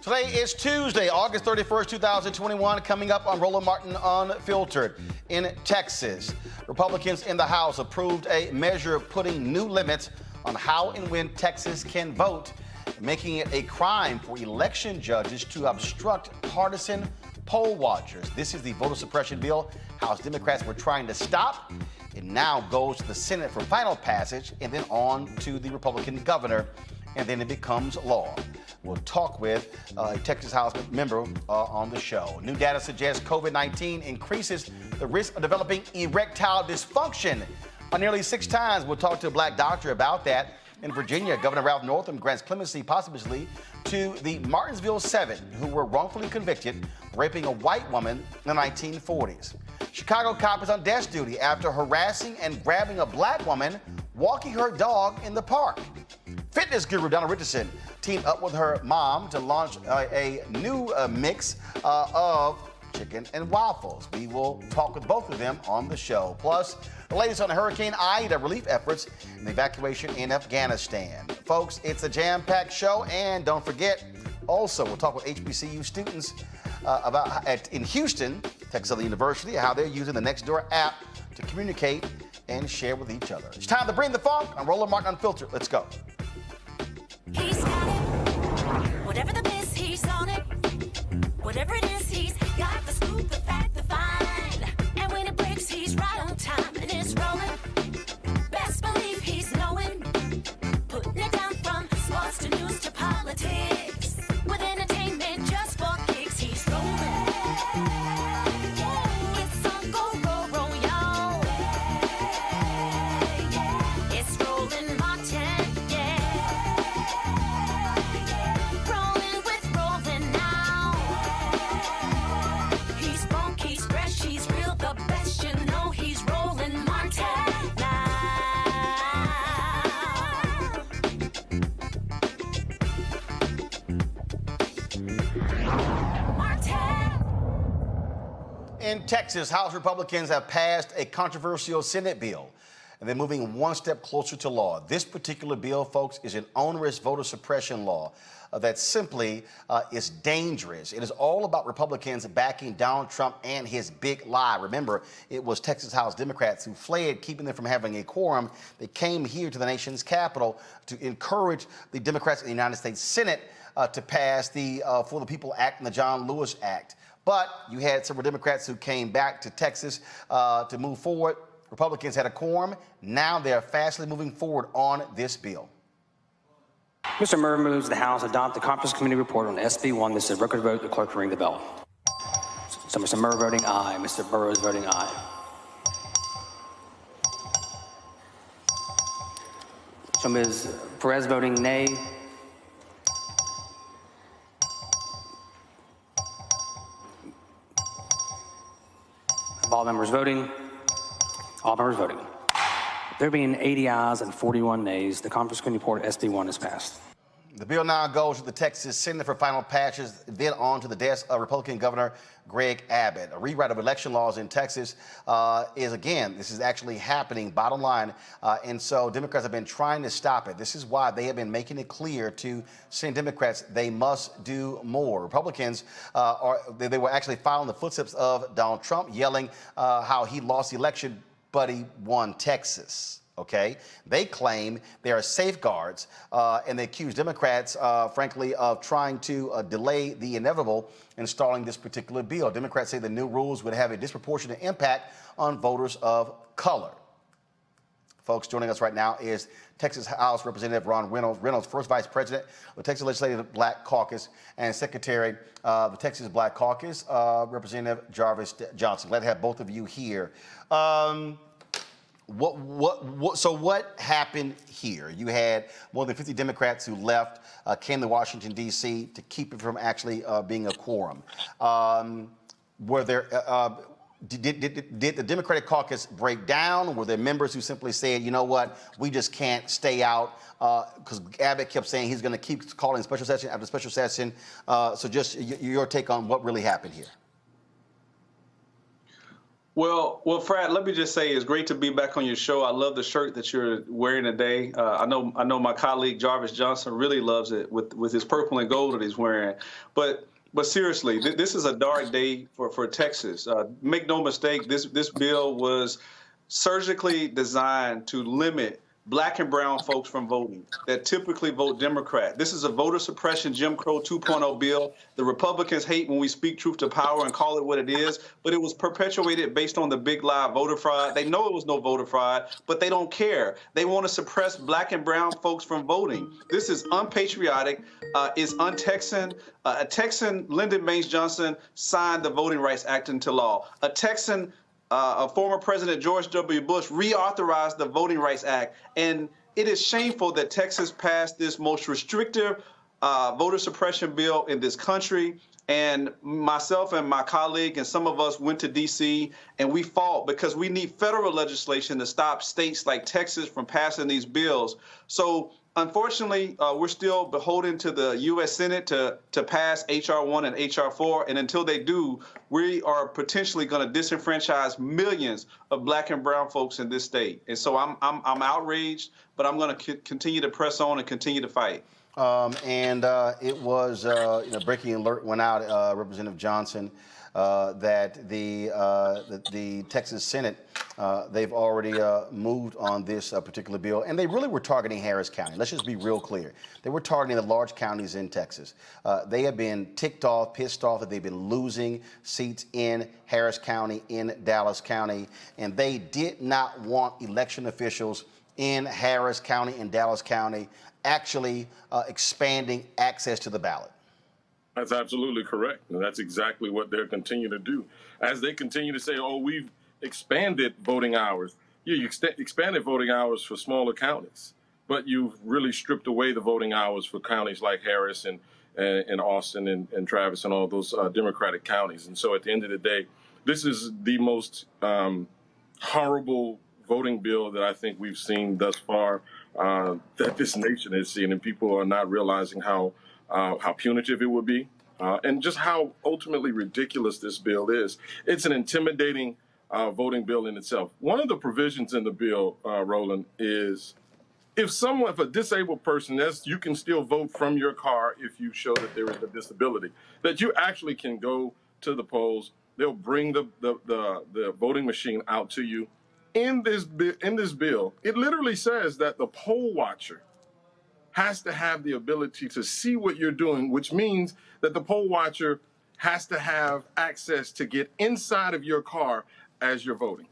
Today is Tuesday, August 31st, 2021, coming up on Roland Martin Unfiltered. In Texas, Republicans in the House approved a measure putting new limits on how and when Texas can vote, making it a crime for election judges to obstruct partisan poll watchers. This is the voter suppression bill House Democrats were trying to stop. It now goes to the Senate for final passage and then on to the Republican governor, and then it becomes law. We'll talk with a Texas House member on the show. New data suggests COVID-19 increases the risk of developing erectile dysfunction by nearly 6 times. We'll talk to a black doctor about that. In Virginia, Governor Ralph Northam grants clemency possibly to the Martinsville 7 who were wrongfully convicted for raping a white woman in the 1940s. Chicago cop is on desk duty after harassing and grabbing a black woman walking her dog in the park. Fitness guru Donna Richardson teamed up with her mom to launch a new mix of chicken and waffles. We will talk with both of them on the show. Plus, the latest on Hurricane Ida relief efforts and the evacuation in Afghanistan. Folks, it's a jam-packed show, and don't forget, also, we'll talk with HBCU students in Houston, Texas Southern University, how they're using the Nextdoor app to communicate and share with each other. It's time to bring the funk on Roland Martin Unfiltered. Let's go. He's got it. Whatever the miss, he's on it. Whatever it is, he's got the scoop, the fact, the find. And when it breaks, he's right on time and it's rolling. Best believe he's knowing. Putting it down from sports to news to politics. With entertainment just for kicks, he's rolling. It's on go, roll, y'all. It's Roland Martin, rolling with Roland now. He's funky, he's fresh, he's real, the best, you know he's Roland Martin now. In Texas, House Republicans have passed a controversial Senate bill, and they're moving one step closer to law. This particular bill, folks, is an onerous voter suppression law that simply is dangerous. It is all about Republicans backing Donald Trump and his big lie. Remember, it was Texas House Democrats who fled, keeping them from having a quorum. They came here to the nation's capital to encourage the Democrats in the United States Senate to pass the For the People Act and the John Lewis Act. But you had several Democrats who came back to Texas to move forward. Republicans had a quorum. Now they're fastly moving forward on this bill. Mr. Murray moves the House adopt the Conference Committee report on SB 1. This is a record vote. The clerk will ring the bell. So Mr. Murray voting aye. Mr. Burrows voting aye. So Ms. Perez voting nay. All members voting. All members voting. There being 80 ayes and 41 nays, the Conference Committee report SB 1 is passed. The bill now goes to the Texas Senate for final passage, then on to the desk of Republican Governor Greg Abbott. A rewrite of election laws in Texas this is actually happening, bottom line. And so Democrats have been trying to stop it. This is why they have been making it clear to Senate Democrats they must do more. Republicans they were actually following the footsteps of Donald Trump, yelling how he lost the election, but he won Texas. Okay, they claim there are safeguards, and they accuse Democrats, frankly, of trying to delay the inevitable in stalling this particular bill. Democrats say the new rules would have a disproportionate impact on voters of color. Folks, joining us right now is Texas House Representative Ron Reynolds, first Vice President of the Texas Legislative Black Caucus and Secretary of the Texas Black Caucus, Representative Jarvis Johnson. Glad to have both of you here. So what happened here? You had more than 50 Democrats who left, came to Washington, D.C. to keep it from actually being a quorum. Did the Democratic caucus break down? Were there members who simply said, you know what, we just can't stay out? Because Abbott kept saying he's going to keep calling special session after special session. So just your take on what really happened here. Well, Fred, let me just say it's great to be back on your show. I love the shirt that you're wearing today. I know my colleague Jarvis Johnson really loves it with his purple and gold that he's wearing. But seriously, this is a dark day for Texas. Make no mistake, this bill was surgically designed to limit Black and brown folks from voting that typically vote Democrat. This is a voter suppression Jim Crow 2.0 bill. The Republicans hate when we speak truth to power and call it what it is, but it was perpetuated based on the big lie voter fraud. They know it was no voter fraud, but they don't care. They want to suppress Black and brown folks from voting. This is unpatriotic, it's un-Texan. A Texan, Lyndon Baines Johnson, signed the Voting Rights Act into law. A Texan, former President George W. Bush reauthorized the Voting Rights Act, and it is shameful that Texas passed this most restrictive voter suppression bill in this country. And myself and my colleague and some of us went to D.C. and we fought because we need federal legislation to stop states like Texas from passing these bills. So unfortunately, we're still beholden to the U.S. Senate to pass H.R. 1 and H.R. 4, and until they do, we are potentially going to disenfranchise millions of Black and brown folks in this state. And so I'm outraged, but I'm going to continue to press on and continue to fight. It was, breaking alert went out, Representative Johnson, that the Texas Senate, they've already moved on this particular bill, and they really were targeting Harris County. Let's just be real clear. They were targeting the large counties in Texas. They have been ticked off, pissed off that they've been losing seats in Harris County, in Dallas County, and they did not want election officials in Harris County and Dallas County actually expanding access to the ballot. That's absolutely correct. And that's exactly what they're continuing to do. As they continue to say, oh, we've expanded voting hours. Yeah, you expanded voting hours for smaller counties, but you've really stripped away the voting hours for counties like Harris and Austin and Travis and all those Democratic counties. And so at the end of the day, this is the most horrible voting bill that I think we've seen thus far, that this nation has seen, and people are not realizing how punitive it would be, and just how ultimately ridiculous this bill is. It's an intimidating voting bill in itself. One of the provisions in the bill, Roland, is if a disabled person, you can still vote from your car if you show that there is a disability, that you actually can go to the polls. They'll bring the voting machine out to you. In this bill, it literally says that the poll watcher has to have the ability to see what you're doing, which means that the poll watcher has to have access to get inside of your car as you're voting.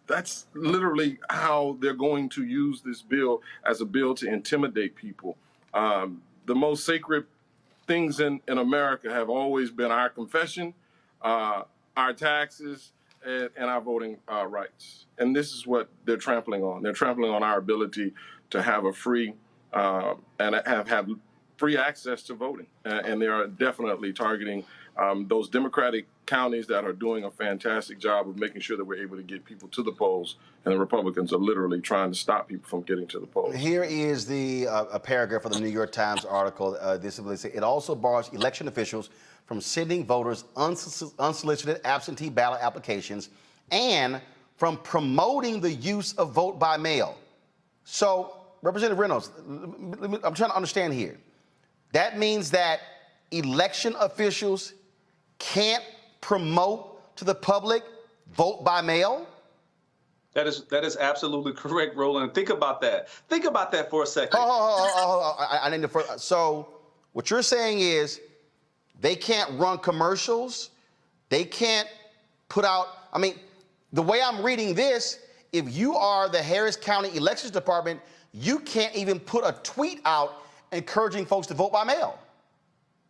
That's literally how they're going to use this bill as a bill to intimidate people. The most sacred things in America have always been our confession, our taxes, and our voting rights. And this is what they're trampling on. They're trampling on our ability to have a free and have free access to voting. And they are definitely targeting those Democratic counties that are doing a fantastic job of making sure that we're able to get people to the polls, and the Republicans are literally trying to stop people from getting to the polls. Here is a paragraph of the New York Times article. It also bars election officials from sending voters unsolicited absentee ballot applications and from promoting the use of vote by mail. So, Representative Reynolds, I'm trying to understand here. That means that election officials can't promote to the public vote by mail? That is absolutely correct, Roland. Think about that. Think about that for a second. I need to. So, what you're saying is they can't run commercials. They can't put out. I mean, the way I'm reading this, if you are the Harris County Elections Department, you can't even put a tweet out encouraging folks to vote by mail.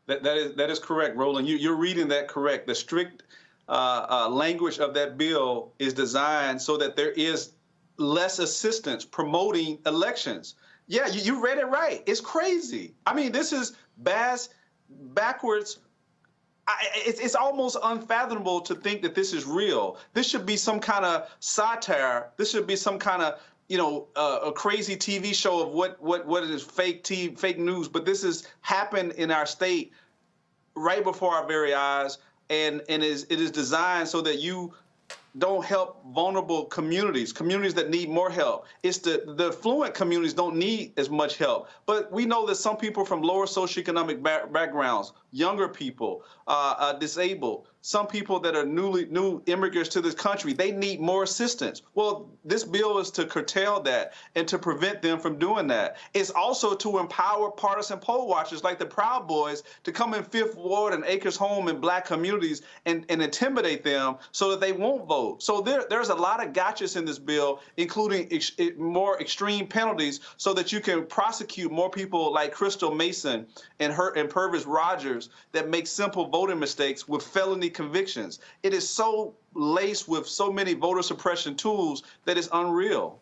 That is correct, Roland. You're reading that correct. The strict language of that bill is designed so that there is less assistance promoting elections. Yeah, you read it right. It's crazy. I mean, this is backwards. It's almost unfathomable to think that this is real. This should be some kind of satire. This should be some kind of a crazy TV show of what is fake news. But this has happened in our state right before our very eyes, and it is designed so that you don't help vulnerable communities that need more help. It's the affluent communities don't need as much help. But we know that some people from lower socioeconomic backgrounds, younger people, disabled, some people that are new immigrants to this country, they need more assistance. Well, this bill is to curtail that and to prevent them from doing that. It's also to empower partisan poll watchers like the Proud Boys to come in Fifth Ward and Acres Home in black communities and intimidate them so that they won't vote. So there's a lot of gotchas in this bill, including more extreme penalties so that you can prosecute more people like Crystal Mason and Purvis Rogers that make simple voting mistakes with felony convictions. It is so laced with so many voter suppression tools that it's unreal.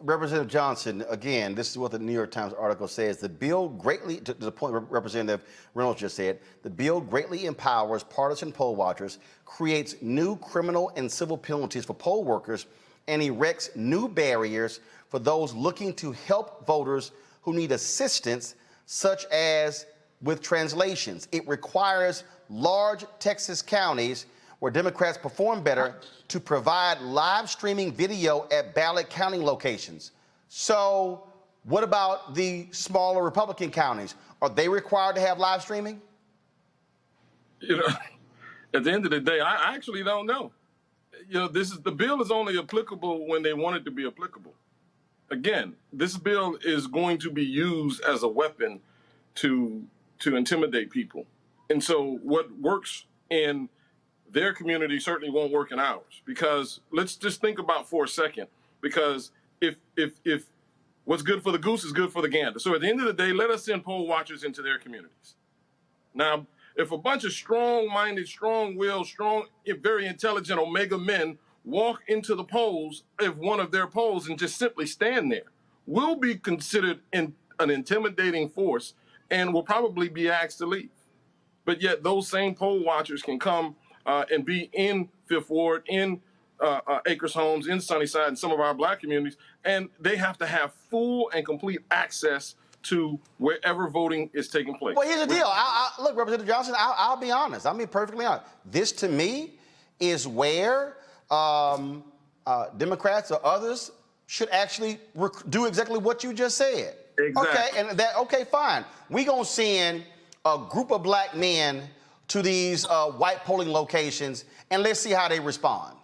Representative Johnson, again, this is what the New York Times article says. The bill greatly, to the point Representative Reynolds just said, the bill greatly empowers partisan poll watchers, creates new criminal and civil penalties for poll workers, and erects new barriers for those looking to help voters who need assistance, such as with translations. It requires large Texas counties where Democrats perform better to provide live streaming video at ballot counting locations. So what about the smaller Republican counties? Are they required to have live streaming? You know, at the end of the day, I actually don't know. You know, the bill is only applicable when they want it to be applicable. Again, this bill is going to be used as a weapon to intimidate people. And so what works in their community certainly won't work in ours, because let's just think about for a second, because if what's good for the goose is good for the gander. So at the end of the day, let us send poll watchers into their communities. Now, if a bunch of strong-minded, strong-willed, very intelligent Omega men walk into the polls, if one of their polls, and just simply stand there, we'll be considered an intimidating force and will probably be asked to leave. But yet those same poll watchers can come and be in Fifth Ward, in Acres Homes, in Sunnyside, and some of our black communities, and they have to have full and complete access to wherever voting is taking place. Well, here's the deal. Look, Representative Johnson, I'll be honest. I'll be perfectly honest. This, to me, is where Democrats or others should actually do exactly what you just said. Exactly. Okay, fine. We're going to send a group of black men to these white polling locations, and let's see how they respond.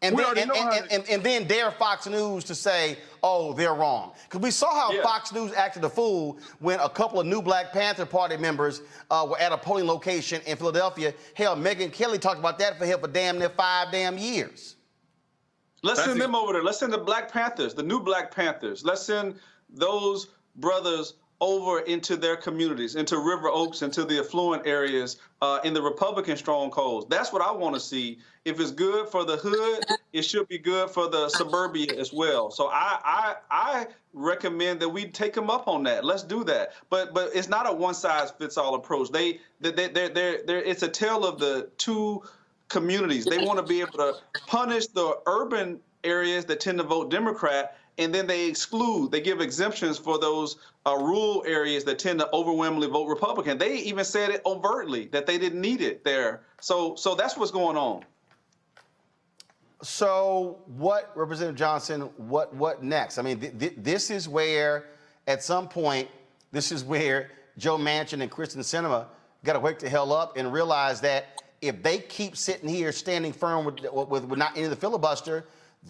And then dare Fox News to say, oh, they're wrong. Because we saw how Fox News acted a fool when a couple of new Black Panther Party members were at a polling location in Philadelphia. Hell, Megyn Kelly talked about that for damn near 5 damn years. Let's send them over there. Let's send the Black Panthers, the new Black Panthers. Let's send those brothers over into their communities, into River Oaks, into the affluent areas, in the Republican strongholds. That's what I want to see. If it's good for the hood, it should be good for the suburbia as well. So I recommend that we take them up on that. Let's do that. But it's not a one-size-fits-all approach. It's a tale of the two communities. They want to be able to punish the urban areas that tend to vote Democrat, and then they give exemptions for those rural areas that tend to overwhelmingly vote Republican. They even said it overtly that they didn't need it there. So that's what's going on. So what, Representative Johnson, what next? I mean, this is where, at some point, this is where Joe Manchin and Kristen Sinema got to wake the hell up and realize that if they keep sitting here standing firm with not any of the filibuster,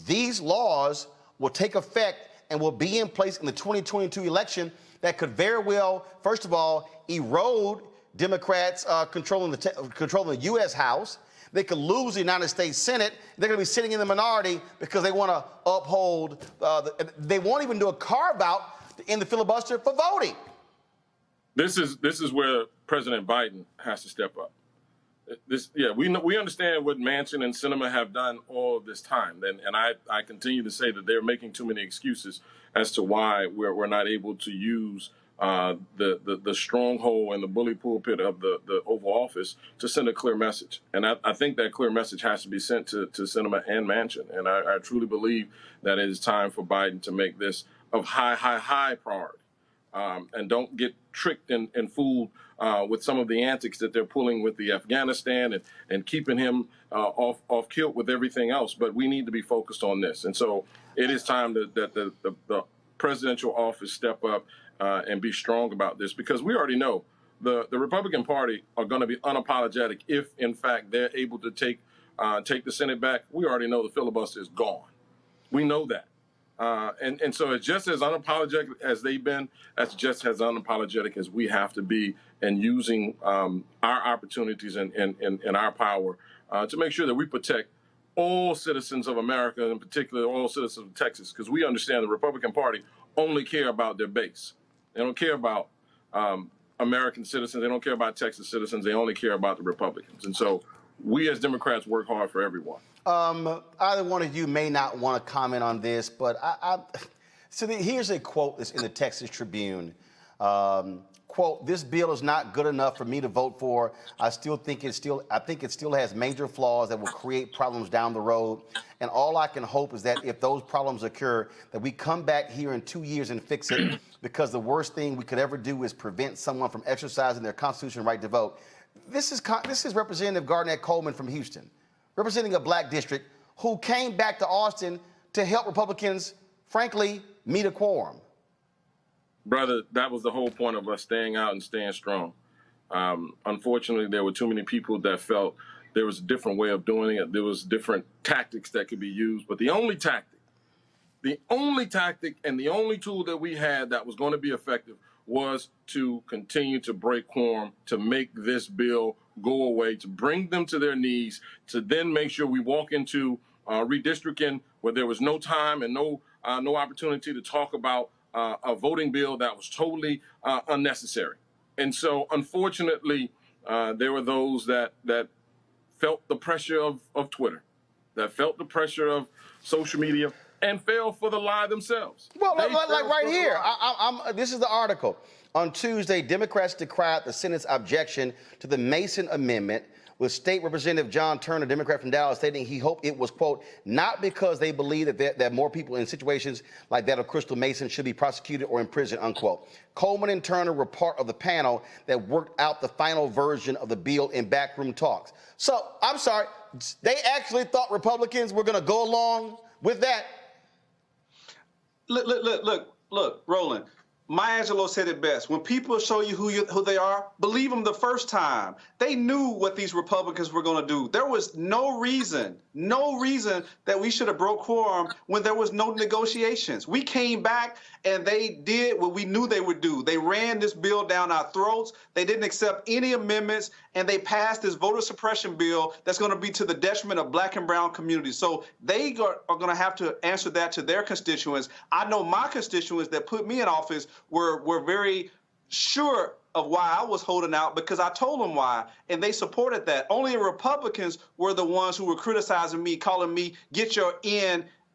these laws will take effect and will be in place in the 2022 election that could very well, first of all, erode Democrats controlling the U.S. House. They could lose the United States Senate. They're going to be sitting in the minority because they want to uphold, they won't even do a carve-out to end the filibuster for voting. This is where President Biden has to step up. We understand what Manchin and Sinema have done all this time, and I continue to say that they're making too many excuses as to why we're not able to use the stronghold and the bully pulpit of the Oval Office to send a clear message. And I think that clear message has to be sent to Sinema and Manchin. And I truly believe that it is time for Biden to make this of high priority. and don't get tricked and fooled with some of the antics that they're pulling with the Afghanistan and keeping him off kilt with everything else. But we need to be focused on this. And so it is time that the presidential office step up and be strong about this, because we already know the Republican Party are going to be unapologetic if, in fact, they're able to take the Senate back. We already know the filibuster is gone. We know that. And so it's just as unapologetic as they've been, that's just as unapologetic as we have to be in using our opportunities and our power to make sure that we protect all citizens of America, and in particular all citizens of Texas, because we understand the Republican Party only care about their base. They don't care about American citizens. They don't care about Texas citizens. They only care about the Republicans. And so we as Democrats work hard for everyone. Either one of you may not want to comment on this, but here's a quote that's in the Texas Tribune. Quote, "This bill is not good enough for me to vote for. I think it still has major flaws that will create problems down the road. And all I can hope is that if those problems occur, that we come back here in 2 years and fix it, because the worst thing we could ever do is prevent someone from exercising their constitutional right to vote." This is Representative Garnett Coleman from Houston, representing a black district, who came back to Austin to help Republicans, frankly, meet a quorum. Brother, that was the whole point of us staying out and staying strong. Unfortunately, there were too many people that felt there was a different way of doing it. There was different tactics that could be used. But the only tactic and the only tool that we had that was going to be effective was to continue to break quorum, to make this bill go away, to bring them to their knees, to then make sure we walk into redistricting where there was no time and no opportunity to talk about a voting bill that was totally unnecessary. And so, unfortunately, there were those that felt the pressure of Twitter, that felt the pressure of social media, and fell for the lie themselves. Well, like right here, this is the article. On Tuesday, Democrats decried the Senate's objection to the Mason Amendment, with State Representative John Turner, Democrat from Dallas, stating he hoped it was, quote, not because they believe that more people in situations like that of Crystal Mason should be prosecuted or imprisoned, unquote. Coleman and Turner were part of the panel that worked out the final version of the bill in backroom talks. So, I'm sorry, they actually thought Republicans were going to go along with that? Look, Roland. Maya Angelou said it best. When people show you who they are, believe them the first time. They knew what these Republicans were going to do. There was no reason that we should have broke quorum when there was no negotiations. We came back and they did what we knew they would do. They ran this bill down our throats. They didn't accept any amendments, and they passed this voter suppression bill that's going to be to the detriment of black and brown communities. So they are going to have to answer that to their constituents. I know my constituents that put me in office were very sure of why I was holding out, because I told them why, and they supported that. Only Republicans were the ones who were criticizing me, calling me, get your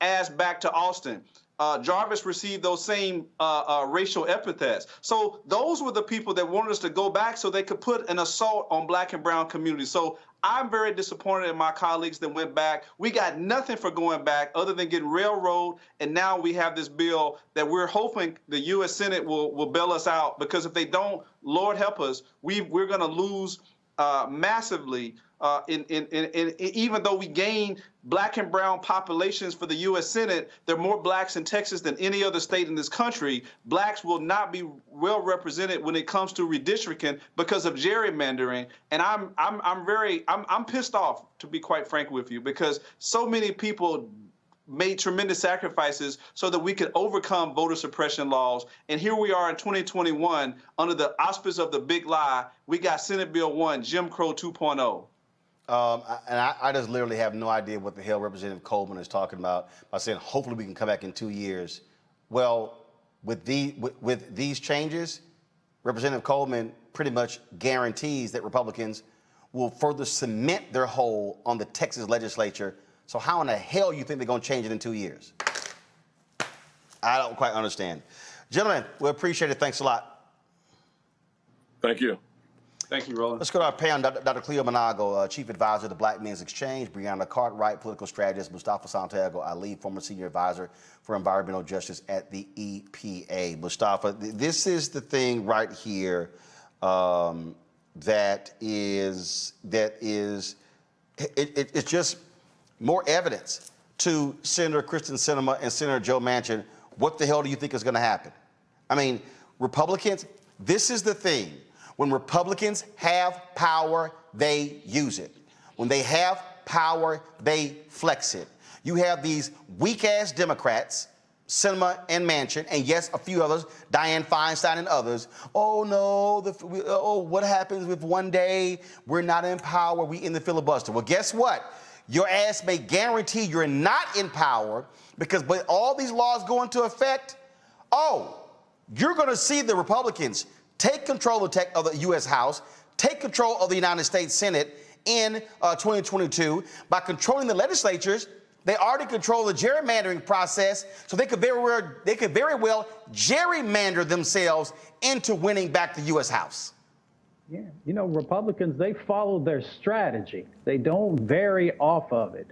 ass back to Austin. Jarvis received those same racial epithets. So those were the people that wanted us to go back so they could put an assault on black and brown communities. So I'm very disappointed in my colleagues that went back. We got nothing for going back other than getting railroad, and now we have this bill that we're hoping the U.S. Senate will bail us out, because if they don't, Lord help us, we're going to lose massively. Even though we gain black and brown populations for the U.S. Senate, there are more blacks in Texas than any other state in this country. Blacks will not be well represented when it comes to redistricting because of gerrymandering. And I'm pissed off, to be quite frank with you, because so many people made tremendous sacrifices so that we could overcome voter suppression laws. And here we are in 2021, under the auspice of the big lie, we got Senate Bill 1, Jim Crow 2.0. I just literally have no idea what the hell Representative Coleman is talking about by saying hopefully we can come back in 2 years. Well, with these changes, Representative Coleman pretty much guarantees that Republicans will further cement their hold on the Texas legislature. So how in the hell you think they're going to change it in 2 years? I don't quite understand. Gentlemen, we appreciate it. Thanks a lot. Thank you. Thank you, Roland. Let's go to our panel. Dr. Cleo Monago, Chief Advisor of the Black Men's Exchange, Breonna Cartwright, political strategist, Mustafa Santiago Ali, former Senior Advisor for Environmental Justice at the EPA. Mustafa, this is the thing right here it's just more evidence to Senator Kristen Sinema and Senator Joe Manchin. What the hell do you think is going to happen? I mean, Republicans, this is the thing. When Republicans have power, they use it. When they have power, they flex it. You have these weak-ass Democrats, Sinema and Manchin, and yes, a few others, Dianne Feinstein and others. Oh no, what happens if one day we're not in power, we in the filibuster? Well, guess what? Your ass may guarantee you're not in power because when all these laws go into effect, you're going to see the Republicans take control of the U.S. House, take control of the United States Senate in 2022. By controlling the legislatures, they already control the gerrymandering process, so they could very well gerrymander themselves into winning back the U.S. House. Yeah, you know, Republicans, they follow their strategy. They don't vary off of it.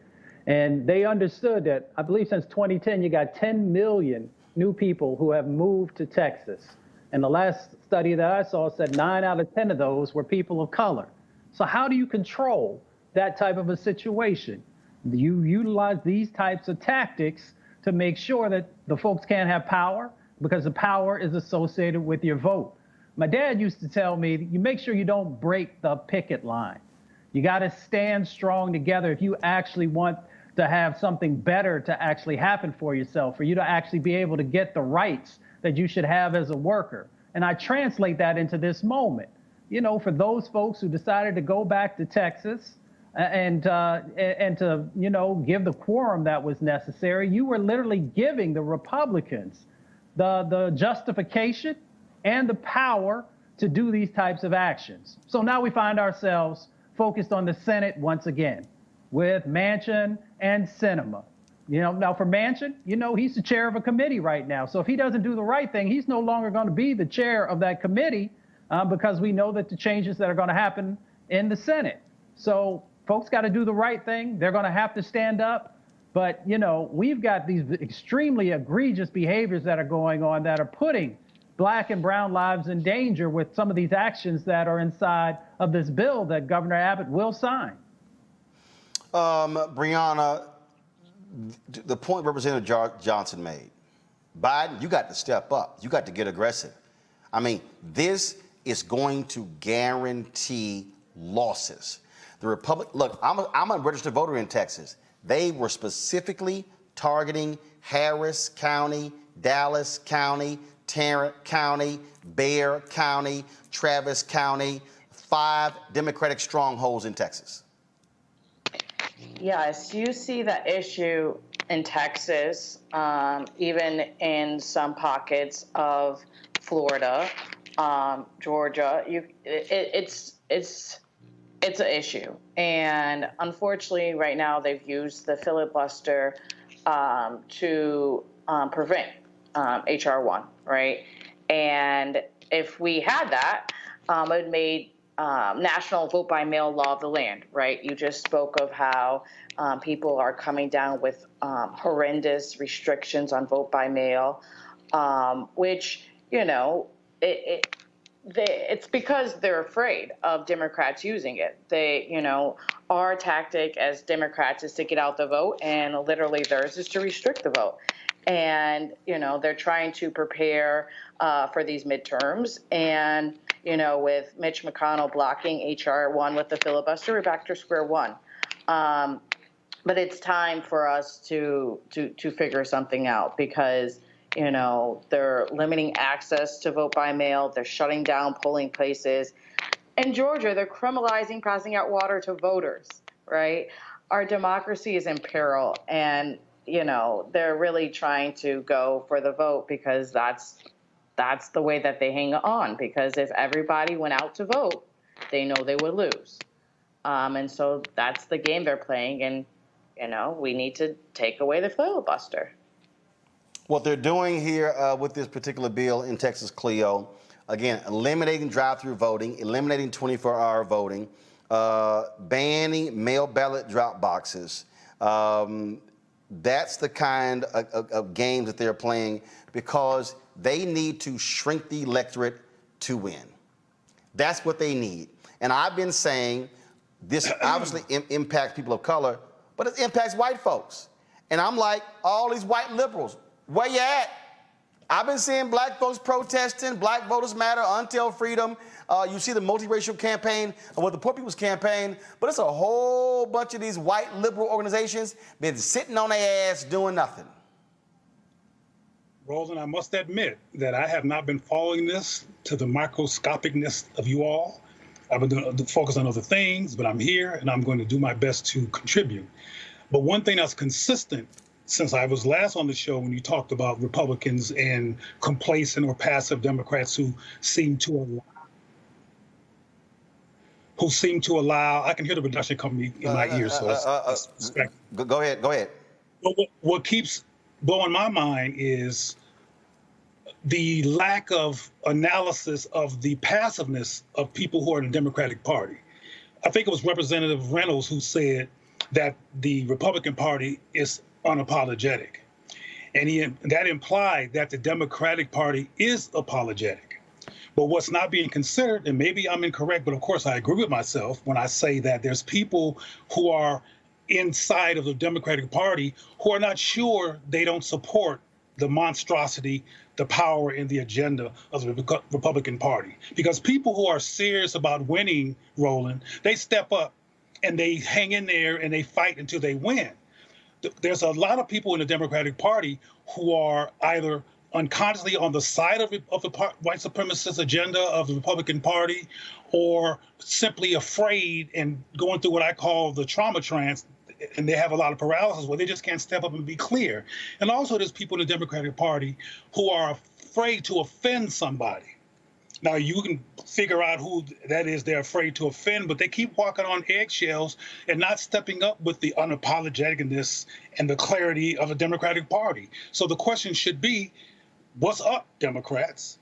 And they understood that, I believe since 2010, you got 10 million new people who have moved to Texas. And the last study that I saw said 9 out of 10 of those were people of color. So how do you control that type of a situation? You utilize these types of tactics to make sure that the folks can't have power because the power is associated with your vote. My dad used to tell me, you make sure you don't break the picket line. You got to stand strong together if you actually want to have something better to actually happen for yourself, for you to actually be able to get the rights that you should have as a worker. And I translate that into this moment. You know, for those folks who decided to go back to Texas and to, you know, give the quorum that was necessary, you were literally giving the Republicans the justification and the power to do these types of actions. So now we find ourselves focused on the Senate once again with Manchin and Sinema. You know, now for Manchin, you know, he's the chair of a committee right now. So if he doesn't do the right thing, he's no longer going to be the chair of that committee because we know that the changes that are going to happen in the Senate. So folks got to do the right thing. They're going to have to stand up. But, you know, we've got these extremely egregious behaviors that are going on that are putting Black and brown lives in danger with some of these actions that are inside of this bill that Governor Abbott will sign. Breonna, the point Representative Johnson made, Biden, you got to step up. You got to get aggressive. I mean, this is going to guarantee losses. The look, I'm a registered voter in Texas. They were specifically targeting Harris County, Dallas County, Tarrant County, Bexar County, Travis County, 5 Democratic strongholds in Texas. Yes, you see the issue in Texas, even in some pockets of Florida, Georgia. It's an issue, and unfortunately, right now they've used the filibuster to prevent HR 1, right? And if we had that, it made national vote by mail law of the land, right? You just spoke of how people are coming down with horrendous restrictions on vote by mail, which, you know, it's because they're afraid of Democrats using it. They, you know, our tactic as Democrats is to get out the vote, and literally theirs is to restrict the vote. And, you know, they're trying to prepare for these midterms. And, you know, with Mitch McConnell blocking HR 1 with the filibuster, we're back to square one. But it's time for us to figure something out because, you know, they're limiting access to vote by mail. They're shutting down polling places. In Georgia, they're criminalizing passing out water to voters, right? Our democracy is in peril. And, you know, they're really trying to go for the vote because that's the way that they hang on. Because if everybody went out to vote, they know they would lose. And so that's the game they're playing. And, you know, we need to take away the filibuster. What they're doing here with this particular bill in Texas, Cleo, Again, eliminating drive-through voting, eliminating 24-hour voting, banning mail ballot drop boxes. That's the kind of games that they're playing because they need to shrink the electorate to win. That's what they need. And I've been saying this obviously impacts people of color, but it impacts white folks. And I'm like, all these white liberals, where you at? I've been seeing black folks protesting, Black Voters Matter, Until Freedom. You see the multiracial campaign, or the Poor People's Campaign, but it's a whole bunch of these white liberal organizations been sitting on their ass doing nothing. Roland, I must admit that I have not been following this to the microscopicness of you all. I've been doing focus on other things, but I'm here and I'm going to do my best to contribute. But one thing that's consistent since I was last on the show when you talked about Republicans and complacent or passive Democrats who seem to allow, I can hear the reduction coming in my ears. Go ahead. But what keeps blowing my mind is the lack of analysis of the passiveness of people who are in the Democratic Party. I think it was Representative Reynolds who said that the Republican Party is unapologetic. And that implied that the Democratic Party is apologetic. But what's not being considered, and maybe I'm incorrect, but of course I agree with myself when I say that there's people who are inside of the Democratic Party who are not sure they don't support the monstrosity, the power, and the agenda of the Republican Party. Because people who are serious about winning, Roland, they step up and they hang in there and they fight until they win. There's a lot of people in the Democratic Party who are either unconsciously on the side of the white supremacist agenda of the Republican Party, or simply afraid and going through what I call the trauma trance, and they have a lot of paralysis where they just can't step up and be clear. And also there's people in the Democratic Party who are afraid to offend somebody. Now, you can figure out who that is they're afraid to offend, but they keep walking on eggshells and not stepping up with the unapologeticness and the clarity of the Democratic Party. So the question should be, what's up, Democrats?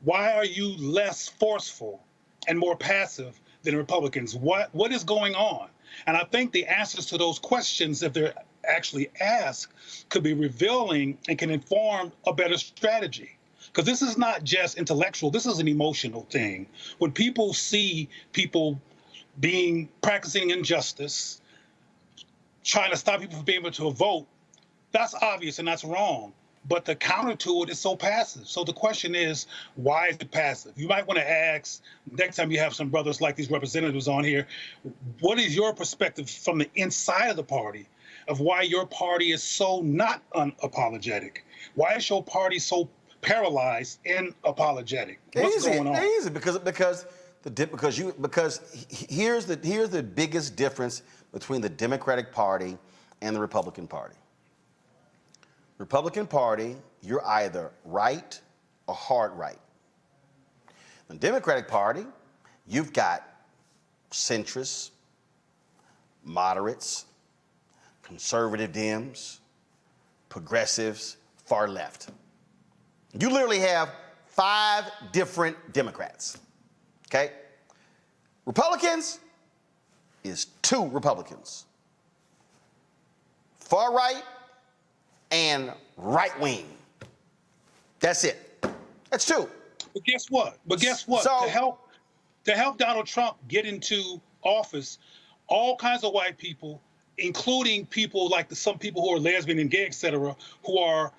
Why are you less forceful and more passive than Republicans? What is going on? And I think the answers to those questions, if they're actually asked, could be revealing and can inform a better strategy. Because this is not just intellectual, this is an emotional thing. When people see people practicing injustice, trying to stop people from being able to vote, that's obvious and that's wrong. But the counter to it is so passive. So the question is, why is it passive? You might want to ask, next time you have some brothers like these representatives on here, what is your perspective from the inside of the party of why your party is so not unapologetic? Why is your party so paralyzed and apologetic? What's going on? Easy, because here's the biggest difference between the Democratic Party and the Republican Party. Republican Party, you're either right or hard right. The Democratic Party, you've got centrists, moderates, conservative Dems, progressives, far left. You literally have 5 different Democrats, okay? Republicans is 2 Republicans. Far right and right wing. That's it. That's 2. But guess what? So, to help Donald Trump get into office, all kinds of white people, including people like some people who are lesbian and gay, et cetera, who are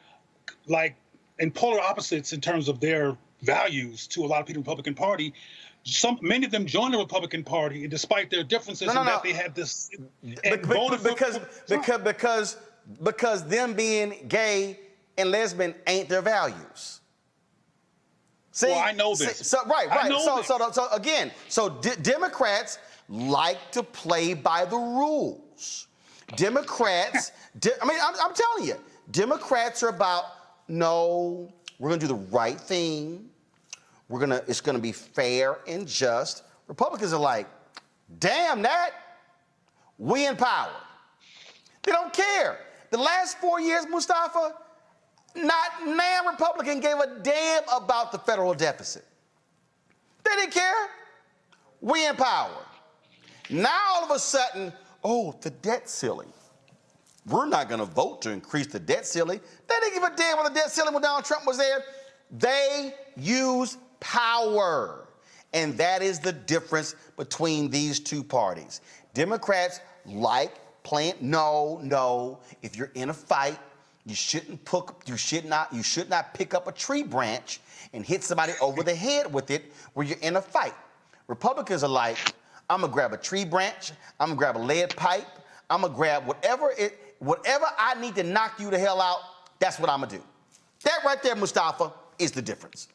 like in polar opposites in terms of their values to a lot of people in the Republican Party, many of them joined the Republican Party, and despite their differences, that they had this because them being gay and lesbian ain't their values. See, well, I know this. Democrats like to play by the rules. Democrats, I'm telling you, Democrats are about, no, we're going to do the right thing. It's going to be fair and just. Republicans are like, damn that, we in power. They don't care. The last 4 years, Mustafa, not man Republican gave a damn about the federal deficit. They didn't care. We in power. Now all of a sudden, oh, the debt ceiling. We're not going to vote to increase the debt ceiling. They didn't give a damn when the debt ceiling when Donald Trump was there. They use power. And that is the difference between these two parties. Democrats like playing, no. If you're in a fight, you should not pick up a tree branch and hit somebody over the head with it where you're in a fight. Republicans are like, I'm gonna grab a tree branch, I'm gonna grab a lead pipe, I'm gonna grab whatever I need to knock you the hell out, that's what I'm gonna do. That right there, Mustafa, is the difference.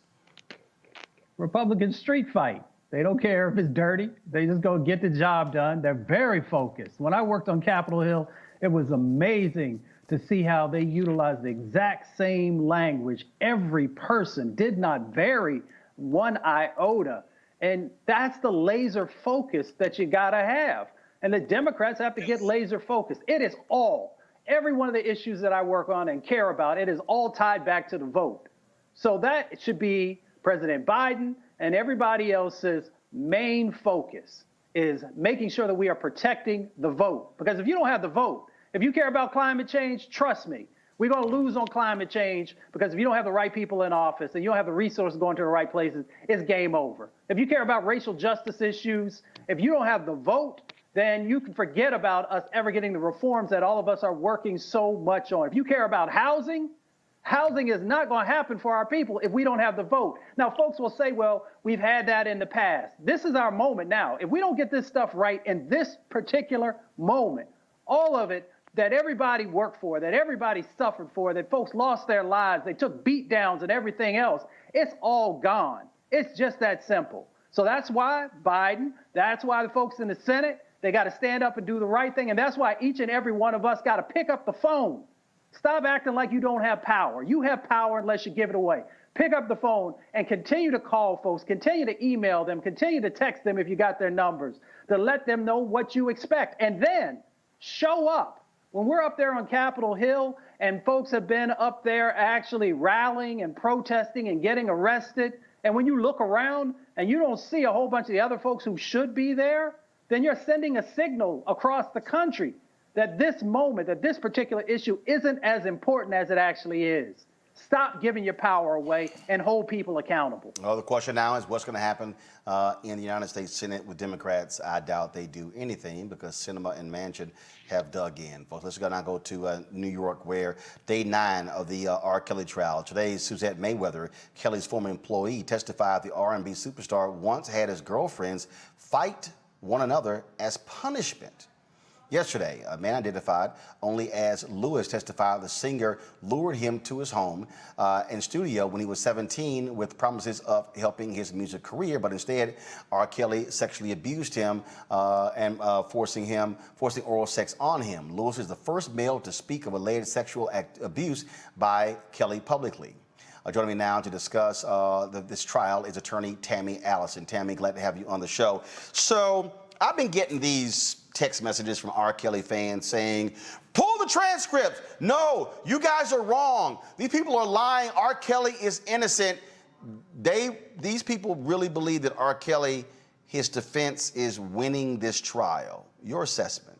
Republicans street fight. They don't care if it's dirty. They just go get the job done. They're very focused. When I worked on Capitol Hill, it was amazing to see how they utilized the exact same language. Every person did not vary one iota. And that's the laser focus that you gotta have. And the Democrats have to get laser focused. It is all, every one of the issues that I work on and care about, it is all tied back to the vote. So that should be President Biden and everybody else's main focus, is making sure that we are protecting the vote. Because if you don't have the vote, if you care about climate change, trust me, we're going to lose on climate change, because if you don't have the right people in office and you don't have the resources going to the right places, it's game over. If you care about racial justice issues, if you don't have the vote, then you can forget about us ever getting the reforms that all of us are working so much on. If you care about housing, housing is not going to happen for our people if we don't have the vote. Now, folks will say, well, we've had that in the past. This is our moment now. If we don't get this stuff right in this particular moment, all of it that everybody worked for, that everybody suffered for, that folks lost their lives, they took beat downs and everything else, it's all gone. It's just that simple. So that's why Biden, that's why the folks in the Senate, they got to stand up and do the right thing. And that's why each and every one of us got to pick up the phone. Stop acting like you don't have power. You have power unless you give it away. Pick up the phone and continue to call folks, continue to email them, continue to text them if you got their numbers, to let them know what you expect. And then show up. When we're up there on Capitol Hill and folks have been up there actually rallying and protesting and getting arrested, and when you look around and you don't see a whole bunch of the other folks who should be there, then you're sending a signal across the country that this moment, that this particular issue isn't as important as it actually is. Stop giving your power away and hold people accountable. Well, the question now is what's going to happen in the United States Senate with Democrats. I doubt they do anything because Sinema and Manchin have dug in. Folks, let's now go to New York, where day 9 of the R. Kelly trial. Today, Suzette Mayweather, Kelly's former employee, testified the R&B superstar once had his girlfriends fight one another as punishment. Yesterday, a man identified only as Lewis testified the singer lured him to his home and studio when he was 17 with promises of helping his music career, but instead, R. Kelly sexually abused him and forcing oral sex on him. Lewis is the first male to speak of alleged sexual abuse by Kelly publicly. Joining me now to discuss this trial is attorney Tammy Allison. Tammy, glad to have you on the show. So I've been getting these text messages from R. Kelly fans saying, pull the transcripts. No, you guys are wrong. These people are lying. R. Kelly is innocent. These people really believe that R. Kelly, his defense, is winning this trial. Your assessment?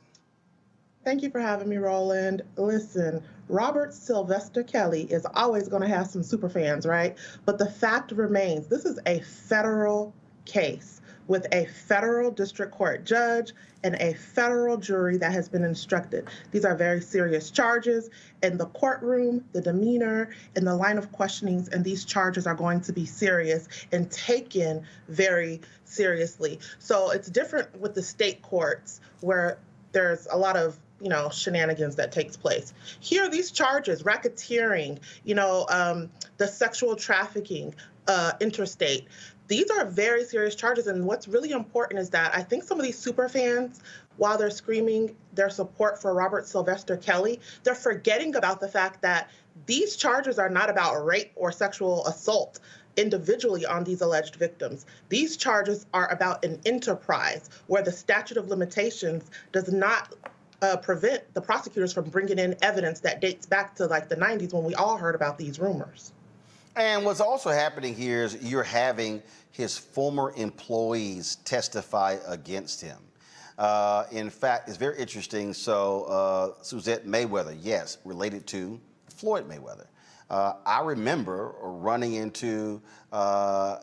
Thank you for having me, Roland. Listen, Robert Sylvester Kelly is always going to have some super fans, right? But the fact remains, this is a federal case with a federal district court judge and a federal jury that has been instructed. These are very serious charges. In the courtroom, the demeanor, in the line of questionings, and these charges are going to be serious and taken very seriously. So it's different with the state courts where there's a lot of shenanigans that takes place. Here, these charges, racketeering, the sexual trafficking, interstate, these are very serious charges. And what's really important is that I think some of these super fans, while they're screaming their support for Robert Sylvester Kelly, they're forgetting about the fact that these charges are not about rape or sexual assault individually on these alleged victims. These charges are about an enterprise where the statute of limitations does not prevent the prosecutors from bringing in evidence that dates back to like the 90s when we all heard about these rumors. And what's also happening here is you're having his former employees testify against him. In fact, it's very interesting. So Suzette Mayweather, yes, related to Floyd Mayweather. I remember running into her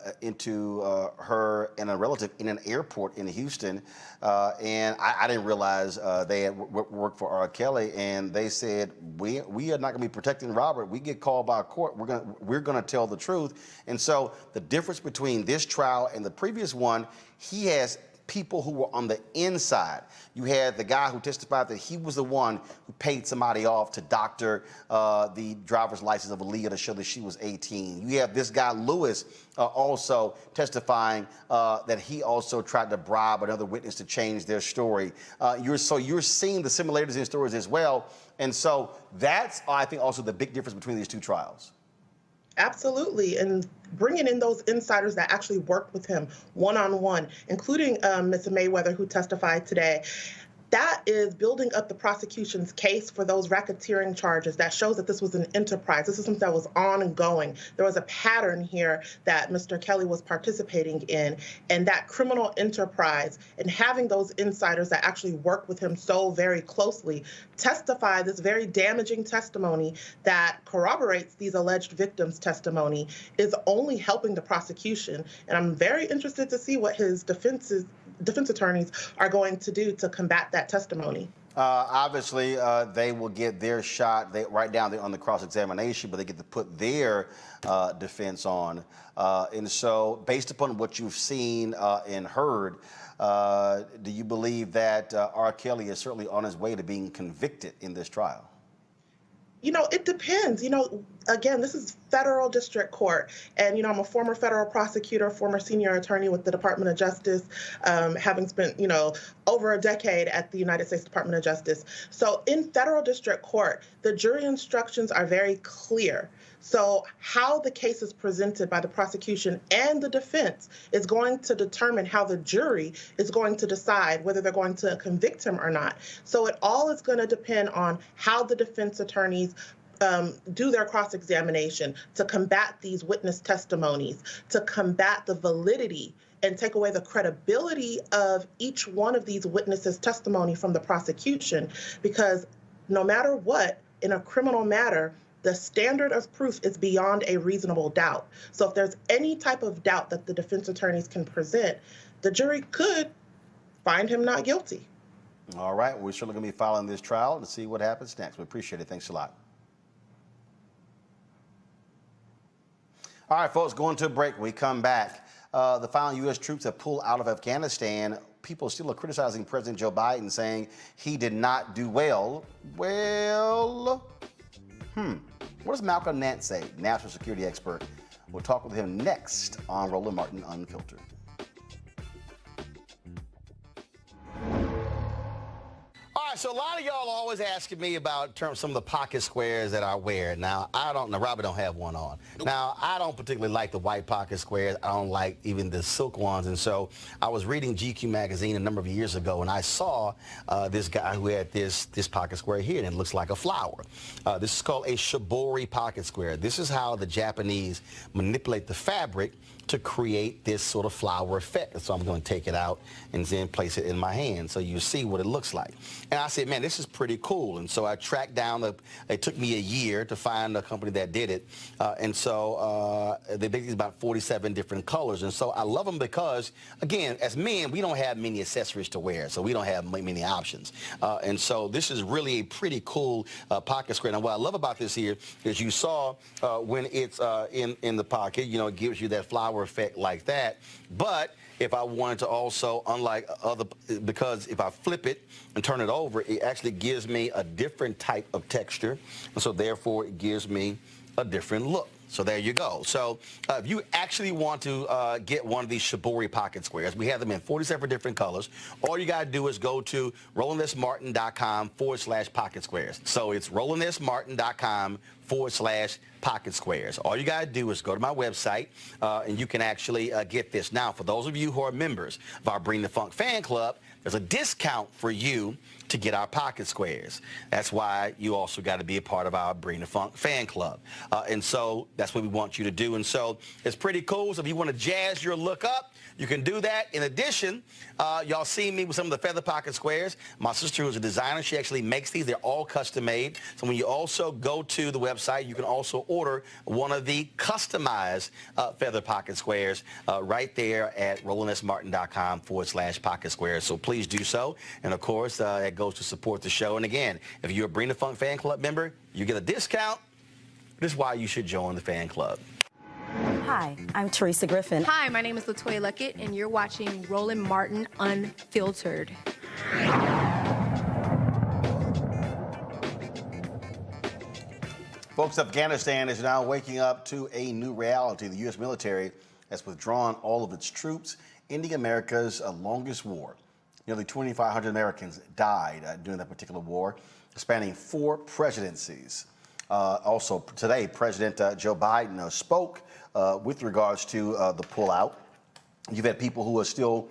and a relative in an airport in Houston, and I didn't realize they had worked for R. Kelly, and they said we are not going to be protecting Robert. We get called by a court. We're going to tell the truth. And so the difference between this trial and the previous one, he has people who were on the inside. You had the guy who testified that he was the one who paid somebody off to doctor the driver's license of Aaliyah to show that she was 18. You have this guy, Lewis, also testifying that he also tried to bribe another witness to change their story. You're seeing the similarities in stories as well. And so that's, I think, also the big difference between these two trials. Absolutely. And bringing in those insiders that actually worked with him one-on-one, including Ms. Mayweather, who testified today. That is building up the prosecution's case for those racketeering charges. That shows that this was an enterprise. This is something that was ongoing. There was a pattern here that Mr. Kelly was participating in, and that criminal enterprise and having those insiders that actually work with him so very closely testify this very damaging testimony that corroborates these alleged victims' testimony is only helping the prosecution. And I'm very interested to see what his defense attorneys are going to do to combat that testimony. Obviously, they will get their shot right down there on the cross-examination, but they get to put their defense on. And so, based upon what you've seen and heard, do you believe that R. Kelly is certainly on his way to being convicted in this trial? You know, it depends. You know, again, this is federal district court. And, you know, I'm a former federal prosecutor, former senior attorney with the Department of Justice, having spent, you know, over a decade at the United States Department of Justice. So in federal district court, the jury instructions are very clear. So how the case is presented by the prosecution and the defense is going to determine how the jury is going to decide whether they're going to convict him or not. So it all is going to depend on how the defense attorneys do their cross-examination to combat these witness testimonies, to combat the validity and take away the credibility of each one of these witnesses' testimony from the prosecution. Because no matter what, in a criminal matter, the standard of proof is beyond a reasonable doubt. So if there's any type of doubt that the defense attorneys can present, the jury could find him not guilty. All right. We're certainly going to be following this trial and see what happens next. We appreciate it. Thanks a lot. All right, folks, going to a break. When we come back, the final U.S. troops have pulled out of Afghanistan. People still are criticizing President Joe Biden, saying he did not do well. What does Malcolm Nance say, national security expert? We'll talk with him next on Roland Martin Unfiltered. All right, so a lot of y'all are always asking me about some of the pocket squares that I wear. Now, Robert don't have one on. Now, I don't particularly like the white pocket squares. I don't like even the silk ones. And so I was reading GQ magazine a number of years ago, and I saw this guy who had this pocket square here, and it looks like a flower. This is called a shibori pocket square. This is how the Japanese manipulate the fabric to create this sort of flower effect. So I'm going to take it out and then place it in my hand so you see what it looks like. And I said, man, this is pretty cool. And so I tracked down, it took me a year to find a company that did it. And so they basically about 47 different colors. And so I love them because, again, as men, we don't have many accessories to wear, so we don't have many options. And so this is really a pretty cool pocket square. Now, what I love about this here is you saw when it's in the pocket, you know, it gives you that flower effect like that. But if I wanted to also, unlike other, because if I flip it and turn it over, it actually gives me a different type of texture. And so therefore it gives me a different look. So there you go. So if you actually want to get one of these shibori pocket squares, we have them in 47 different colors. All you got to do is go to RolandSMartin.com/pocket squares. So it's RolandSMartin.com pocket squares. All you got to do is go to my website and you can actually get this. Now, for those of you who are members of our Bring the Funk fan club, there's a discount for you to get our pocket squares. That's why you also got to be a part of our Bring the Funk fan club. And so that's what we want you to do. And so it's pretty cool. So if you want to jazz your look up, you can do that. In addition, y'all see me with some of the feather pocket squares. My sister, who's a designer, she actually makes these. They're all custom made. So when you also go to the website, you can also order one of the customized feather pocket squares right there at RolandSMartin.com/pocket squares. So please do so. And of course, that goes to support the show. And again, if you're a Bring the Funk fan club member, you get a discount. This is why you should join the fan club. Hi, I'm Teresa Griffin. Hi, my name is LaToya Luckett, and you're watching Roland Martin Unfiltered. Folks, Afghanistan is now waking up to a new reality. The U.S. military has withdrawn all of its troops, ending America's longest war. Nearly 2,500 Americans died during that particular war, spanning 4 presidencies. Also, today, President Joe Biden spoke with regards to the pullout. You've had people who are still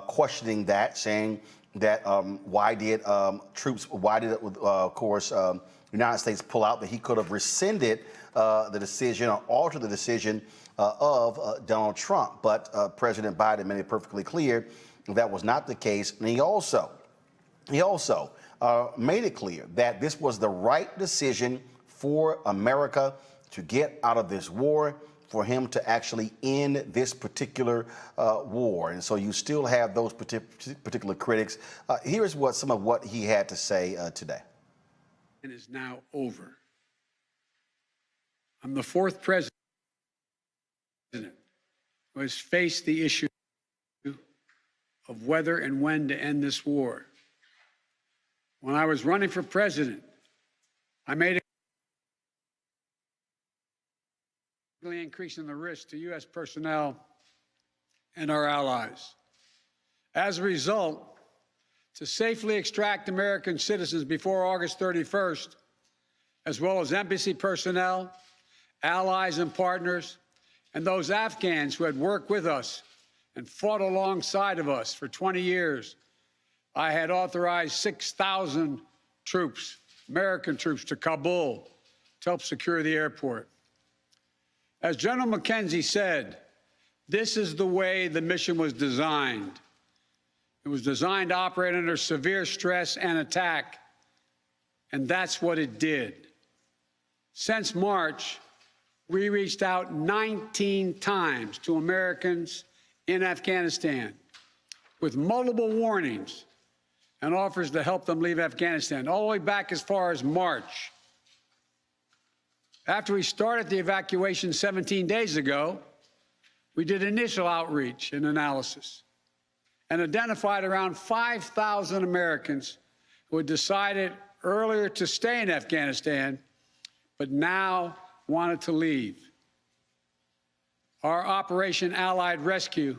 questioning that, saying that why did of course, the United States pull out, that he could have rescinded the decision or altered the decision of Donald Trump. But President Biden made it perfectly clear that was not the case. And he also made it clear that this was the right decision for America to get out of this war, for him to actually end this particular war. And so you still have those particular critics. Here's some of what he had to say today. It is now over. I'm the 4th president who has faced the issue of whether and when to end this war. When I was running for president, I made a increasing the risk to U.S. personnel and our allies. As a result, to safely extract American citizens before August 31st, as well as embassy personnel, allies and partners, and those Afghans who had worked with us and fought alongside of us for 20 years, I had authorized 6,000 troops, American troops, to Kabul to help secure the airport. As General McKenzie said, this is the way the mission was designed. It was designed to operate under severe stress and attack, and that's what it did. Since March, we reached out 19 times to Americans in Afghanistan with multiple warnings and offers to help them leave Afghanistan, all the way back as far as March. After we started the evacuation 17 days ago, we did initial outreach and analysis and identified around 5,000 Americans who had decided earlier to stay in Afghanistan, but now wanted to leave. Our Operation Allied Rescue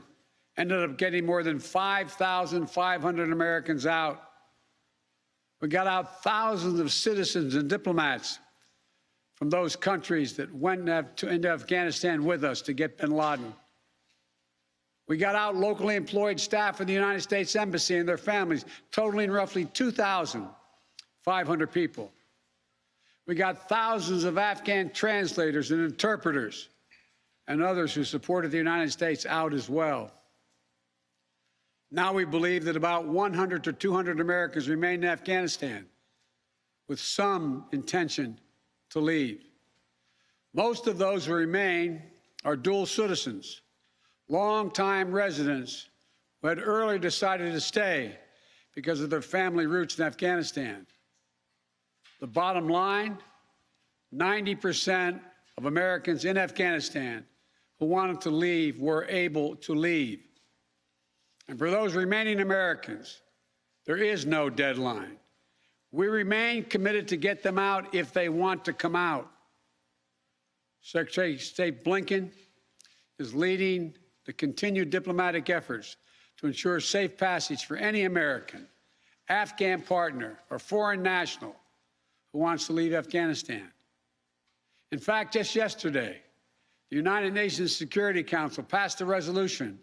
ended up getting more than 5,500 Americans out. We got out thousands of citizens and diplomats from those countries that went into Afghanistan with us to get bin Laden. We got out locally employed staff of the United States Embassy and their families, totaling roughly 2,500 people. We got thousands of Afghan translators and interpreters and others who supported the United States out as well. Now we believe that about 100 to 200 Americans remain in Afghanistan with some intention to leave. Most of those who remain are dual citizens, longtime residents who had earlier decided to stay because of their family roots in Afghanistan. The bottom line, 90% of Americans in Afghanistan who wanted to leave were able to leave. And for those remaining Americans, there is no deadline. We remain committed to get them out if they want to come out. Secretary of State Blinken is leading the continued diplomatic efforts to ensure safe passage for any American, Afghan partner, or foreign national who wants to leave Afghanistan. In fact, just yesterday, the United Nations Security Council passed a resolution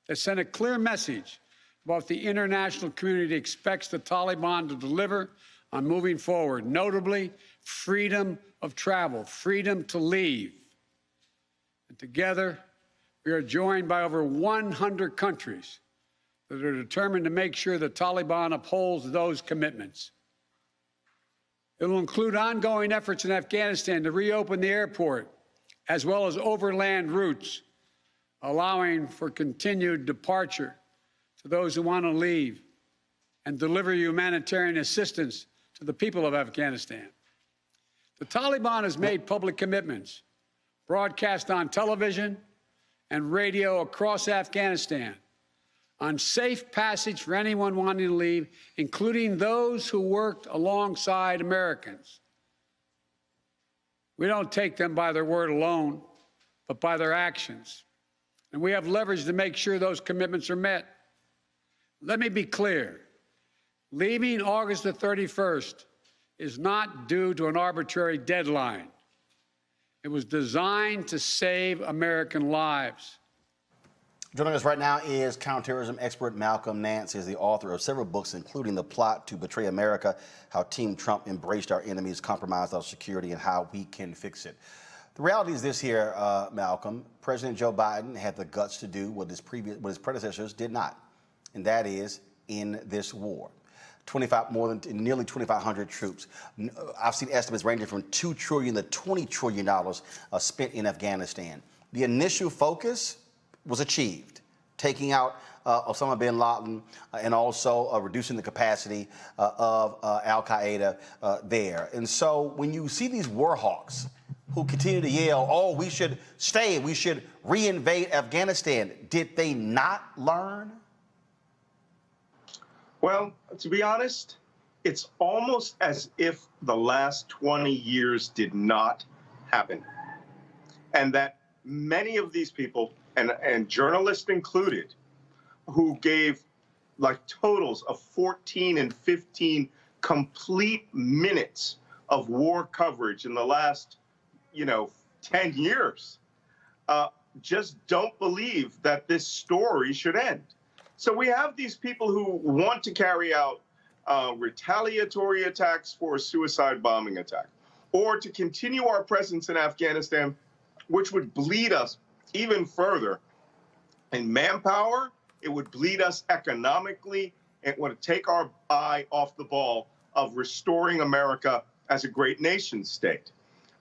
that sent a clear message about what the international community expects the Taliban to deliver on moving forward, notably freedom of travel, freedom to leave. And together, we are joined by over 100 countries that are determined to make sure the Taliban upholds those commitments. It will include ongoing efforts in Afghanistan to reopen the airport, as well as overland routes, allowing for continued departure to those who want to leave and deliver humanitarian assistance to the people of Afghanistan. The Taliban has made public commitments, broadcast on television and radio across Afghanistan, on safe passage for anyone wanting to leave, including those who worked alongside Americans. We don't take them by their word alone, but by their actions. And we have leverage to make sure those commitments are met. Let me be clear. Leaving August the 31st is not due to an arbitrary deadline. It was designed to save American lives. Joining us right now is counterterrorism expert Malcolm Nance. He is the author of several books, including The Plot to Betray America, How Team Trump Embraced Our Enemies, Compromised Our Security, and How We Can Fix It. The reality is this here, Malcolm. President Joe Biden had the guts to do what his predecessors did not, and that is end this war. Nearly 2,500 troops. I've seen estimates ranging from $2 trillion to $20 trillion spent in Afghanistan. The initial focus was achieved, taking out Osama bin Laden and also reducing the capacity of al-Qaeda there. And so when you see these war hawks who continue to yell, oh, we should stay, we should reinvade Afghanistan, did they not learn? Well, to be honest, it's almost as if the last 20 years did not happen. And that many of these people, and journalists included, who gave like totals of 14 and 15 complete minutes of war coverage in the last, 10 years, just don't believe that this story should end. So we have these people who want to carry out retaliatory attacks for a suicide bombing attack, or to continue our presence in Afghanistan, which would bleed us even further in manpower. It would bleed us economically. It would take our eye off the ball of restoring America as a great nation state.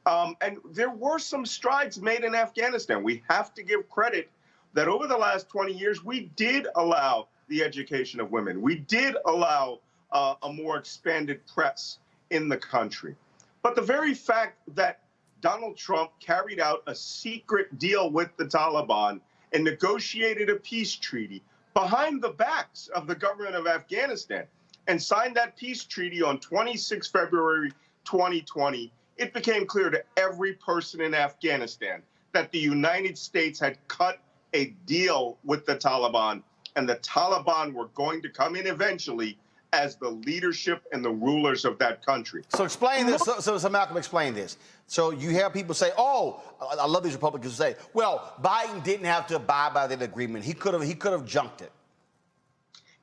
And there were some strides made in Afghanistan. We have to give credit that over the last 20 years, we did allow the education of women. We did allow a more expanded press in the country. But the very fact that Donald Trump carried out a secret deal with the Taliban and negotiated a peace treaty behind the backs of the government of Afghanistan and signed that peace treaty on 26 February 2020, it became clear to every person in Afghanistan that the United States had cut a deal with the Taliban, and the Taliban were going to come in eventually as the leadership and the rulers of that country. So explain this. So Malcolm, explain this. So you hear people say, oh, I love these Republicans who say, well, Biden didn't have to abide by that agreement. He could have junked it.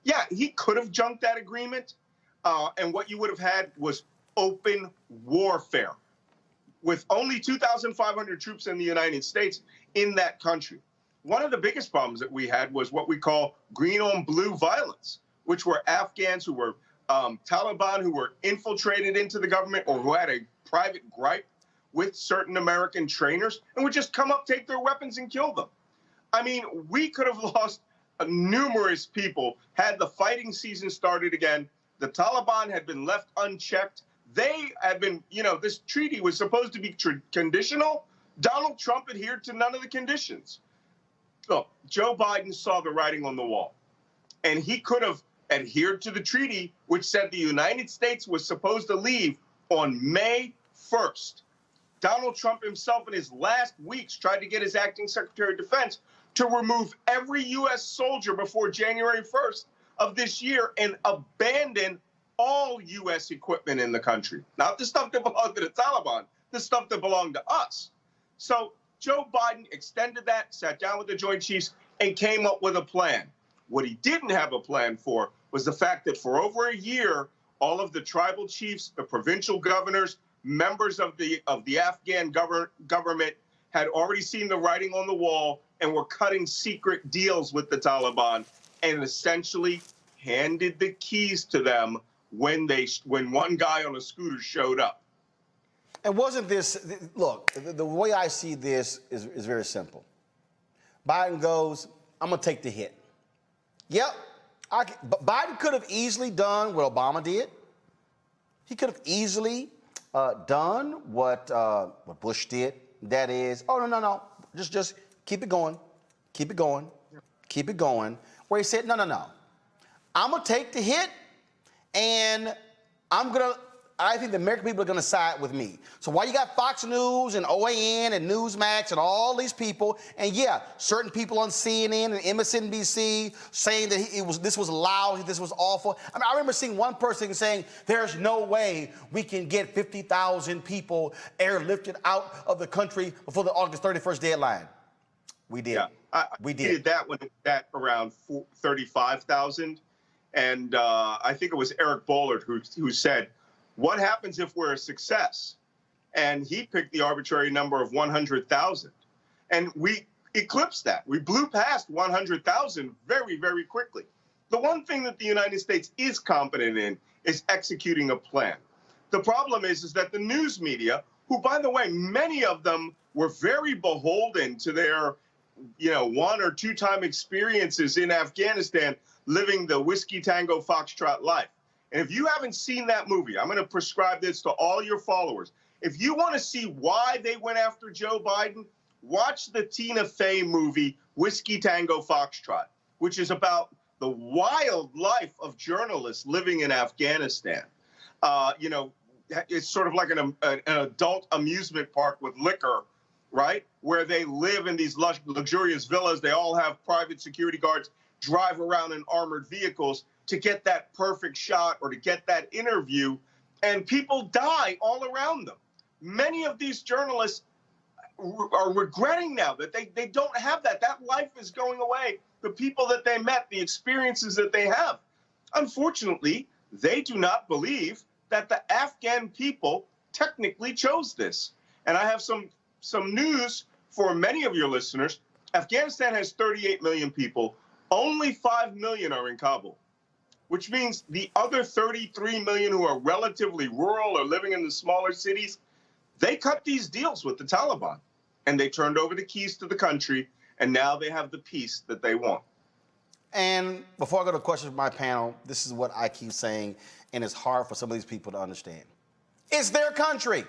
Yeah, he could have junked that agreement. And what you would have had was open warfare with only 2,500 troops in the United States in that country. One of the biggest problems that we had was what we call green on blue violence, which were Afghans who were Taliban who were infiltrated into the government or who had a private gripe with certain American trainers and would just come up, take their weapons and kill them. I mean, we could have lost numerous people had the fighting season started again. The Taliban had been left unchecked. They had been, this treaty was supposed to be conditional. Donald Trump adhered to none of the conditions. Look, Joe Biden saw the writing on the wall, and he could have adhered to the treaty, which said the United States was supposed to leave on May 1st. Donald Trump himself in his last weeks tried to get his acting Secretary of Defense to remove every U.S. soldier before January 1st of this year and abandon all U.S. equipment in the country. Not the stuff that belonged to the Taliban, the stuff that belonged to us. So Joe Biden extended that, sat down with the Joint Chiefs, and came up with a plan. What he didn't have a plan for was the fact that for over a year, all of the tribal chiefs, the provincial governors, members of the Afghan government had already seen the writing on the wall and were cutting secret deals with the Taliban and essentially handed the keys to them when one guy on a scooter showed up. And wasn't this, look, the way I see this is very simple. Biden goes, I'm going to take the hit. Yep, Biden could have easily done what Obama did. He could have easily done what Bush did. That is, oh, no, just keep it going, keep it going, keep it going. Where he said, no, I'm going to take the hit, and I think the American people are going to side with me. So while you got Fox News and OAN and Newsmax and all these people, and yeah, certain people on CNN and MSNBC saying that this was lousy, this was awful. I mean, I remember seeing one person saying, there's no way we can get 50,000 people airlifted out of the country before the August 31st deadline. We did. Yeah, we did that when it was at around 35,000. And I think it was Eric Bollard who said, what happens if we're a success? And he picked the arbitrary number of 100,000. And we eclipsed that. We blew past 100,000 very, very quickly. The one thing that the United States is competent in is executing a plan. The problem is that the news media, who, by the way, many of them were very beholden to their, 1 or 2 time experiences in Afghanistan, living the Whiskey Tango Foxtrot life. And if you haven't seen that movie, I'm going to prescribe this to all your followers. If you want to see why they went after Joe Biden, watch the Tina Fey movie, Whiskey Tango Foxtrot, which is about the wild life of journalists living in Afghanistan. It's sort of like an adult amusement park with liquor, right? Where they live in these luxurious villas. They all have private security guards, drive around in armored vehicles to get that perfect shot or to get that interview, and people die all around them. Many of these journalists are regretting now that they don't have that. That life is going away. The people that they met, the experiences that they have. Unfortunately, they do not believe that the Afghan people technically chose this. And I have some news for many of your listeners. Afghanistan has 38 million people. Only 5 million are in Kabul, which means the other 33 million who are relatively rural or living in the smaller cities, they cut these deals with the Taliban, and they turned over the keys to the country, and now they have the peace that they want. And before I go to questions from my panel, this is what I keep saying, and it's hard for some of these people to understand. It's their country.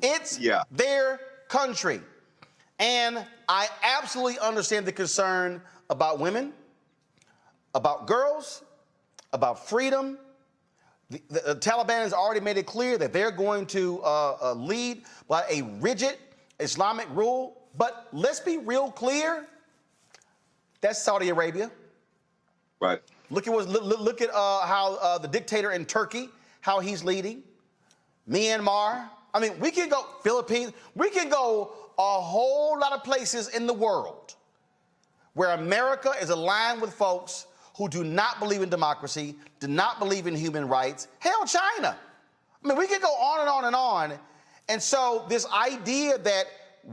It's their country. And I absolutely understand the concern about women, about girls, about freedom. The Taliban has already made it clear that they're going to lead by a rigid Islamic rule. But let's be real clear. That's Saudi Arabia. Right. Look at how the dictator in Turkey, how he's leading. Myanmar. I mean, we can go Philippines. We can go a whole lot of places in the world where America is aligned with folks who do not believe in democracy, do not believe in human rights. Hell, China. I mean, we can go on and on and on. And so this idea that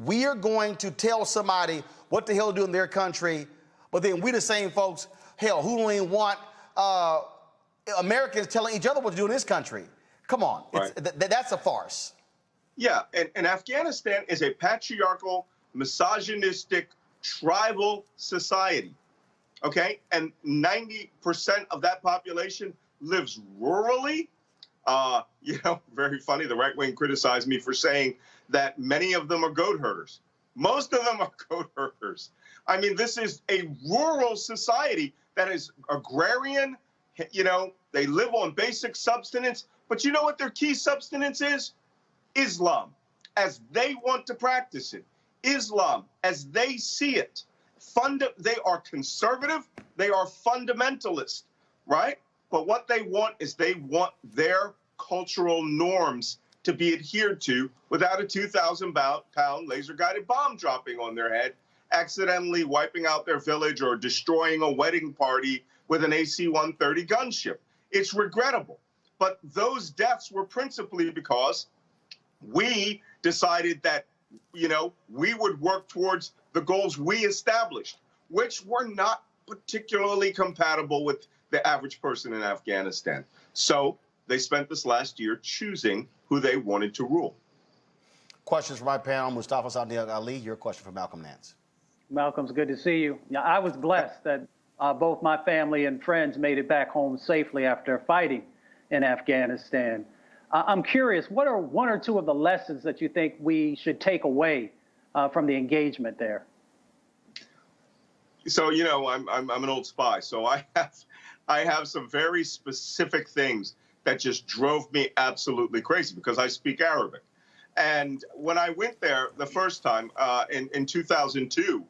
we are going to tell somebody what the hell to do in their country, but then we the same folks, hell, who don't even want Americans telling each other what to do in this country. Come on, right. That's a farce. Yeah, and Afghanistan is a patriarchal, misogynistic, tribal society, okay? And 90% of that population lives rurally. Very funny, the right wing criticized me for saying that many of them are goat herders. Most of them are goat herders. I mean, this is a rural society that is agrarian. They live on basic subsistence. But you know what their key subsistence is? Islam, as they want to practice it. Islam, as they see it. They are conservative. They are fundamentalist, right? But what they want is they want their cultural norms to be adhered to without a 2,000-pound laser-guided bomb dropping on their head, accidentally wiping out their village or destroying a wedding party with an AC-130 gunship. It's regrettable. But those deaths were principally because we decided that, we would work towards the goals we established, which were not particularly compatible with the average person in Afghanistan. So they spent this last year choosing who they wanted to rule. Questions from my panel. Mustafa Sadiq Ali, your question for Malcolm Nance. Malcolm's good to see you. Yeah, I was blessed that both my family and friends made it back home safely after fighting in Afghanistan. I'm curious, what are one or two of the lessons that you think we should take away from the engagement there? So, I'm an old spy, so I have some very specific things that just drove me absolutely crazy because I speak Arabic. And when I went there the first time in 2002,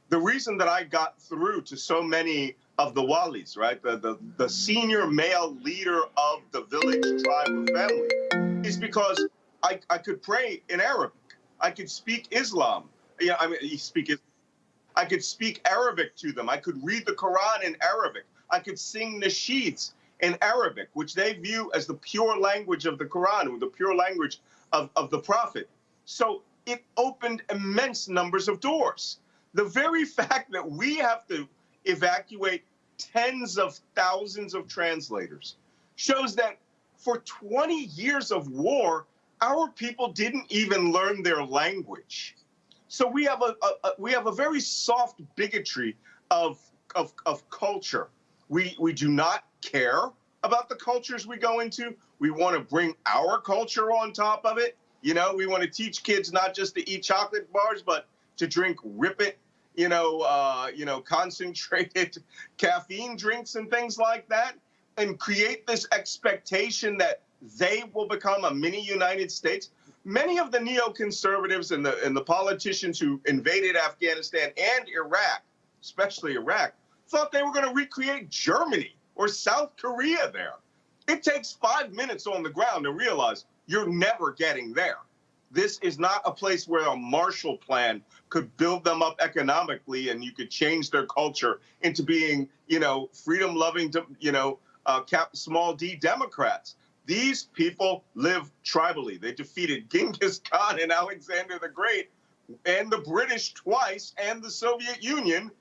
the reason that I got through to so many of the walis, right, the senior male leader of the village, tribe, or family, is because I could pray in Arabic. I could speak Islam. I could speak Arabic to them. I could read the Quran in Arabic. I could sing nasheeds in Arabic, which they view as the pure language of the Quran, or the pure language of the Prophet. So it opened immense numbers of doors. The very fact that we have to evacuate tens of thousands of translators shows that for 20 years of war, our people didn't even learn their language. So we have a very soft bigotry of culture. We do not care about the cultures we go into. We want to bring our culture on top of it. We want to teach kids not just to eat chocolate bars, but to drink Rip It, concentrated caffeine drinks and things like that, and create this expectation that they will become a mini United States. Many of the neoconservatives and the politicians who invaded Afghanistan and Iraq, especially Iraq, thought they were going to recreate Germany or South Korea there. It takes 5 minutes on the ground to realize you're never getting there. This is not a place where a Marshall Plan could build them up economically and you could change their culture into being, freedom-loving, small d Democrats. These people live tribally. They defeated Genghis Khan and Alexander the Great and the British twice and the Soviet Union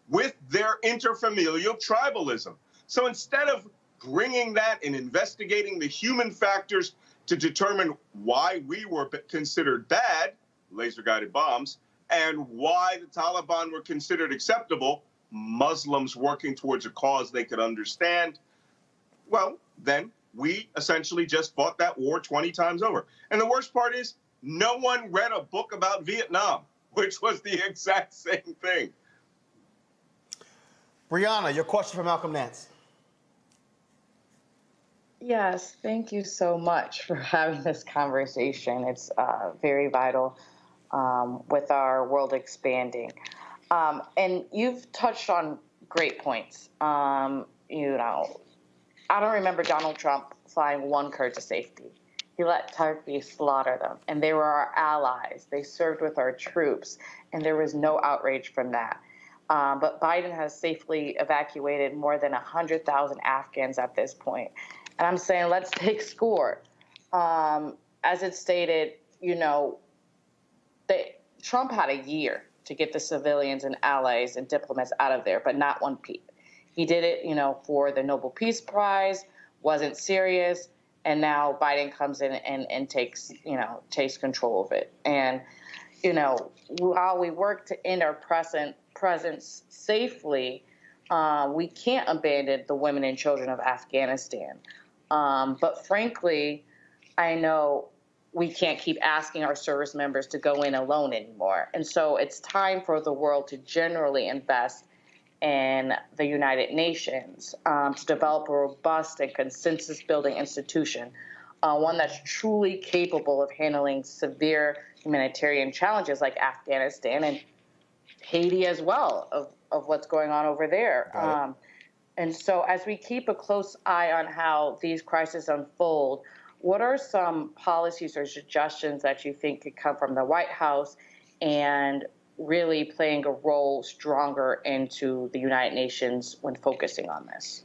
with their interfamilial tribalism. So instead of bringing that and investigating the human factors to determine why we were considered bad, laser-guided bombs, and why the Taliban were considered acceptable, Muslims working towards a cause they could understand, well, then we essentially just fought that war 20 times over. And the worst part is no one read a book about Vietnam, which was the exact same thing. Brianna, your question for Malcolm Nance. Yes, thank you so much for having this conversation. It's very vital with our world expanding. And you've touched on great points. I don't remember Donald Trump flying one Kurd to safety. He let Turkey slaughter them, and they were our allies. They served with our troops, and there was no outrage from that. But Biden has safely evacuated more than 100,000 Afghans at this point. And I'm saying, let's take score. As it stated, Trump had a year to get the civilians and allies and diplomats out of there, but not one peep. He did it, for the Nobel Peace Prize, wasn't serious, and now Biden comes in and takes control of it. And, while we work to end our presence safely, we can't abandon the women and children of Afghanistan. But frankly, I know we can't keep asking our service members to go in alone anymore. And so it's time for the world to generally invest in the United Nations to develop a robust and consensus-building institution, one that's truly capable of handling severe humanitarian challenges like Afghanistan and Haiti as well, of what's going on over there. And so as we keep a close eye on how these crises unfold, what are some policies or suggestions that you think could come from the White House and really playing a role stronger into the United Nations when focusing on this?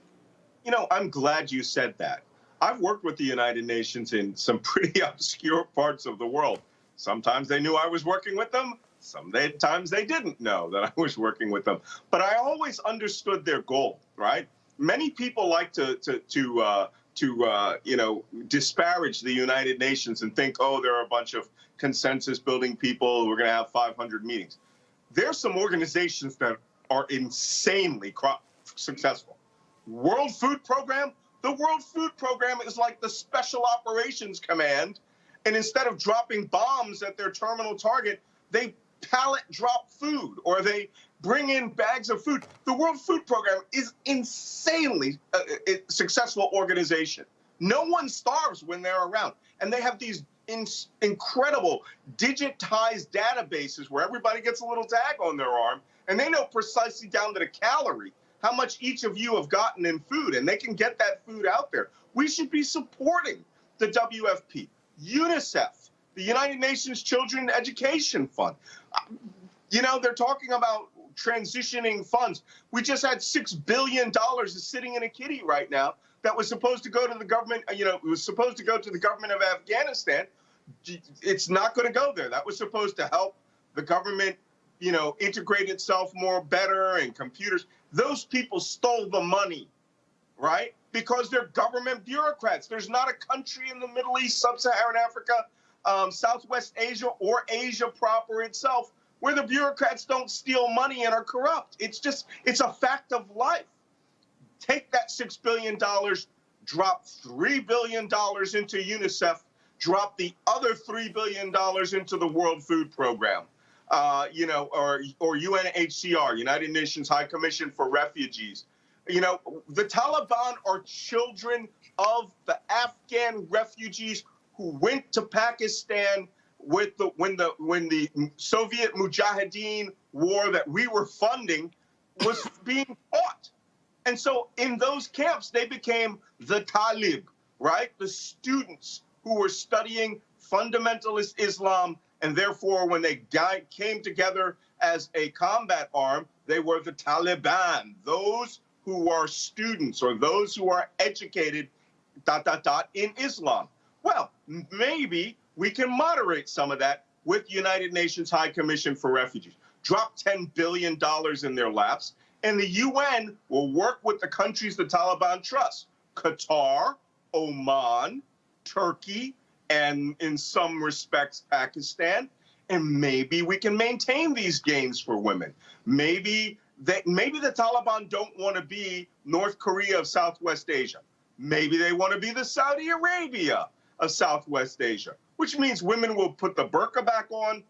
You know, I'm glad you said that. I've worked with the United Nations in some pretty obscure parts of the world. Sometimes they knew I was working with them. Sometimes they didn't know that I was working with them. But I always understood their goal, right? Many people like to disparage the United Nations and think, oh, there are a bunch of consensus building people. We're going to have 500 meetings. There's some organizations that are insanely successful. World Food Program. The World Food Program is like the Special Operations Command. And instead of dropping bombs at their terminal target, they pallet drop food or they bring in bags of food. The World Food Program is insanely successful organization. No one starves when they're around. And they have these incredible digitized databases where everybody gets a little tag on their arm, and they know precisely down to the calorie how much each of you have gotten in food, and they can get that food out there. We should be supporting the WFP, UNICEF, the United Nations Children Education Fund. You know, they're talking about transitioning funds. We just had $6 billion sitting in a kitty right now that was supposed to go to the government, it was supposed to go to the government of Afghanistan. It's not going to go there. That was supposed to help the government, integrate itself more better and computers. Those people stole the money, right? Because they're government bureaucrats. There's not a country in the Middle East, Sub-Saharan Africa, Southwest Asia, or Asia proper itself where the bureaucrats don't steal money and are corrupt. It's a fact of life. Take that $6 billion, drop $3 billion into UNICEF, drop the other $3 billion into the World Food Program, or UNHCR, United Nations High Commission for Refugees. The Taliban are children of the Afghan refugees who went to Pakistan when the Soviet Mujahideen war that we were funding was being fought. And so in those camps, they became the Talib, right? The students who were studying fundamentalist Islam. And therefore, when they came together as a combat arm, they were the Taliban, those who are students or those who are educated, in Islam. Well, maybe we can moderate some of that with United Nations High Commission for Refugees. Drop $10 billion in their laps. And the UN will work with the countries the Taliban trust. Qatar, Oman, Turkey, and in some respects, Pakistan. And maybe we can maintain these gains for women. Maybe the Taliban don't want to be North Korea of Southwest Asia. Maybe they want to be the Saudi Arabia of Southwest Asia, which means women will put the burqa back on.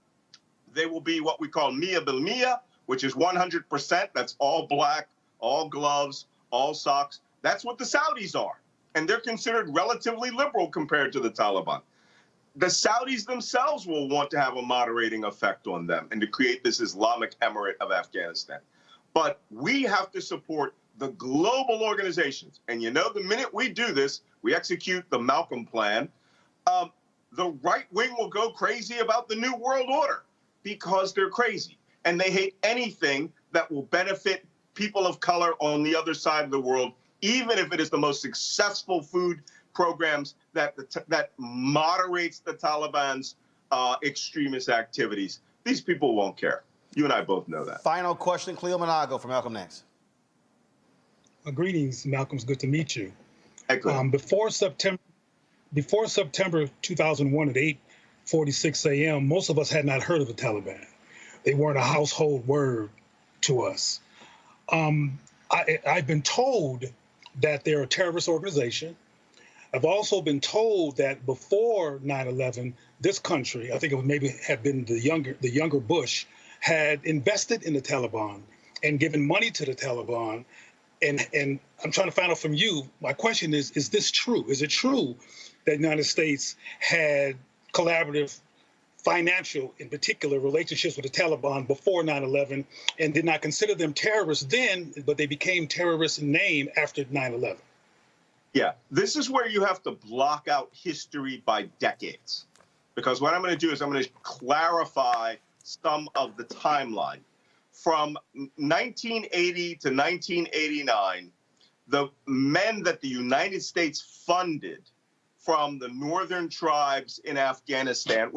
They will be what we call Mia bil Mia, which is 100%. That's all black, all gloves, all socks. That's what the Saudis are. And they're considered relatively liberal compared to the Taliban. The Saudis themselves will want to have a moderating effect on them and to create this Islamic Emirate of Afghanistan. But we have to support the global organizations. And the minute we do this, we execute the Malcolm Plan, the right wing will go crazy about the New World Order because they're crazy. And they hate anything that will benefit people of color on the other side of the world, even if it is the most successful food programs that moderates the Taliban's extremist activities. These people won't care. You and I both know that. Final question, Cleo Monago from Malcolm Next. Greetings, Malcolm. It's good to meet you. Hey, before September 2001 at 8:46 a.m., most of us had not heard of the Taliban. They weren't a household word to us. I've been told that they're a terrorist organization. I've also been told that before 9/11, this country, I think it would maybe have been the younger Bush, had invested in the Taliban and given money to the Taliban. And I'm trying to find out from you, my question is this true? Is it true that the United States had collaborative financial, in particular, relationships with the Taliban before 9/11 and did not consider them terrorists then, but they became terrorists in name after 9/11? Yeah, this is where you have to block out history by decades. Because what I'm going to do is I'm going to clarify some of the timeline. From 1980 to 1989, the men that the United States funded from the northern tribes in Afghanistan,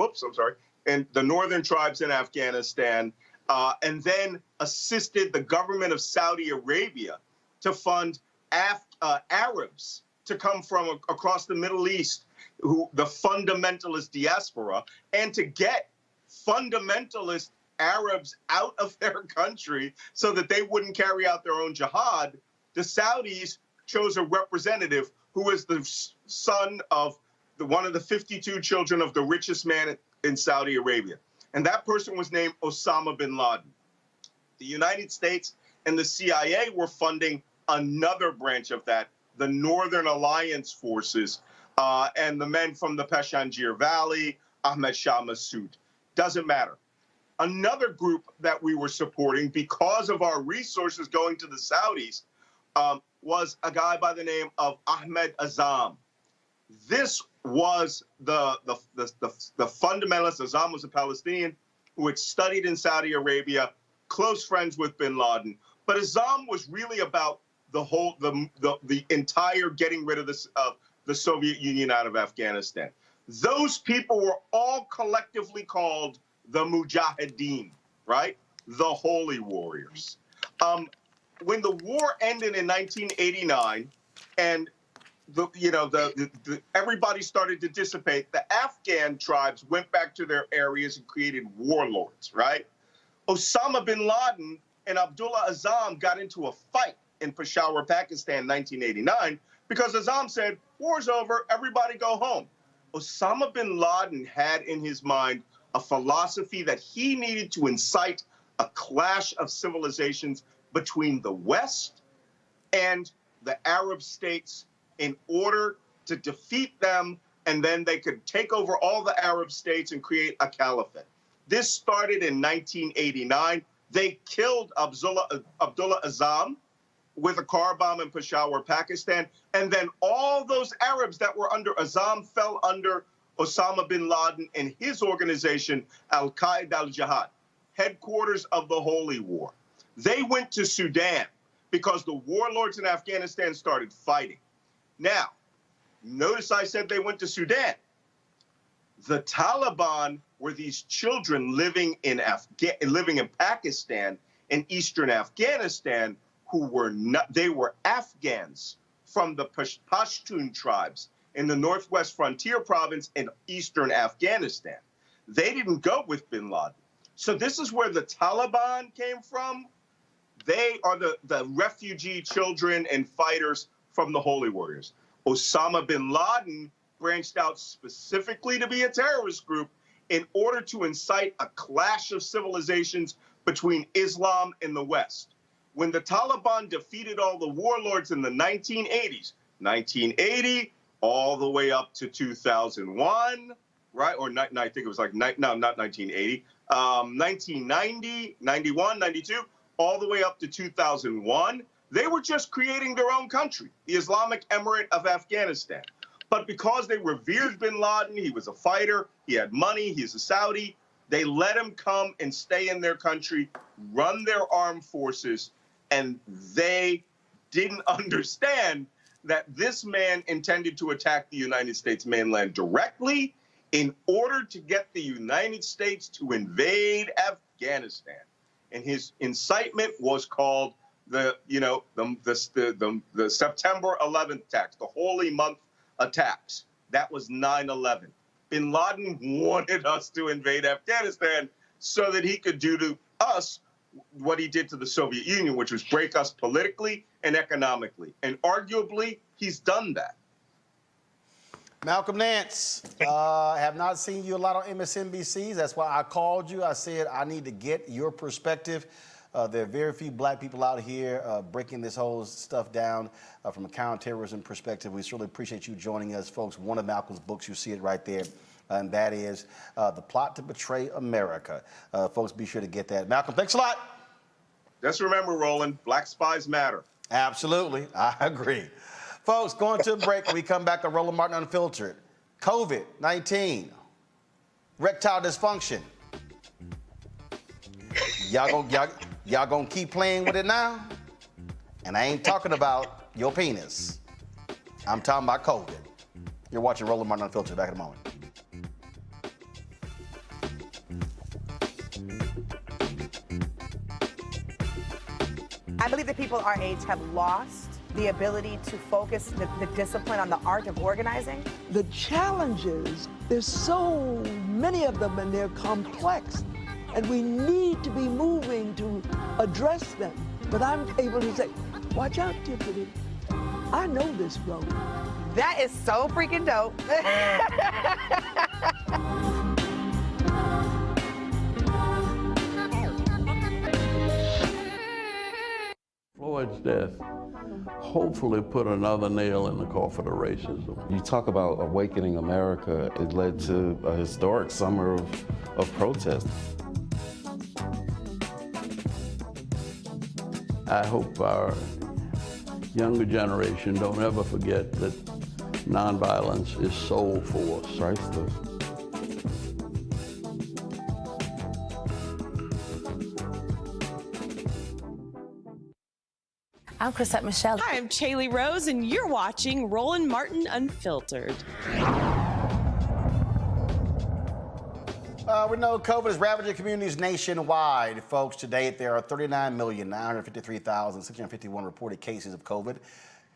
and the northern tribes in Afghanistan, and then assisted the government of Saudi Arabia to fund Arabs to come from across the Middle East, the fundamentalist diaspora, and to get fundamentalist Arabs out of their country so that they wouldn't carry out their own jihad. The Saudis chose a representative who was the son of one of the 52 children of the richest man in Saudi Arabia. And that person was named Osama bin Laden. The United States and the CIA were funding another branch of that, the Northern Alliance forces, and the men from the Pashanjir Valley, Ahmed Shah Massoud. Doesn't matter. Another group that we were supporting because of our resources going to the Saudis was a guy by the name of Ahmed Azam. This was the fundamentalist. Azam was a Palestinian who had studied in Saudi Arabia, close friends with bin Laden. But Azam was really about the entire getting rid of the Soviet Union out of Afghanistan. Those people were all collectively called the Mujahideen, right? The Holy Warriors. When the war ended in 1989, and everybody started to dissipate, the Afghan tribes went back to their areas and created warlords, right? Osama bin Laden and Abdullah Azam got into a fight in Peshawar, Pakistan, 1989, because Azam said, war's over, everybody go home. Osama bin Laden had in his mind a philosophy that he needed to incite a clash of civilizations between the West and the Arab states in order to defeat them, and then they could take over all the Arab states and create a caliphate. This started in 1989. They killed Abdullah Azam with a car bomb in Peshawar, Pakistan, and then all those Arabs that were under Azam fell under Osama bin Laden and his organization, Al-Qaeda al-Jihad, headquarters of the Holy War. They went to Sudan because the warlords in Afghanistan started fighting. Now, notice I said they went to Sudan. The Taliban were these children living in Pakistan and eastern Afghanistan who were they were Afghans from the Pashtun tribes in the Northwest Frontier Province in eastern Afghanistan. They didn't go with bin Laden. So this is where the Taliban came from. They are the refugee children and fighters from the Holy Warriors. Osama bin Laden branched out specifically to be a terrorist group in order to incite a clash of civilizations between Islam and the West. When the Taliban defeated all the warlords in the 1980s, 1980 all the way up to 2001, right? Or I think it was like, no, not 1980, 1990, 91, 92, all the way up to 2001, they were just creating their own country, the Islamic Emirate of Afghanistan. But because they revered bin Laden, he was a fighter, he had money, he's a Saudi, they let him come and stay in their country, run their armed forces, and they didn't understand that this man intended to attack the United States mainland directly in order to get the United States to invade Afghanistan. And his incitement was called the September 11th attacks, the Holy Month attacks. That was 9/11. Bin Laden wanted us to invade Afghanistan so that he could do to us what he did to the Soviet Union, which was break us politically and economically. And arguably, he's done that. Malcolm Nance, have not seen you a lot on MSNBCs. That's why I called you. I said I need to get your perspective. There are very few black people out here breaking this whole stuff down from a counterterrorism perspective. We certainly appreciate you joining us, folks. One of Malcolm's books, you see it right there, and that is The Plot to Betray America. Folks, be sure to get that. Malcolm, thanks a lot. Just remember, Roland, black spies matter. Absolutely. I agree. Folks, going to a break. When we come back on Roland Martin Unfiltered. COVID-19, erectile dysfunction. Y'all gonna keep playing with it now? And I ain't talking about your penis. I'm talking about COVID. You're watching Roland Martin Unfiltered. Back in a moment. I believe that people our age have lost the ability to focus the discipline on the art of organizing. The challenges, there's so many of them and they're complex, and we need to be moving to address them. But I'm able to say, watch out, Tiffany, I know this road. That is so freaking dope. Floyd's death hopefully put another nail in the coffin of racism. You talk about awakening America. It led to a historic summer of protest. I hope our younger generation don't ever forget that nonviolence is soul force. Priceless. I'm Chrisette Michelle. Hi, I'm Chaley Rose, and you're watching Roland Martin Unfiltered. We know COVID is ravaging communities nationwide. Folks, to date, there are 39,953,651 reported cases of COVID.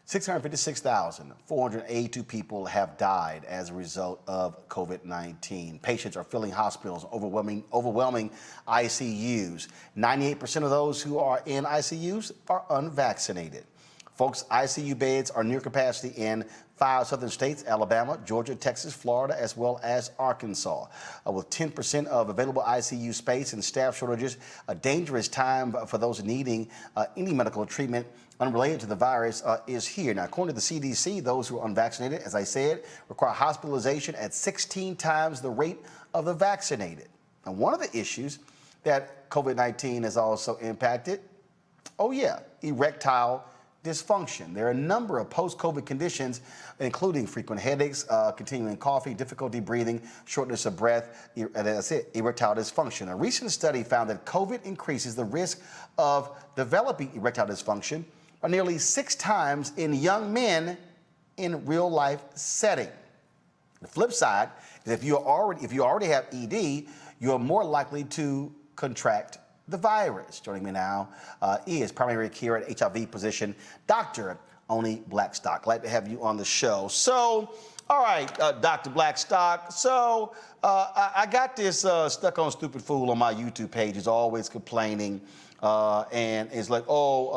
656,482 people have died as a result of COVID-19. Patients are filling hospitals, overwhelming ICUs. 98% of those who are in ICUs are unvaccinated. Folks, ICU beds are near capacity in 5 southern states: Alabama, Georgia, Texas, Florida, as well as Arkansas. With 10% of available ICU space and staff shortages, a dangerous time for those needing any medical treatment unrelated to the virus is here. Now, according to the CDC, those who are unvaccinated, as I said, require hospitalization at 16 times the rate of the vaccinated. And one of the issues that COVID-19 has also impacted, erectile dysfunction. There are a number of post-COVID conditions, including frequent headaches, continuing coughing, difficulty breathing, shortness of breath, and that's it, erectile dysfunction. A recent study found that COVID increases the risk of developing erectile dysfunction by nearly 6 times in young men in real-life setting. The flip side is if you already have ED, you're more likely to contract the virus. Joining me now is primary care and HIV physician, Dr. Oni Blackstock. Glad to have you on the show. So, all right, Dr. Blackstock. So, I got this stuck on stupid fool on my YouTube page. Is always complaining, and it's like,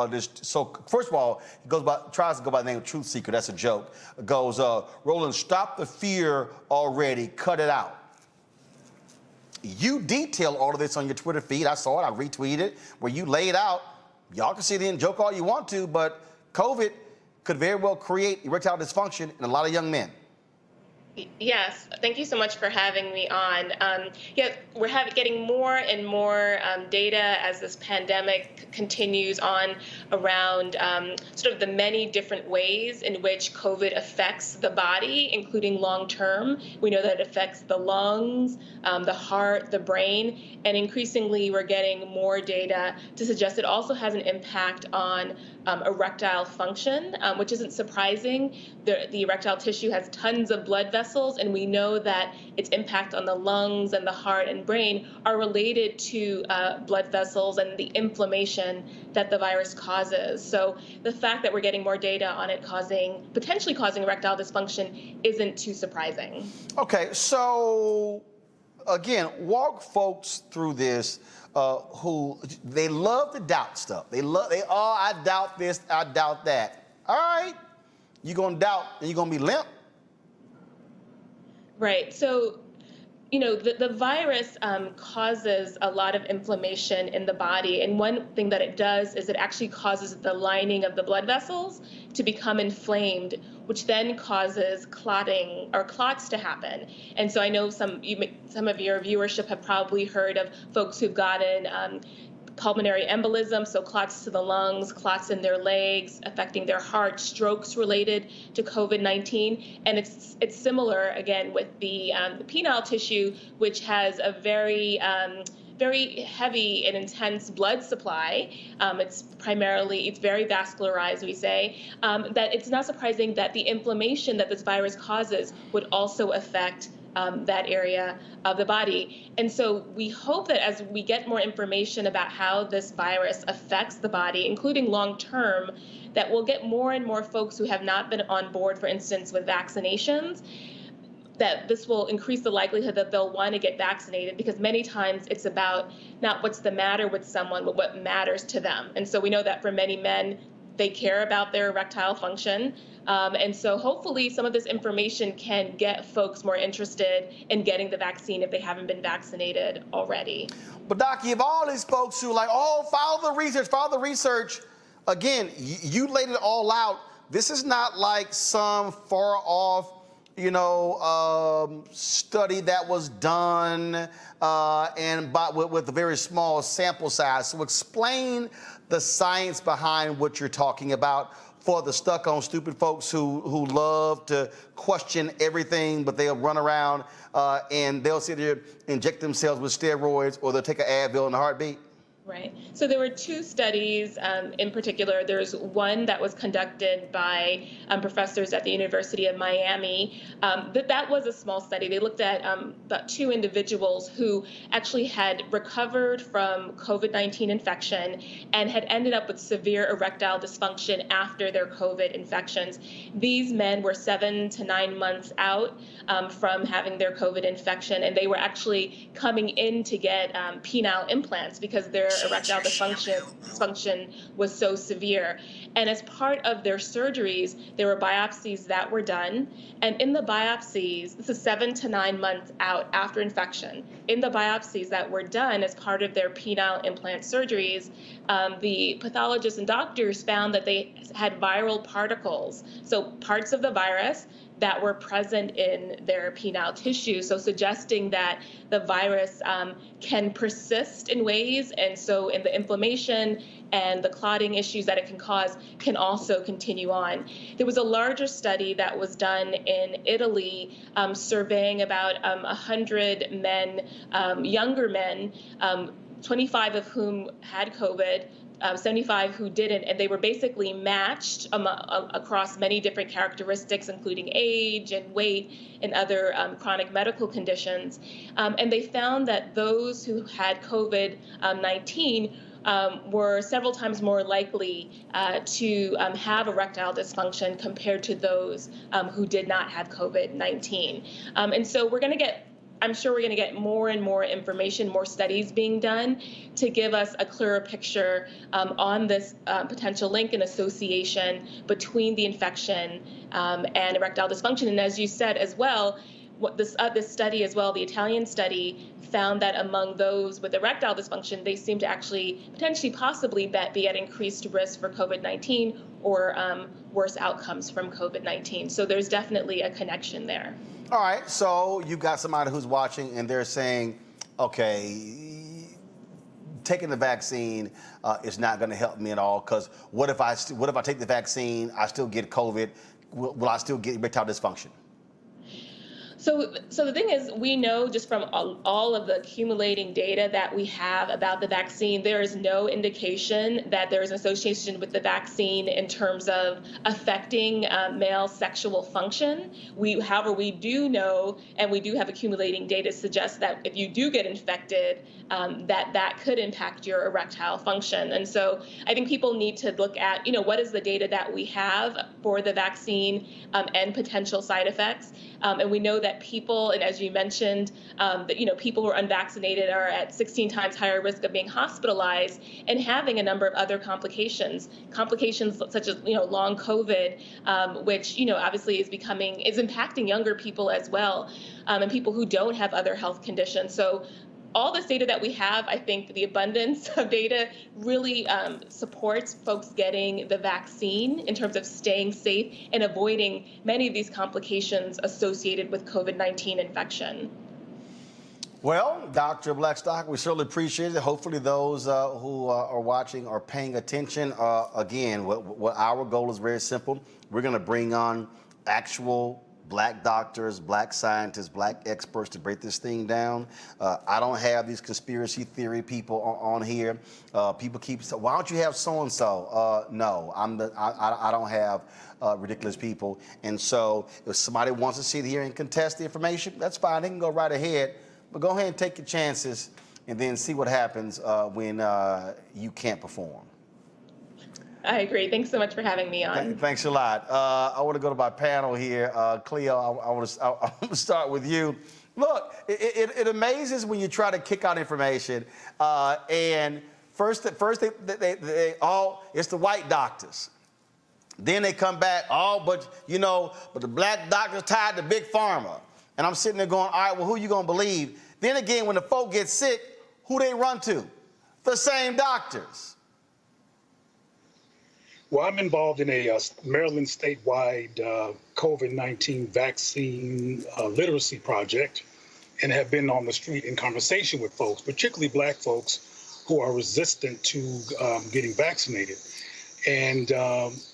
this. So, first of all, he tries to go by the name of Truth Seeker. That's a joke. Goes, Roland, stop the fear already. Cut it out. You detail all of this on your Twitter feed. I saw it. I retweeted it, where you laid out. Y'all can sit in and joke all you want to, but COVID could very well create erectile dysfunction in a lot of young men. Yes, thank you so much for having me on. We're getting more and more data as this pandemic continues on around sort of the many different ways in which COVID affects the body, including long term. We know that it affects the lungs, the heart, the brain, and increasingly we're getting more data to suggest it also has an impact on erectile function, which isn't surprising. The erectile tissue has tons of blood vessels, and we know that its impact on the lungs and the heart and brain are related to blood vessels and the inflammation that the virus causes. So the fact that we're getting more data on it potentially causing erectile dysfunction isn't too surprising. Okay, so again, walk folks through this who they love to doubt stuff. I doubt this, I doubt that. All right, you're gonna doubt and you're gonna be limp. Right. So, the virus causes a lot of inflammation in the body. And one thing that it does is it actually causes the lining of the blood vessels to become inflamed, which then causes clotting or clots to happen. And so I know some of your viewership have probably heard of folks who've gotten pulmonary embolism, so clots to the lungs, clots in their legs, affecting their heart, strokes related to COVID-19. And it's similar, again, with the penile tissue, which has a very heavy and intense blood supply. It's very vascularized, we say, that it's not surprising that the inflammation that this virus causes would also affect that area of the body. And so we hope that as we get more information about how this virus affects the body, including long-term, that we'll get more and more folks who have not been on board, for instance, with vaccinations, that this will increase the likelihood that they'll want to get vaccinated, because many times it's about not what's the matter with someone, but what matters to them. And so we know that for many men, they care about their erectile function. And so hopefully some of this information can get folks more interested in getting the vaccine if they haven't been vaccinated already. But Doc, you have all these folks who are like, oh, follow the research. Again, you laid it all out. This is not like some far off, study that was done with a very small sample size. So explain the science behind what you're talking about for the stuck-on stupid folks who love to question everything, but they'll run around and they'll sit there, inject themselves with steroids, or they'll take an Advil in a heartbeat. Right. So there were two studies in particular. There's one that was conducted by professors at the University of Miami. That was a small study. They looked at about 2 individuals who actually had recovered from COVID-19 infection and had ended up with severe erectile dysfunction after their COVID infections. These men were 7 to 9 months out from having their COVID infection, and they were actually coming in to get penile implants because their erectile dysfunction was so severe. And as part of their surgeries, there were biopsies that were done. And in the biopsies, this is 7 to 9 months out after infection, in the biopsies that were done as part of their penile implant surgeries, the pathologists and doctors found that they had viral particles, so parts of the virus that were present in their penile tissue, so suggesting that the virus can persist in ways, and so in the inflammation and the clotting issues that it can cause can also continue on. There was a larger study that was done in Italy surveying about 100 men, younger men, 25 of whom had COVID, 75 who didn't, and they were basically matched across many different characteristics, including age and weight and other chronic medical conditions. And they found that those who had COVID-19 were several times more likely to have erectile dysfunction compared to those who did not have COVID-19. And so I'm sure we're going to get more and more information, more studies being done to give us a clearer picture on this potential link and association between the infection and erectile dysfunction. And as you said as well, this study as well, the Italian study, found that among those with erectile dysfunction, they seem to actually potentially possibly be at increased risk for COVID-19 or worse outcomes from COVID-19. So there's definitely a connection there. All right, so you've got somebody who's watching and they're saying, okay, taking the vaccine is not going to help me at all, because what if I take the vaccine, I still get COVID, will I still get erectile dysfunction? So the thing is, we know just from all of the accumulating data that we have about the vaccine, there is no indication that there is an association with the vaccine in terms of affecting male sexual function. However, we do know, and we do have accumulating data suggest that if you do get infected, that could impact your erectile function. And so I think people need to look at, what is the data that we have for the vaccine and potential side effects. And we know that people, and as you mentioned, that people who are unvaccinated are at 16 times higher risk of being hospitalized and having a number of other complications such as long COVID, which obviously is impacting younger people as well, and people who don't have other health conditions. So all this data that we have, I think the abundance of data really supports folks getting the vaccine in terms of staying safe and avoiding many of these complications associated with COVID-19 infection. Well, Dr. Blackstock, we certainly appreciate it. Hopefully those who are watching are paying attention. Again, what our goal is very simple. We're going to bring on actual black doctors, black scientists, black experts to break this thing down. I don't have these conspiracy theory people on here. People keep saying, why don't you have so-and-so? No, I don't have ridiculous people. And so if somebody wants to sit here and contest the information, that's fine. They can go right ahead. But go ahead and take your chances and then see what happens when you can't perform. I agree. Thanks so much for having me on. Thanks a lot. I want to go to my panel here. Cleo, I want to start with you. Look, it amazes when you try to kick out information. And first they all, it's the white doctors. Then they come back, but the black doctors tied to big pharma. And I'm sitting there going, all right, well, who you going to believe? Then again, when the folk get sick, who they run to? The same doctors. Well, I'm involved in a Maryland statewide COVID-19 vaccine literacy project and have been on the street in conversation with folks, particularly black folks who are resistant to getting vaccinated. And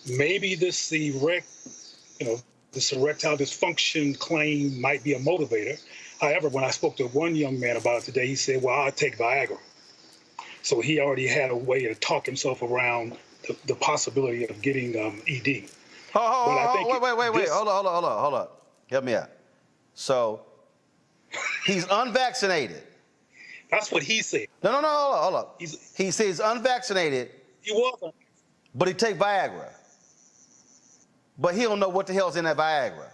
maybe this erectile dysfunction claim might be a motivator. However, when I spoke to one young man about it today, he said, well, I'll take Viagra. So he already had a way to talk himself around the possibility of getting ED. Wait. Hold on. Help me out. So he's unvaccinated. That's what he said. No, hold on. He says unvaccinated. He was. But he take Viagra. But he don't know what the hell's in that Viagra.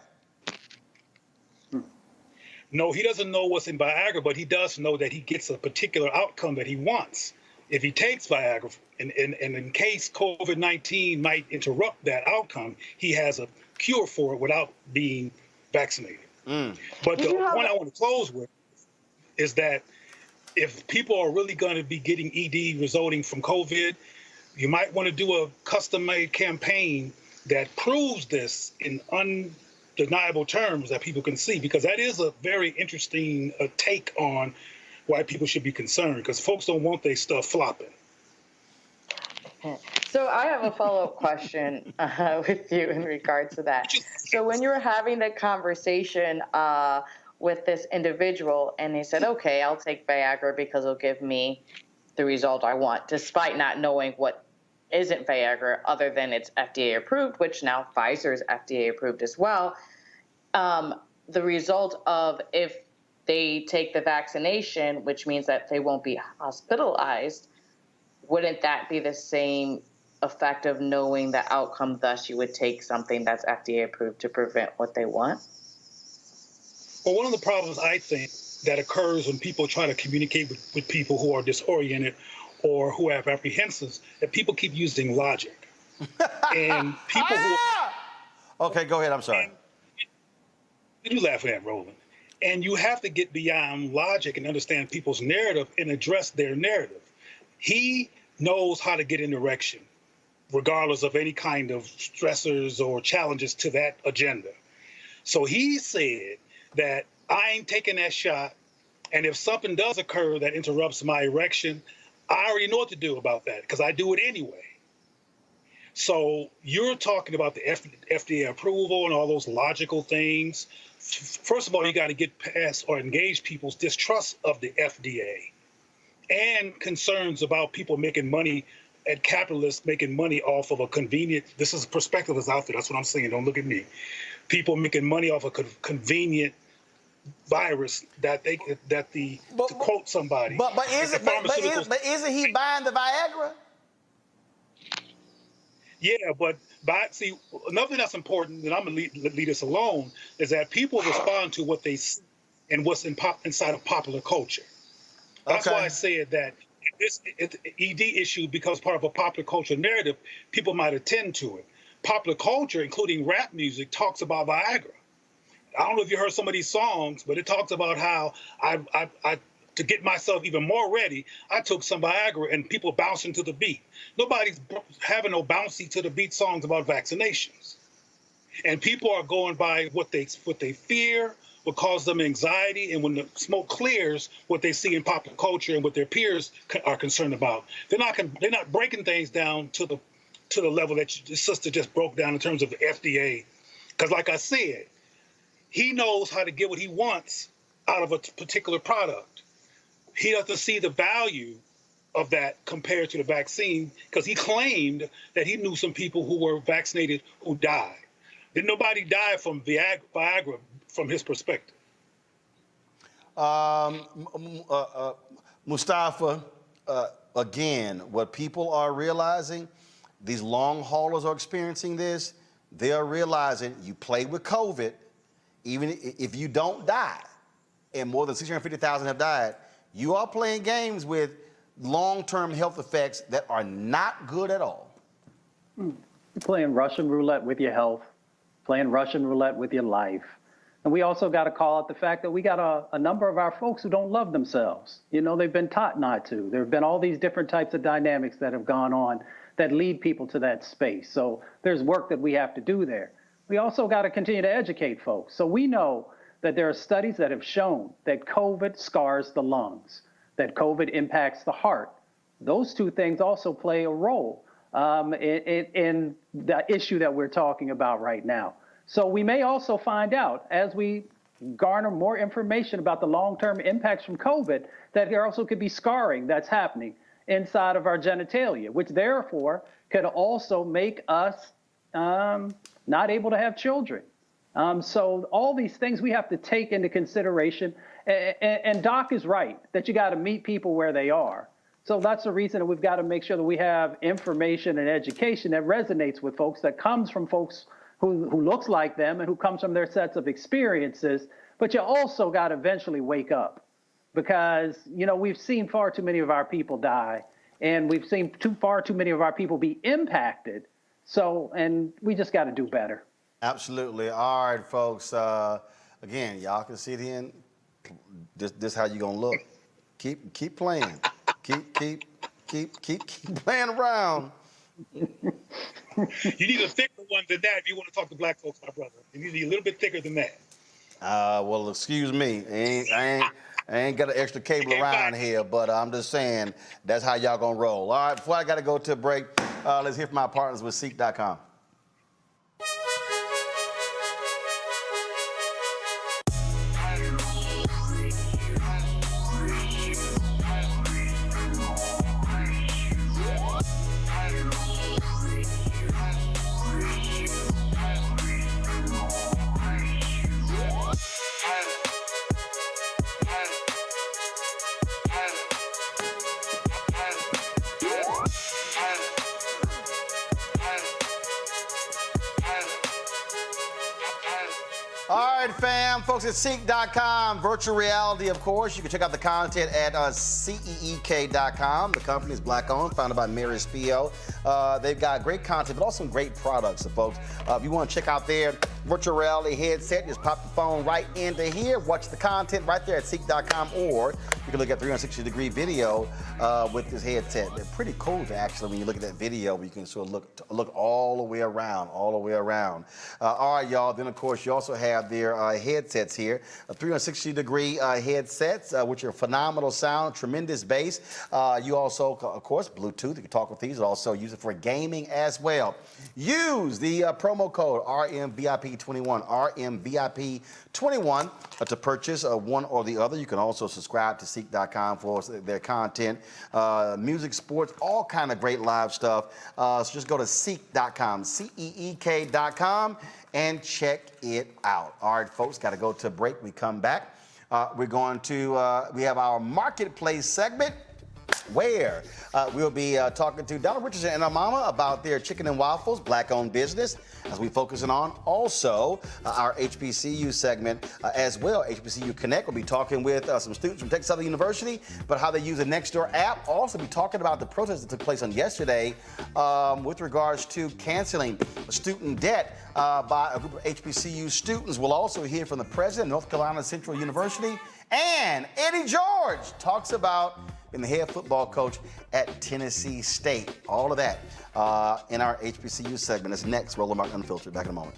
No, he doesn't know what's in Viagra, but he does know that he gets a particular outcome that he wants. If he takes Viagra, and in case COVID-19 might interrupt that outcome, he has a cure for it without being vaccinated. But the point I want to close with is that if people are really going to be getting ED resulting from COVID, you might want to do a custom-made campaign that proves this in undeniable terms that people can see, because that is a very interesting take on why people should be concerned, because folks don't want their stuff flopping. So I have a follow-up question with you in regards to that. So when you were having the conversation with this individual and he said, okay, I'll take Viagra because it'll give me the result I want, despite not knowing what isn't Viagra other than it's FDA approved, which now Pfizer is FDA approved as well. The result of if they take the vaccination, which means that they won't be hospitalized, wouldn't that be the same effect of knowing the outcome, thus you would take something that's FDA approved to prevent what they want? Well, one of the problems I think that occurs when people try to communicate with people who are disoriented or who have apprehensions, that people keep using logic. And people who... Okay, go ahead, I'm sorry. You laughing at Roland. And you have to get beyond logic and understand people's narrative and address their narrative. He knows how to get an erection, regardless of any kind of stressors or challenges to that agenda. So he said that I ain't taking that shot, and if something does occur that interrupts my erection, I already know what to do about that, because I do it anyway. So you're talking about the FDA approval and all those logical things. First of all, you got to get past or engage people's distrust of the FDA and concerns about people making money and capitalists making money off of a convenient, this is a perspective that's out there, that's what I'm saying, don't look at me. People making money off a convenient virus to quote somebody. But isn't he buying the Viagra? Yeah, but see, another thing that's important, and I'm going to leave this alone, is that people respond to what they see and what's inside of popular culture. That's why I said that this ED issue becomes part of a popular culture narrative, people might attend to it. Popular culture, including rap music, talks about Viagra. I don't know if you heard some of these songs, but it talks about how I to get myself even more ready, I took some Viagra and people bouncing to the beat. Nobody's having no bouncy to the beat songs about vaccinations. And people are going by what they fear what causes them anxiety, and when the smoke clears, what they see in pop culture and what their peers are concerned about. They're not breaking things down to the level that your sister just broke down in terms of the FDA. Because like I said, he knows how to get what he wants out of a particular product. He doesn't see the value of that compared to the vaccine, because he claimed that he knew some people who were vaccinated who died. Did nobody die from Viagra from his perspective? Mustafa, again, what people are realizing, these long haulers are experiencing this. They are realizing you play with COVID, even if you don't die, and more than 650,000 have died, you are playing games with long-term health effects that are not good at all. You're playing Russian roulette with your health, playing Russian roulette with your life. And we also got to call out the fact that we got a number of our folks who don't love themselves. You know, they've been taught not to. There have been all these different types of dynamics that have gone on that lead people to that space. So there's work that we have to do there. We also got to continue to educate folks. So we know that there are studies that have shown that COVID scars the lungs, that COVID impacts the heart. Those two things also play a role in the issue that we're talking about right now. So we may also find out, as we garner more information about the long-term impacts from COVID, that there also could be scarring that's happening inside of our genitalia, which therefore could also make us not able to have children. So all these things we have to take into consideration. And Doc is right, that you got to meet people where they are. So that's the reason that we've got to make sure that we have information and education that resonates with folks, that comes from folks who looks like them and who comes from their sets of experiences. But you also got to eventually wake up, because, you know, we've seen far too many of our people die, and we've seen far too many of our people be impacted. So, and we just got to do better. Absolutely. All right, folks. Again, y'all can sit here and this how you gonna look. Keep playing. Keep playing around. You need a thicker one than that if you want to talk to black folks, my brother. You need a little bit thicker than that. Well, excuse me. I ain't got an extra cable around here, but I'm just saying that's how y'all gonna roll. All right, before I gotta go to a break, let's hear from our partners with CEEK.com. All right, fam, folks at CEEK.com, virtual reality, of course. You can check out the content at CEEK.com. The company is black-owned, founded by Mary Spio. They've got great content, but also some great products, so folks. If you want to check out their virtual reality headset, just pop the phone right into here, watch the content right there at CEEK.com, or you can look at 360-degree video with this headset. They're pretty cool, actually, when you look at that video. You can sort of look all the way around, all right, y'all. Then, of course, you also have their headsets here, 360-degree headsets, which are phenomenal sound, tremendous bass. You also, of course, Bluetooth. You can talk with these. Also use it for gaming as well. Use the promo code RMVIP21, RMVIP21 to purchase one or the other. You can also subscribe to CEEK.com for their content, music, sports, all kind of great live stuff. So just go to CEEK.com, CEEK.com, and check it out. All right, folks, got to go to a break. We come back. We're going to, we have our marketplace segment, where we'll be talking to Donna Richardson and her mama about their chicken and waffles, black-owned business, as we focusing on also our HBCU segment as well. HBCU Connect will be talking with some students from Texas Southern University, but how they use the Nextdoor app. Also be talking about the protest that took place on yesterday with regards to canceling student debt by a group of HBCU students. We'll also hear from the president of North Carolina Central University, and Eddie George talks about being the head football coach at Tennessee State. All of that in our HBCU segment. That's next. Roland Martin Unfiltered. Back in a moment.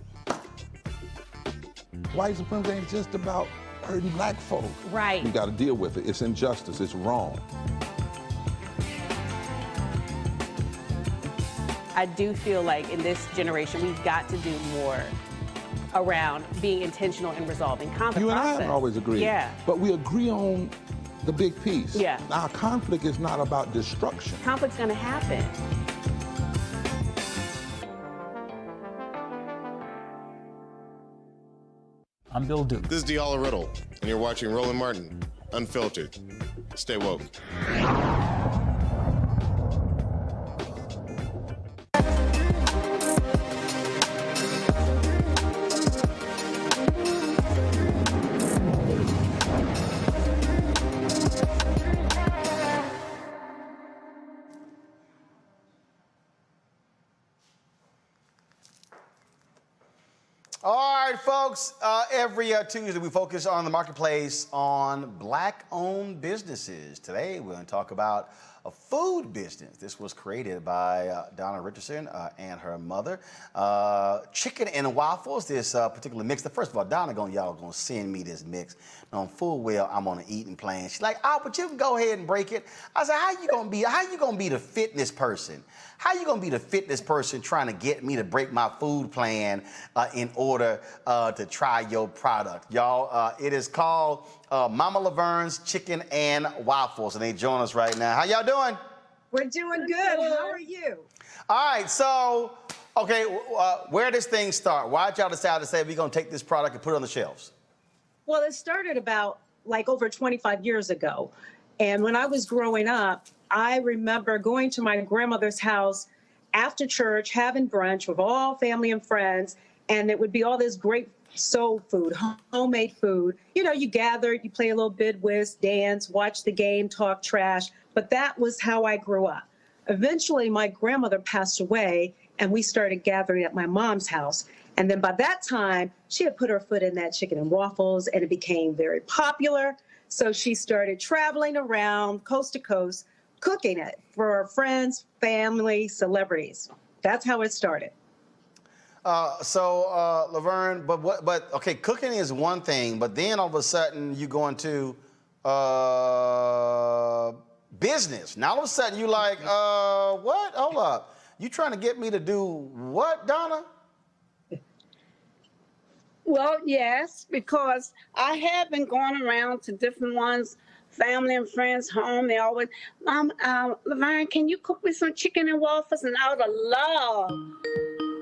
white supremacy ain't just about hurting black folk. Right. We got to deal with it. It's injustice. It's wrong. I do feel like in this generation, we've got to do more around being intentional in resolving conflict. You and I haven't always agreed. Yeah. But we agree on the big piece. Yeah. Now, conflict is not about destruction. Conflict's going to happen. I'm Bill Duke. This is Diala Riddle, and you're watching Roland Martin, Unfiltered. Stay woke. All right, folks, every Tuesday we focus on the marketplace on black-owned businesses. Today we're going to talk about a food business. This was created by Donna Richardson and her mother. Chicken and waffles, this particular mix. First of all, Donna, y'all gonna send me this mix. Knowing full well I'm on an eating plan. She's like, oh, but you can go ahead and break it. I said, how you gonna be the fitness person? How you gonna be the fitness person trying to get me to break my food plan in order to try your product? Y'all, it is called Mama Laverne's Chicken and Waffles, and they join us right now. How y'all doing? We're doing good. How are you? All right, so, okay, where does things start? Why did y'all decide to say we're gonna take this product and put it on the shelves? Well, it started about like over 25 years ago. And when I was growing up, I remember going to my grandmother's house after church, having brunch with all family and friends, and it would be all this great soul food, homemade food. You know, you gather, you play a little bid whist, dance, watch the game, talk trash, but that was how I grew up. Eventually, my grandmother passed away, and we started gathering at my mom's house. And then by that time, she had put her foot in that chicken and waffles, and it became very popular. So she started traveling around coast to coast, cooking it for her friends, family, celebrities. That's how it started. Laverne, but okay, cooking is one thing, but then all of a sudden you go into business. Now all of a sudden you like, what? Hold up. You trying to get me to do what, Donna? Well, yes, because I have been going around to different ones, family and friends home. They always, Mom, Laverne, can you cook me some chicken and waffles? And I would have loved.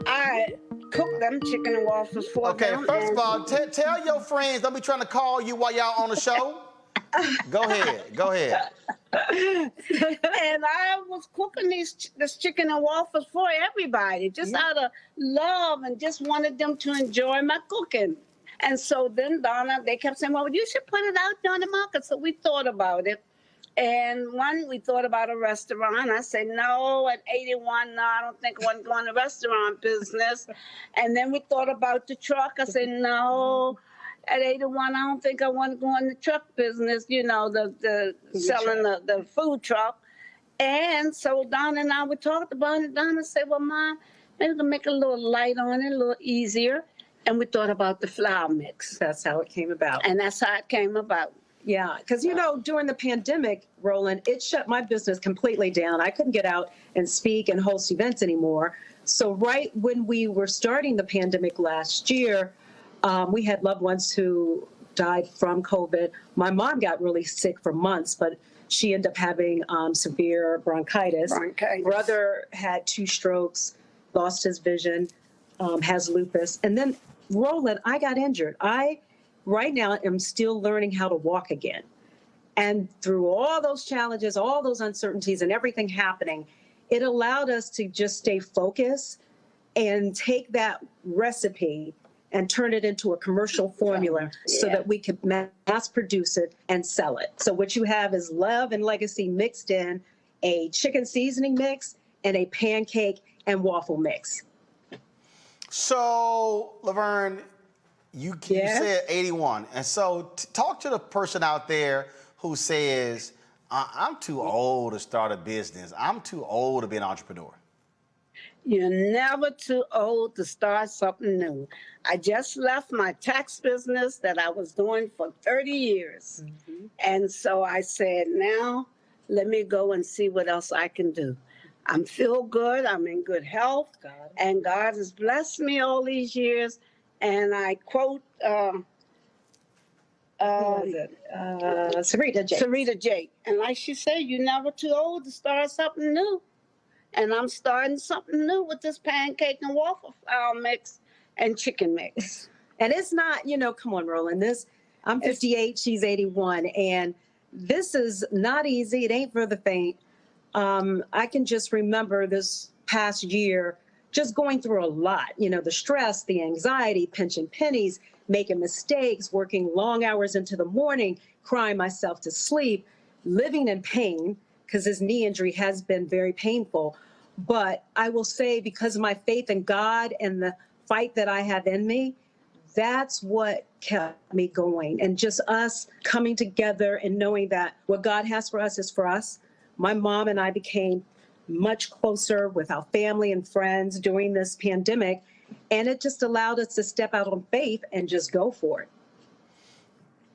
I cook them chicken and waffles for them. Okay, first of all, tell your friends don't be trying to call you while y'all on the show. Go ahead. And I was cooking this chicken and waffles for everybody, just out of love, and just wanted them to enjoy my cooking. And so then Donna, they kept saying, well, you should put it out there on the market. So we thought about it. And we thought about a restaurant. I said, no, at 81, no, I don't think I want to go in the restaurant business. And then we thought about the truck. I said, no. At 81, I don't think I want to go in the truck business, you know, the selling the food truck. And so Donna and I, we talked about it. Donna said, well, Mom, maybe we can make a little light on it, a little easier. And we thought about the flour mix. That's how it came about. And that's how it came about. Yeah, because, you know, during the pandemic, Roland, it shut my business completely down. I couldn't get out and speak and host events anymore. So right when we were starting the pandemic last year, we had loved ones who died from COVID. My mom got really sick for months, but she ended up having severe bronchitis. Brother had 2 strokes, lost his vision, has lupus. And then, Roland, I got injured. I, right now, am still learning how to walk again. And through all those challenges, all those uncertainties and everything happening, it allowed us to just stay focused and take that recipe and turn it into a commercial formula so that we could mass produce it and sell it. So what you have is love and legacy mixed in a chicken seasoning mix and a pancake and waffle mix. So, Laverne, you said 81. And so talk to the person out there who says, I'm too old to start a business. I'm too old to be an entrepreneur. You're never too old to start something new. I just left my tax business that I was doing for 30 years. And so I said, now let me go and see what else I can do. I'm feel good, I'm in good health, and God has blessed me all these years. And I quote Sarita Jake. And like she said, you're never too old to start something new. And I'm starting something new with this pancake and waffle flour mix and chicken mix. And it's not, come on, Roland. I'm 58, she's 81, and this is not easy. It ain't for the faint. I can just remember this past year just going through a lot, the stress, the anxiety, pinching pennies, making mistakes, working long hours into the morning, crying myself to sleep, living in pain, because his knee injury has been very painful. But I will say, because of my faith in God and the fight that I have in me, that's what kept me going. And just us coming together and knowing that what God has for us is for us. My mom and I became much closer with our family and friends during this pandemic. And it just allowed us to step out on faith and just go for it.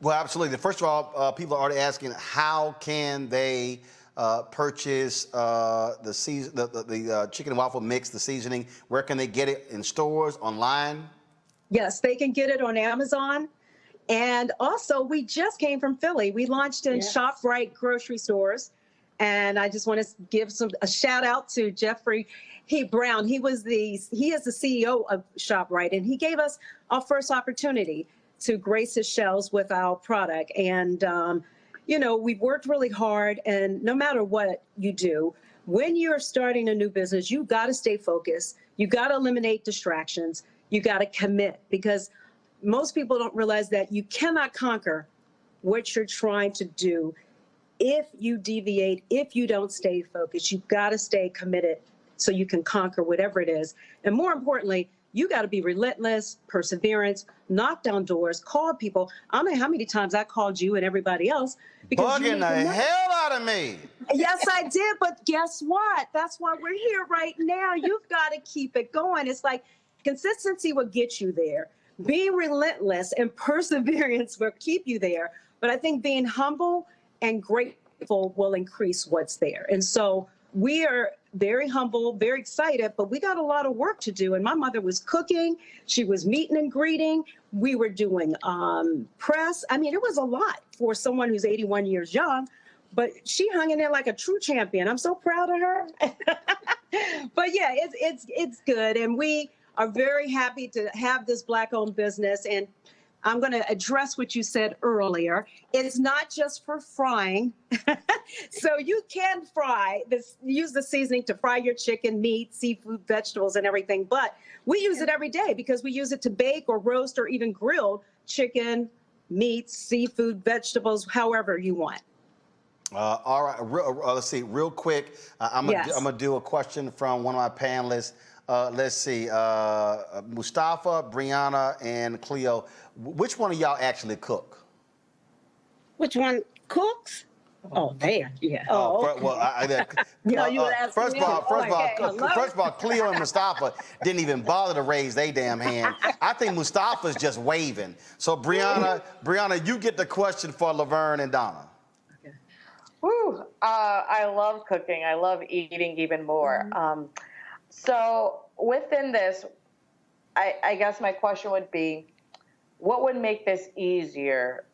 Well, absolutely. First of all, people are already asking, how can they purchase the chicken and waffle mix, the seasoning? Where can they get it? In stores, online? Yes, they can get it on Amazon. And also, we just came from Philly. We launched in ShopRite grocery stores. And I just want to give a shout out to Jeffrey Brown. He is the CEO of ShopRite, and he gave us our first opportunity to grace his shelves with our product. And we've worked really hard, and no matter what you do, when you're starting a new business, you got to stay focused. You got to eliminate distractions. You got to commit, because most people don't realize that you cannot conquer what you're trying to do if you deviate, if you don't stay focused. You've got to stay committed so you can conquer whatever it is. And more importantly, you got to be relentless, perseverance, knock down doors, call people. I don't know how many times I called you and everybody else. Bugging the hell out of me. Yes, I did. But guess what? That's why we're here right now. You've got to keep it going. It's like consistency will get you there. Being relentless and perseverance will keep you there. But I think being humble and grateful will increase what's there. And so we are very humble, very excited, but we got a lot of work to do. And my mother was cooking. She was meeting and greeting. We were doing press. I mean, it was a lot for someone who's 81 years young, but she hung in there like a true champion. I'm so proud of her. But yeah, it's good. And we are very happy to have this Black-owned business. And I'm going to address what you said earlier. It's not just for frying. So you can use the seasoning to fry your chicken, meat, seafood, vegetables, and everything. But we use it every day because we use it to bake or roast or even grill chicken, meat, seafood, vegetables, however you want. All right. Let's see. Real quick, I'm going to do a question from one of my panelists. Let's see. Mustafa, Brianna, and Cleo. Which one of y'all actually cook? Which one cooks? Oh, there. Yeah. First of all, Cleo and Mustafa didn't even bother to raise their damn hand. I think Mustafa's just waving. So Brianna, you get the question for Laverne and Donna. Woo! I love cooking. I love eating even more. So within this, I guess my question would be, what would make this easier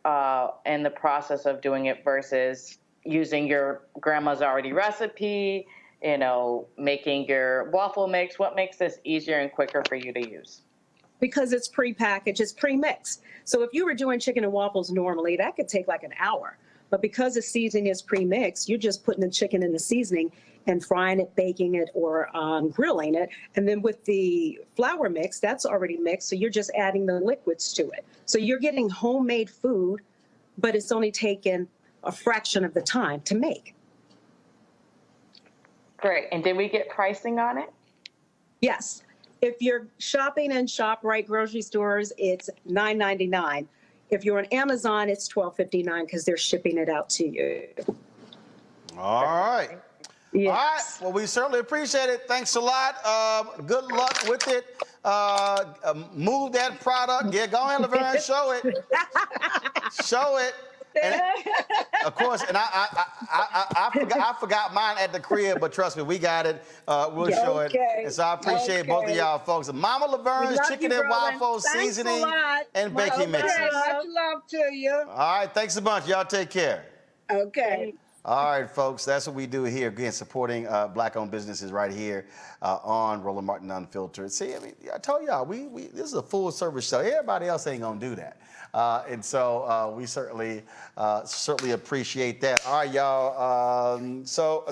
in the process of doing it versus using your grandma's already recipe, making your waffle mix? What makes this easier and quicker for you to use? Because it's pre-packaged, it's pre-mixed. So if you were doing chicken and waffles normally, that could take like an hour. But because the seasoning is pre-mixed, you're just putting the chicken in the seasoning and frying it, baking it, or grilling it. And then with the flour mix, that's already mixed, so you're just adding the liquids to it. So you're getting homemade food, but it's only taken a fraction of the time to make. Great. And did we get pricing on it? Yes. If you're shopping in ShopRite grocery stores, it's $9.99. If you're on Amazon, it's $12.59 because they're shipping it out to you. All right. Yes. All right. Well, we certainly appreciate it. Thanks a lot. Good luck with it. Move that product. Yeah, go ahead, Laverne, show it. Show it. And of course, and I forgot mine at the crib, but trust me, we got it. We'll show it. And so I appreciate both of y'all folks. Mama Laverne's chicken and waffles, seasoning, and baking mixes. Much love to you. All right, thanks a bunch. Y'all take care. Okay. All right, folks, that's what we do here. Again, supporting Black-owned businesses right here on Roland Martin Unfiltered. See, I mean, I told y'all, this is a full-service show. Everybody else ain't gonna do that, and so we certainly appreciate that. All right, y'all. So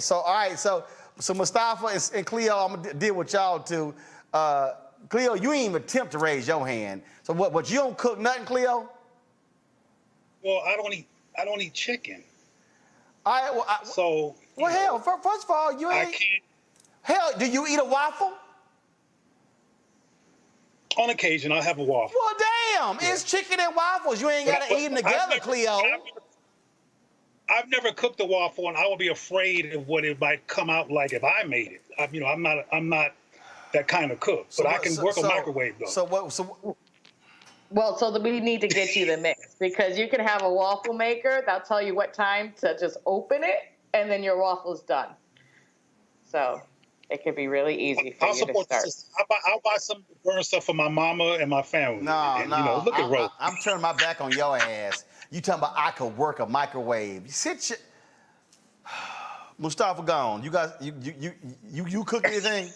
Mustafa and Cleo, I'm gonna deal with y'all too. Cleo, you ain't even attempt to raise your hand. So what? But you don't cook nothing, Cleo? Well, I don't eat chicken. All right, well, hell, first of all, you ain't. Hell, do you eat a waffle? On occasion, I'll have a waffle. Well, damn, it's chicken and waffles. You ain't got to eat them together, Cleo. I've never cooked a waffle, and I would be afraid of what it might come out like if I made it. I'm not that kind of cook, but I can work a microwave though. Well, so we need to get you the mix because you can have a waffle maker that'll tell you what time to just open it, and then your waffle's done. So it can be really easy for you to start. I'll buy some burn stuff for my mama and my family. No. Look at Rose. I'm turning my back on your ass. You talking about I could work a microwave? Mustafa gone. You guys, you cook anything?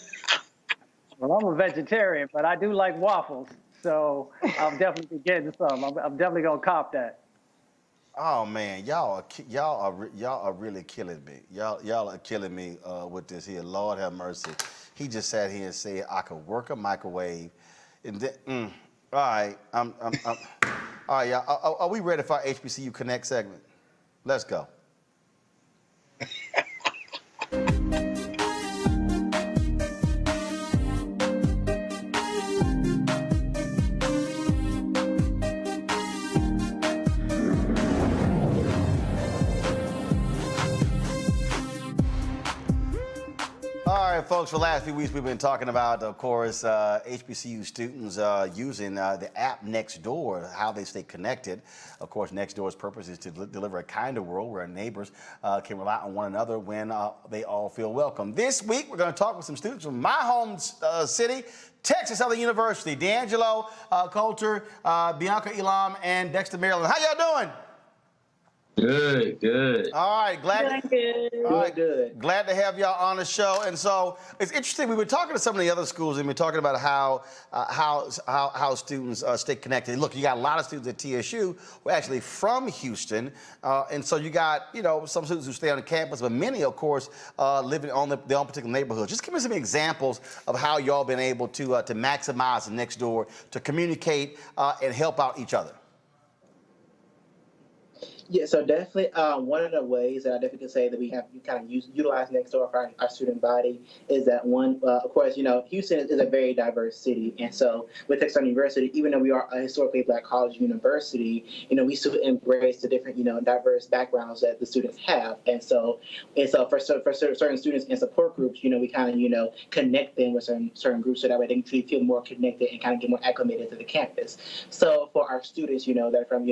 Well, I'm a vegetarian, but I do like waffles. So I'm definitely getting some. I'm definitely gonna cop that. Oh man, y'all are really killing me. Y'all are killing me with this here. Lord have mercy. He just sat here and said I could work a microwave, and then all right. All right, y'all. Are we ready for our HBCU Connect segment? Let's go. All right, folks, for the last few weeks, we've been talking about, of course, HBCU students using the app Nextdoor, how they stay connected. Of course, Nextdoor's purpose is to deliver a kinder world where neighbors can rely on one another when they all feel welcome. This week, we're going to talk with some students from my home city, Texas Southern University, D'Angelo, Coulter, Bianca Elam, and Dexter Maryland. How y'all doing? Good. All right, glad to have y'all on the show. And so it's interesting. We were talking to some of the other schools, and we're talking about how students stay connected. Look, you got a lot of students at TSU who are actually from Houston, and so you got some students who stay on the campus, but many, of course, living on their own particular neighborhoods. Just give me some examples of how y'all been able to maximize the Nextdoor to communicate and help out each other. Yeah, so definitely one of the ways that I definitely can say that we kind of utilize Nextdoor for our student body is that one, of course, Houston is a very diverse city. And so with Texas University, even though we are a historically Black college university, we still embrace the different, diverse backgrounds that the students have. And so for certain students and support groups, we kind of, connect them with certain groups so that way they can feel more connected and kind of get more acclimated to the campus. So for our students, that are from,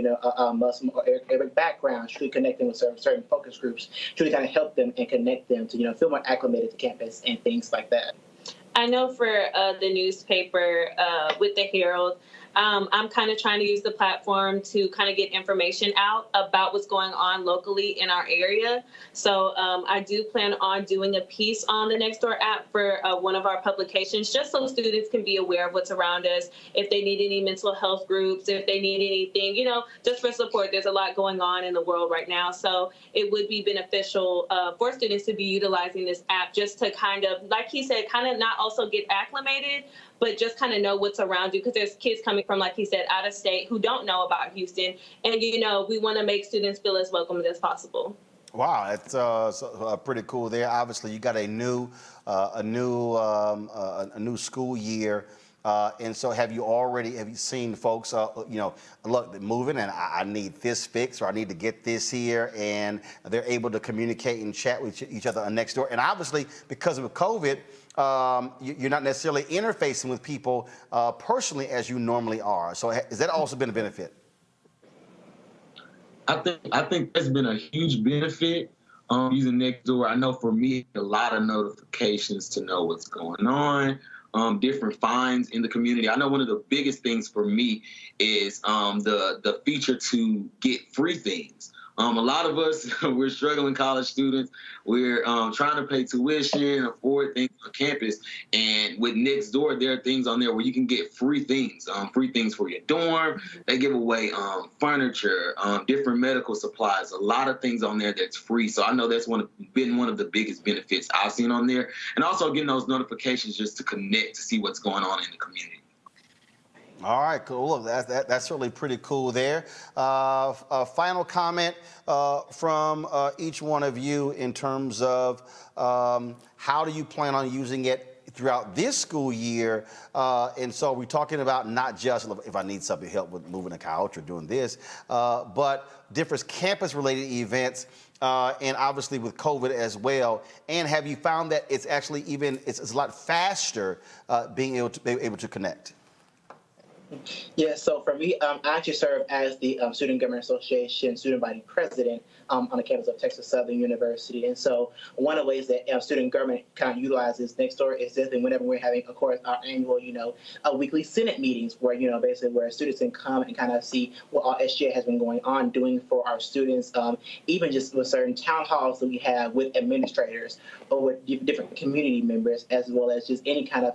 Muslim or Arabic backgrounds, truly connecting with certain focus groups, truly kind of help them and connect them to feel more acclimated to campus and things like that. I know for the newspaper with the Herald, I'm kind of trying to use the platform to kind of get information out about what's going on locally in our area. So I do plan on doing a piece on the Nextdoor app for one of our publications, just so students can be aware of what's around us, if they need any mental health groups, if they need anything, just for support. There's a lot going on in the world right now. So it would be beneficial for students to be utilizing this app just to kind of, like he said, kind of not also get acclimated, but just kind of know what's around you, because there's kids coming from, like he said, out of state who don't know about Houston. And, we want to make students feel as welcome as possible. Wow, that's pretty cool there. Obviously, you got a new school year And so have you seen folks, look, moving and I need this fixed or I need to get this here, and they're able to communicate and chat with each other on Nextdoor? And obviously, because of COVID, you're not necessarily interfacing with people personally as you normally are. So has that also been a benefit? I think that's been a huge benefit using Nextdoor. I know for me, a lot of notifications to know what's going on, different finds in the community. I know one of the biggest things for me is the feature to get free things. A lot of us, we're struggling college students. We're trying to pay tuition, afford things on campus. And with Nextdoor, there are things on there where you can get free things for your dorm. They give away furniture, different medical supplies, a lot of things on there that's free. So I know that's been one of the biggest benefits I've seen on there. And also getting those notifications just to connect, to see what's going on in the community. All right, cool. Look, that's certainly pretty cool there. A final comment from each one of you in terms of how do you plan on using it throughout this school year? And so we're talking about not just if I need something help with moving a couch or doing this, but different campus-related events, and obviously with COVID as well. And have you found that it's actually it's a lot faster being able to connect? Yeah, so for me, I actually serve as the Student Government Association student body president on the campus of Texas Southern University. And so one of the ways that student government kind of utilizes Nextdoor is that whenever we're having, of course, our annual, weekly Senate meetings where, basically where students can come and kind of see what all SGA has been going on, doing for our students, even just with certain town halls that we have with administrators or with different community members, as well as just any kind of,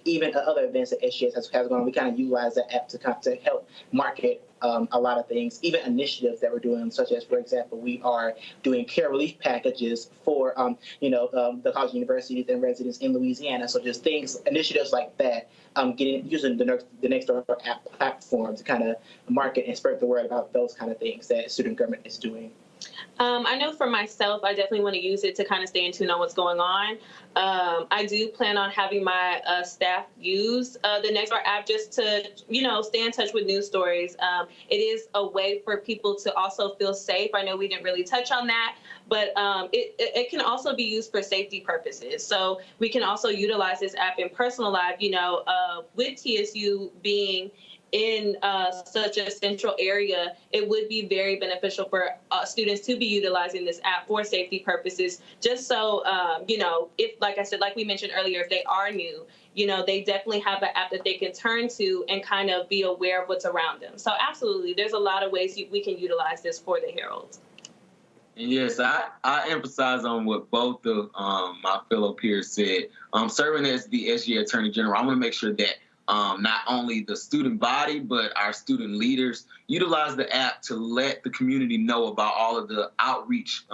even other events that SGA has going on. We kind of utilize that app to help market a lot of things, even initiatives that we're doing, such as, for example, we are doing care relief packages for, the college universities and residents in Louisiana. So just initiatives like that, using the Nextdoor app platform to kind of market and spread the word about those kind of things that student government is doing. I know for myself, I definitely want to use it to kind of stay in tune on what's going on. I do plan on having my staff use the Nextdoor app just to, stay in touch with news stories. It is a way for people to also feel safe. I know we didn't really touch on that, but it can also be used for safety purposes. So we can also utilize this app in personal life, with TSU being in such a central area, it would be very beneficial for students to be utilizing this app for safety purposes, just so, if, like I said, like we mentioned earlier, if they are new, they definitely have an app that they can turn to and kind of be aware of what's around them. So absolutely, there's a lot of ways we can utilize this for the Herald. Yes, I emphasize on what both of my fellow peers said. Serving as the SGA Attorney General, I want to make sure that not only the student body, but our student leaders utilize the app to let the community know about all of the outreach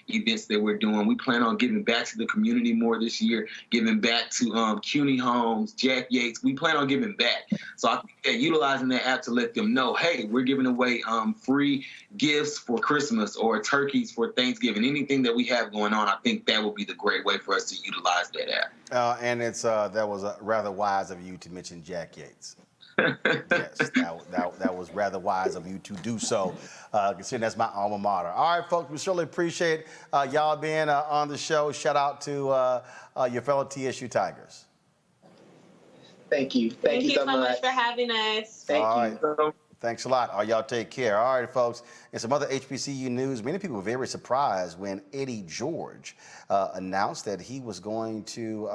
events that we're doing. We plan on giving back to the community more this year, giving back to CUNY Homes, Jack Yates. We plan on giving back. So I think that utilizing that app to let them know, hey, we're giving away free gifts for Christmas or turkeys for Thanksgiving, anything that we have going on, I think that would be the great way for us to utilize that app. And that was rather wise of you to mention Jack Yates. Yes, that was rather wise of you to do so, considering that's my alma mater. All right, folks, we certainly appreciate y'all being on the show. Shout out to your fellow TSU Tigers. Thank you. Thank you so much for having us. Thank you. Thanks a lot. All y'all take care. All right, folks. And some other HBCU news. Many people were very surprised when Eddie George announced that he was going to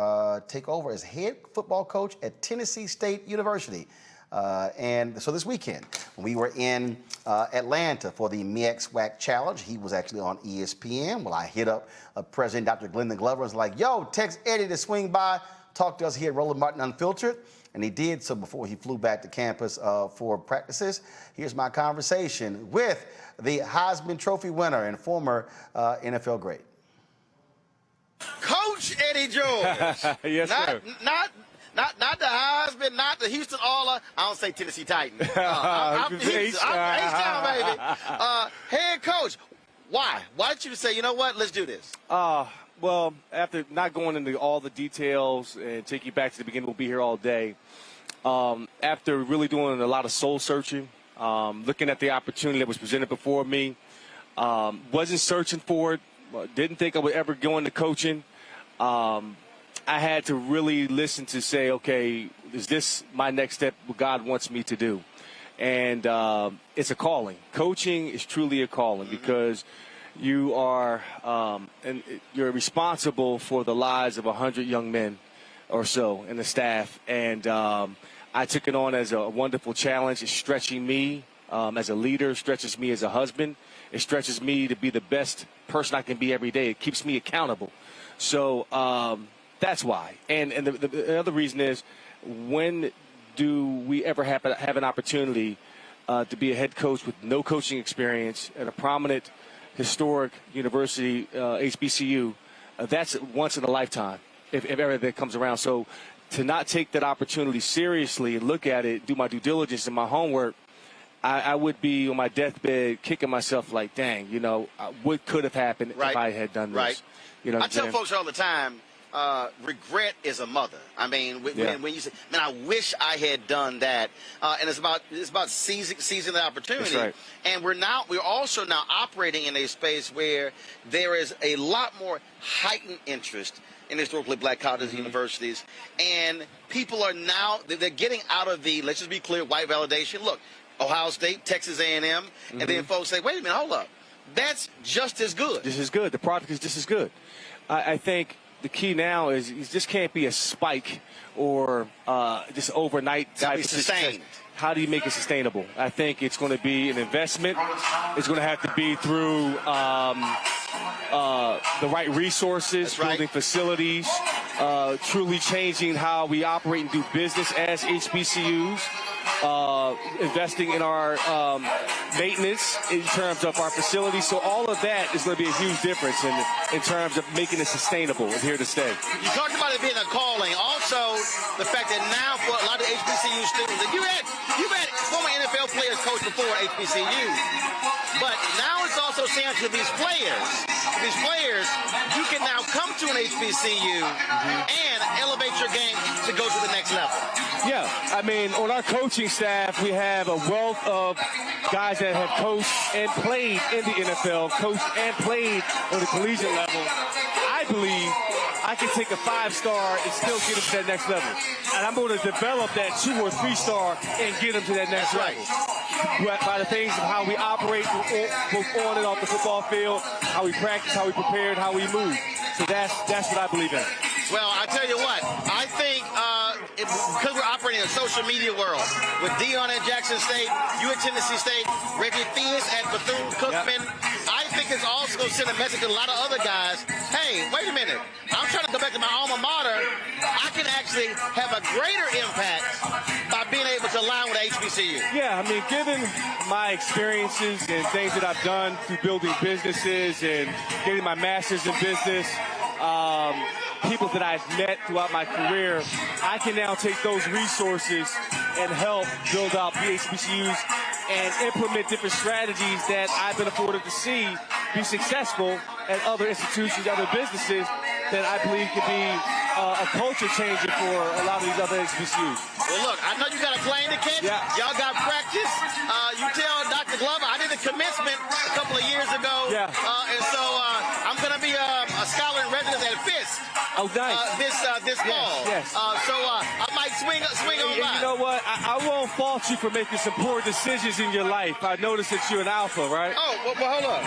take over as head football coach at Tennessee State University. And so this weekend, when we were in Atlanta for the MEX WAC Challenge, he was actually on ESPN. Well, I hit up President Dr. Glendon Glover and was like, yo, text Eddie to swing by, talk to us here at Roland Martin Unfiltered. And he did so before he flew back to campus for practices. Here's my conversation with the Heisman Trophy winner and former NFL great. Coach Eddie George. Yes, sir. Not the Heisman, not the Houston Oilers. I don't say Tennessee Titans. I'm H-Town, baby. Head coach. Why? Why did you say, you know what, let's do this? Well, after not going into all the details and take you back to the beginning, we'll be here all day. after really doing a lot of soul searching, looking at the opportunity that was presented before me, wasn't searching for it, didn't think I would ever go into coaching. I had to really listen to say, okay, is this my next step, what God wants me to do? And it's a calling. Coaching is truly a calling because you are and you're responsible for the lives of 100 young men or so and the staff. And I took it on as a wonderful challenge. It's stretching me as a leader, stretches me as a husband. It stretches me to be the best person I can be every day. It keeps me accountable. So that's why. And the other reason is, when do we ever have an opportunity to be a head coach with no coaching experience at a prominent historic university, HBCU? That's once in a lifetime, if ever that comes around. So to not take that opportunity seriously and look at it, do my due diligence and my homework, I would be on my deathbed kicking myself like, dang, what could have happened if I had done this? Right. I tell folks all the time, regret is a mother. I mean, when you say, man, I wish I had done that, and it's about seizing the opportunity. That's right. And we're also now operating in a space where there is a lot more heightened interest in historically black colleges and universities, and people are now they're getting out of the, let's just be clear, white validation. Look, Ohio State, Texas A&M, and then folks say, wait a minute, hold up, that's just as good. This is good. The product is just as good. I think the key now is it just can't be a spike or just overnight type of success. How do you make it sustainable? I think it's going to be an investment. It's going to have to be through the right resources, building facilities, truly changing how we operate and do business as HBCUs. Investing in our maintenance in terms of our facilities. So all of that is going to be a huge difference in terms of making it sustainable and here to stay. You talked about it being a calling. Also, the fact that now for a lot of HBCU students, and you've had former NFL players coach before HBCU, but now it's also saying to these players, you can now come to an HBCU and elevate your game to go to the next level. Yeah, I mean, on our coaching staff, we have a wealth of guys that have coached and played in the NFL, coached and played on the collegiate level. I believe I can take a 5-star and still get them to that next level. And I'm going to develop that 2- or 3-star and get them to that next level. By the things of how we operate both on and off the football field, how we practice, how we prepare, and how we move. So that's what I believe in. Well, I tell you what, I think because we're operating in a social media world with Dion at Jackson State, you at Tennessee State, Reggie Theus at Bethune-Cookman, I think it's also going to send a message to a lot of other guys. Hey, wait a minute. I'm trying to go back to my alma mater. I can actually have a greater impact by being able to align with HBCU. Yeah, I mean, given my experiences and things that I've done through building businesses and getting my master's in business, people that I've met throughout my career, I can now take those resources and help build out HBCUs and implement different strategies that I've been afforded to see be successful at other institutions, other businesses that I believe could be a culture changer for a lot of these other HBCUs. Well, look, I know you got a plane to catch. Yeah. Y'all got practice. You tell Dr. Glover, I did the commencement a couple of years ago. Yeah. And so I'm going to be a scholar in residence at FISK. Oh, nice. This fall. Yes. So I might swing on by. You know what? I won't fault you for making some poor decisions in your life. I noticed that you're an alpha, right? Oh, well hold up.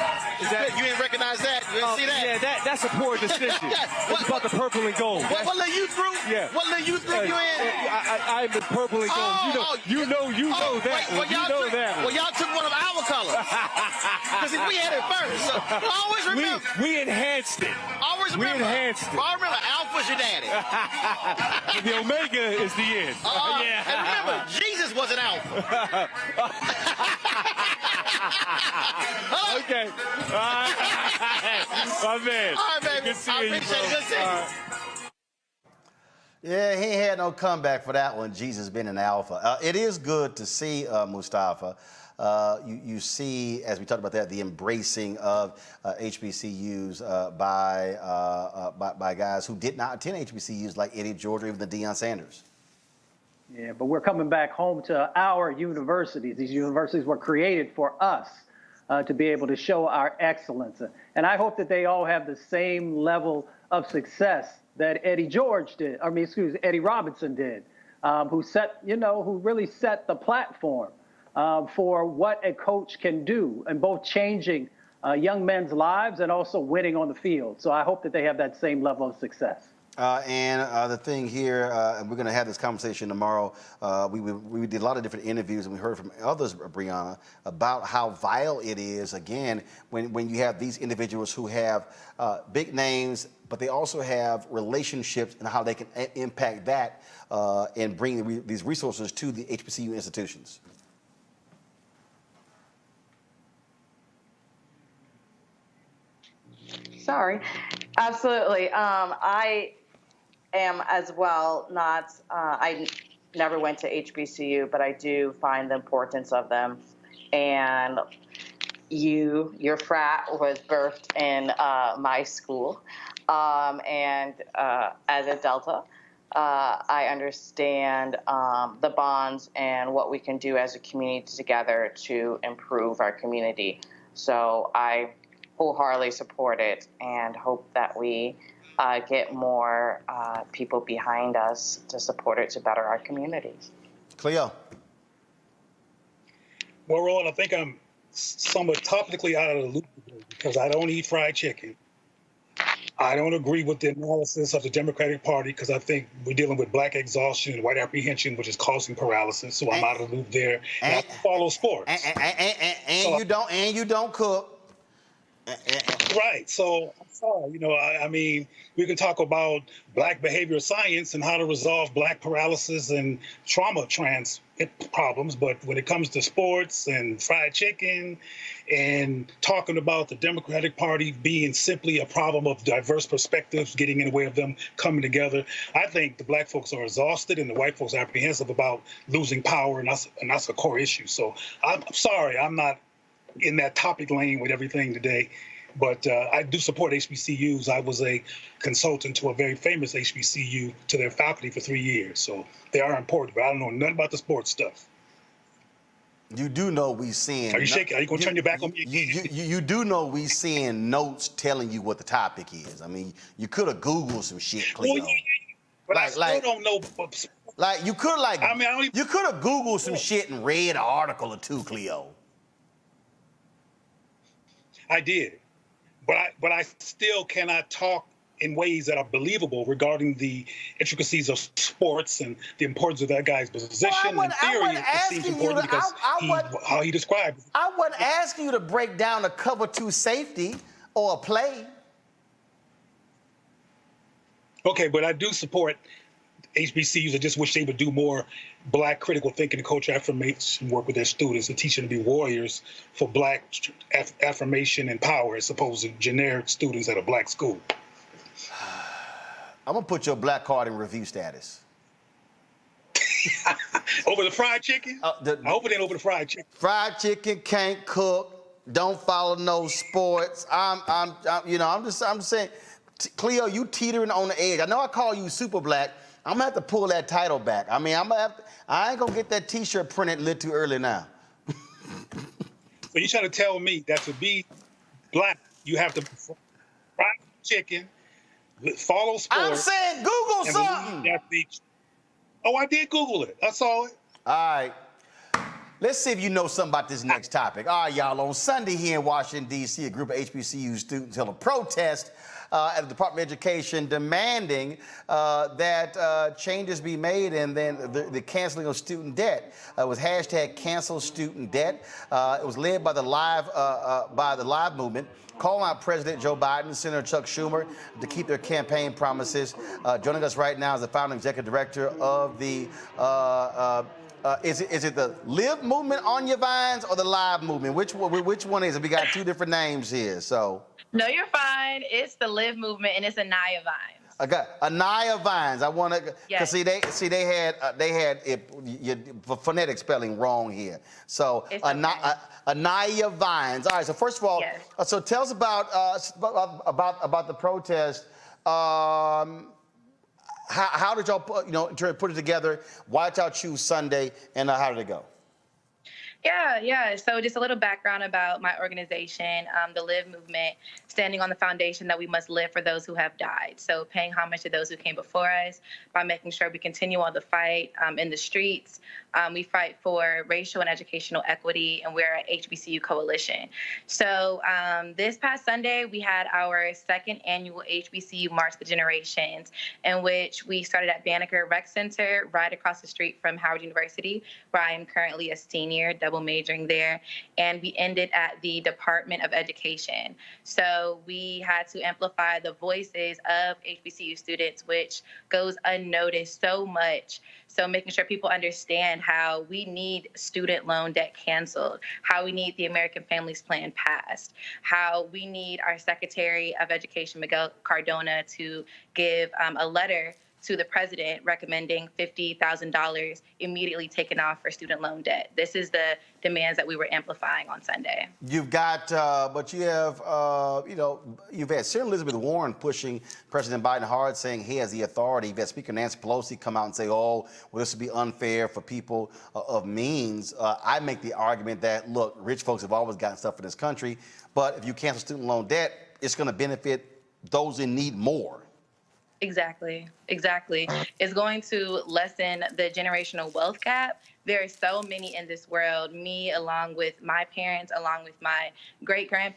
You didn't recognize that? You didn't see that? Yeah, that's a poor decision. It's about the purple and gold. What little youth group? Yeah. What little youth group you in? I'm in purple and gold. You know that. Well, y'all took one of our colors. Because we had it first. So always remember. We enhanced it. Always remember. I remember, Alpha's your daddy. The Omega is the end. Yeah. And remember, Jesus was an Alpha. Okay. My man. All right, baby. Good seeing you, bro. Good seeing you. Yeah, he had no comeback for that one. Jesus being an alpha. It is good to see, Mustafa. You see, as we talked about that, the embracing of HBCUs by guys who did not attend HBCUs like Eddie George or even the Deion Sanders. Yeah, but we're coming back home to our universities. These universities were created for us to be able to show our excellence. And I hope that they all have the same level of success that Eddie Robinson did, who really set the platform for what a coach can do in both changing young men's lives and also winning on the field. So I hope that they have that same level of success. And the thing here, and we're going to have this conversation tomorrow. We did a lot of different interviews, and we heard from others, Brianna, about how vital it is, again, when you have these individuals who have big names, but they also have relationships and how they can impact that and bring these resources to the HBCU institutions. Sorry. Absolutely. I am as well not, I never went to HBCU, but I do find the importance of them. And your frat was birthed in my school. And as a Delta, I understand the bonds and what we can do as a community together to improve our community. So I wholeheartedly support it and hope that we get more people behind us to support it to better our communities. Cleo. Well, Roland, I think I'm somewhat topically out of the loop because I don't eat fried chicken. I don't agree with the analysis of the Democratic Party because I think we're dealing with black exhaustion and white apprehension, which is causing paralysis. So I'm out of the loop there. And I follow sports. And you don't cook. Right. So I'm sorry. I mean, we can talk about black behavioral science and how to resolve black paralysis and trauma problems, but when it comes to sports and fried chicken and talking about the Democratic Party being simply a problem of diverse perspectives getting in the way of them coming together, I think the black folks are exhausted and the white folks are apprehensive about losing power, and that's a core issue. So I'm sorry, I'm not in that topic lane with everything today. But I do support HBCUs. I was a consultant to a very famous HBCU to their faculty for 3 years. So they are important, but I don't know nothing about the sports stuff. You do know we seeing. Are you shaking? Are you going to turn your back on me? You do know we seeing notes telling you what the topic is. I mean, you could have Googled some shit, Cleo. Well, yeah. But I still don't know. Like you could you could have Googled some shit and read an article or two, Cleo. I did. But I still cannot talk in ways that are believable regarding the intricacies of sports and the importance of that guy's position. In theory, it seems important because how he described it. I wasn't asking you to break down a cover two safety or a play. Okay, but I do support HBCUs. I just wish they would do more black critical thinking and culture affirmation work with their students and teach them to be warriors for black affirmation and power as opposed to generic students at a black school. I'm going to put your black card in review status. Over the fried chicken? I hope it ain't over the fried chicken. Fried chicken, can't cook, don't follow no sports. I'm just saying, Cleo, you teetering on the edge. I know I call you super black. I'm gonna have to pull that title back. I mean, I ain't gonna get that T-shirt printed a little too early now. So you're trying to tell me that to be black, you have to fry chicken, follow sports. I'm saying Google something. Oh, I did Google it. I saw it. All right. Let's see if you know something about this next topic. All right, y'all. On Sunday here in Washington, D.C., a group of HBCU students held a protest at the Department of Education demanding that changes be made and then the canceling of student debt. It was hashtag cancel student debt. It was led by the Live movement, calling out President Joe Biden and Senator Chuck Schumer to keep their campaign promises. Joining us right now is the founding executive director of the is it the Live movement on your vines or the Live movement? Which one is it? We got two different names here, so. No, you're fine. It's the Live movement, and it's Anaya Vines. I got Anaya Vines. I want to, yes. Cause they had your phonetic spelling wrong here. So Anaya Vines. All right. So first of all, yes. So tell us about the protest. How did y'all put it together? Why did y'all choose Sunday, and how did it go? Yeah. So just a little background about my organization, the Live Movement, standing on the foundation that we must live for those who have died. So paying homage to those who came before us by making sure we continue on the fight in the streets. We fight for racial and educational equity, and we're at HBCU Coalition. So this past Sunday, we had our second annual HBCU March the Generations, in which we started at Banneker Rec Center, right across the street from Howard University, where I am currently a senior, double majoring there, and we ended at the Department of Education. So we had to amplify the voices of HBCU students, which goes unnoticed so much. So making sure people understand how we need student loan debt canceled, how we need the American Families Plan passed, how we need our Secretary of Education, Miguel Cardona, to give a letter to the president recommending $50,000 immediately taken off for student loan debt. This is the demands that we were amplifying on Sunday. You've got, but you have, you've had Senator Elizabeth Warren pushing President Biden hard, saying he has the authority. You've had Speaker Nancy Pelosi come out and say, oh, well, this would be unfair for people of means. I make the argument that, look, rich folks have always gotten stuff in this country, but if you cancel student loan debt, it's going to benefit those in need more. Exactly. It's going to lessen the generational wealth gap. There are so many in this world, me along with my parents, along with my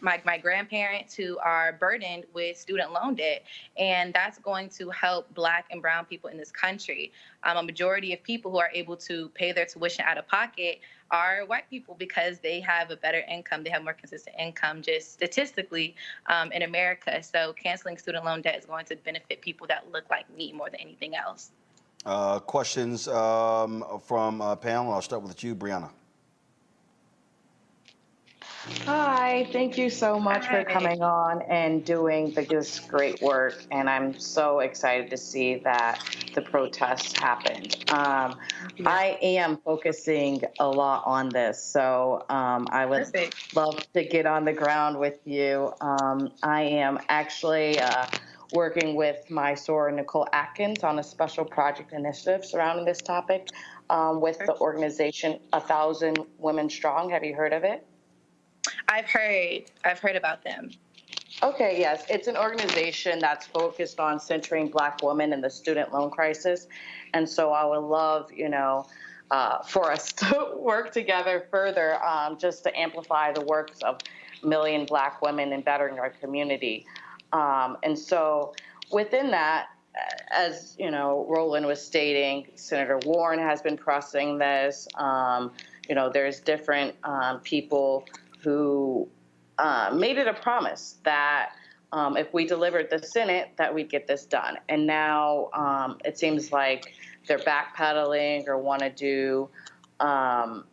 my grandparents, who are burdened with student loan debt. And that's going to help Black and brown people in this country. A majority of people who are able to pay their tuition out of pocket are white people because they have a better income. They have more consistent income, just statistically, in America. So canceling student loan debt is going to benefit people that look like me more than anything else. Questions from panel. I'll start with you, Brianna. Hi, thank you so much for coming on and doing this great work. And I'm so excited to see that the protests happened. I am focusing a lot on this, so I would love to get on the ground with you. I am actually working with my soror, Nicole Atkins, on a special project initiative surrounding this topic with the organization 1,000 Women Strong. Have you heard of it? I've heard about them. Okay, yes. It's an organization that's focused on centering Black women in the student loan crisis. And so I would love, for us to work together further just to amplify the works of a million Black women and bettering our community. And so within that, as Roland was stating, Senator Warren has been pressing this. There's different people who made it a promise that if we delivered the Senate, that we'd get this done. And now it seems like they're backpedaling or want to do not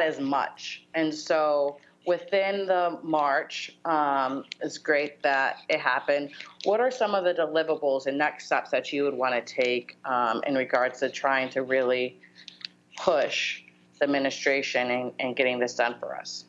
as much. And so within the march, it's great that it happened. What are some of the deliverables and next steps that you would want to take in regards to trying to really push the administration and getting this done for us?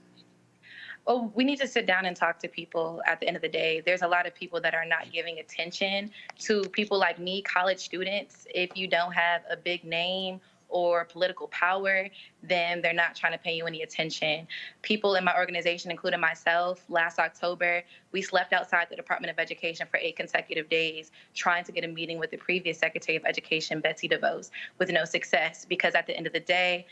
Well, we need to sit down and talk to people at the end of the day. There's a lot of people that are not giving attention to people like me, college students. If you don't have a big name or political power, then they're not trying to pay you any attention. People in my organization, including myself, last October, we slept outside the Department of Education for 8 consecutive days trying to get a meeting with the previous Secretary of Education, Betsy DeVos, with no success. Because at the end of the day,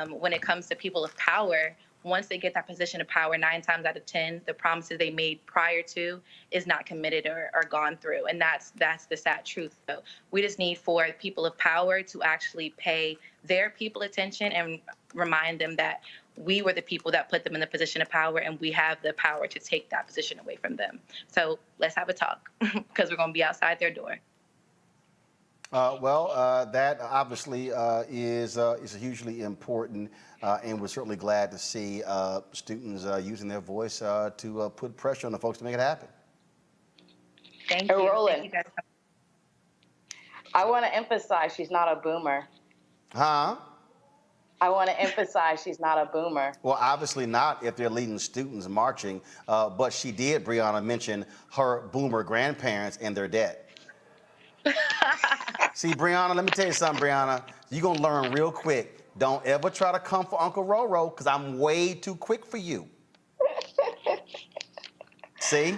when it comes to people of power, once they get that position of power, 9 times out of 10, the promises they made prior to is not committed or gone through. And that's the sad truth. So we just need for people of power to actually pay their people attention and remind them that we were the people that put them in the position of power, and we have the power to take that position away from them. So let's have a talk, because we're going to be outside their door. That obviously is hugely important, and we're certainly glad to see students using their voice to put pressure on the folks to make it happen. Thank you. Roland, Thank you guys. I want to emphasize she's not a boomer. Huh? I want to emphasize she's not a boomer. Well, obviously not if they're leading students marching, but she did, Brianna, mention her boomer grandparents and their debt. See, Brianna, let me tell you something, Brianna. You're going to learn real quick. Don't ever try to come for Uncle Roro, because I'm way too quick for you. See?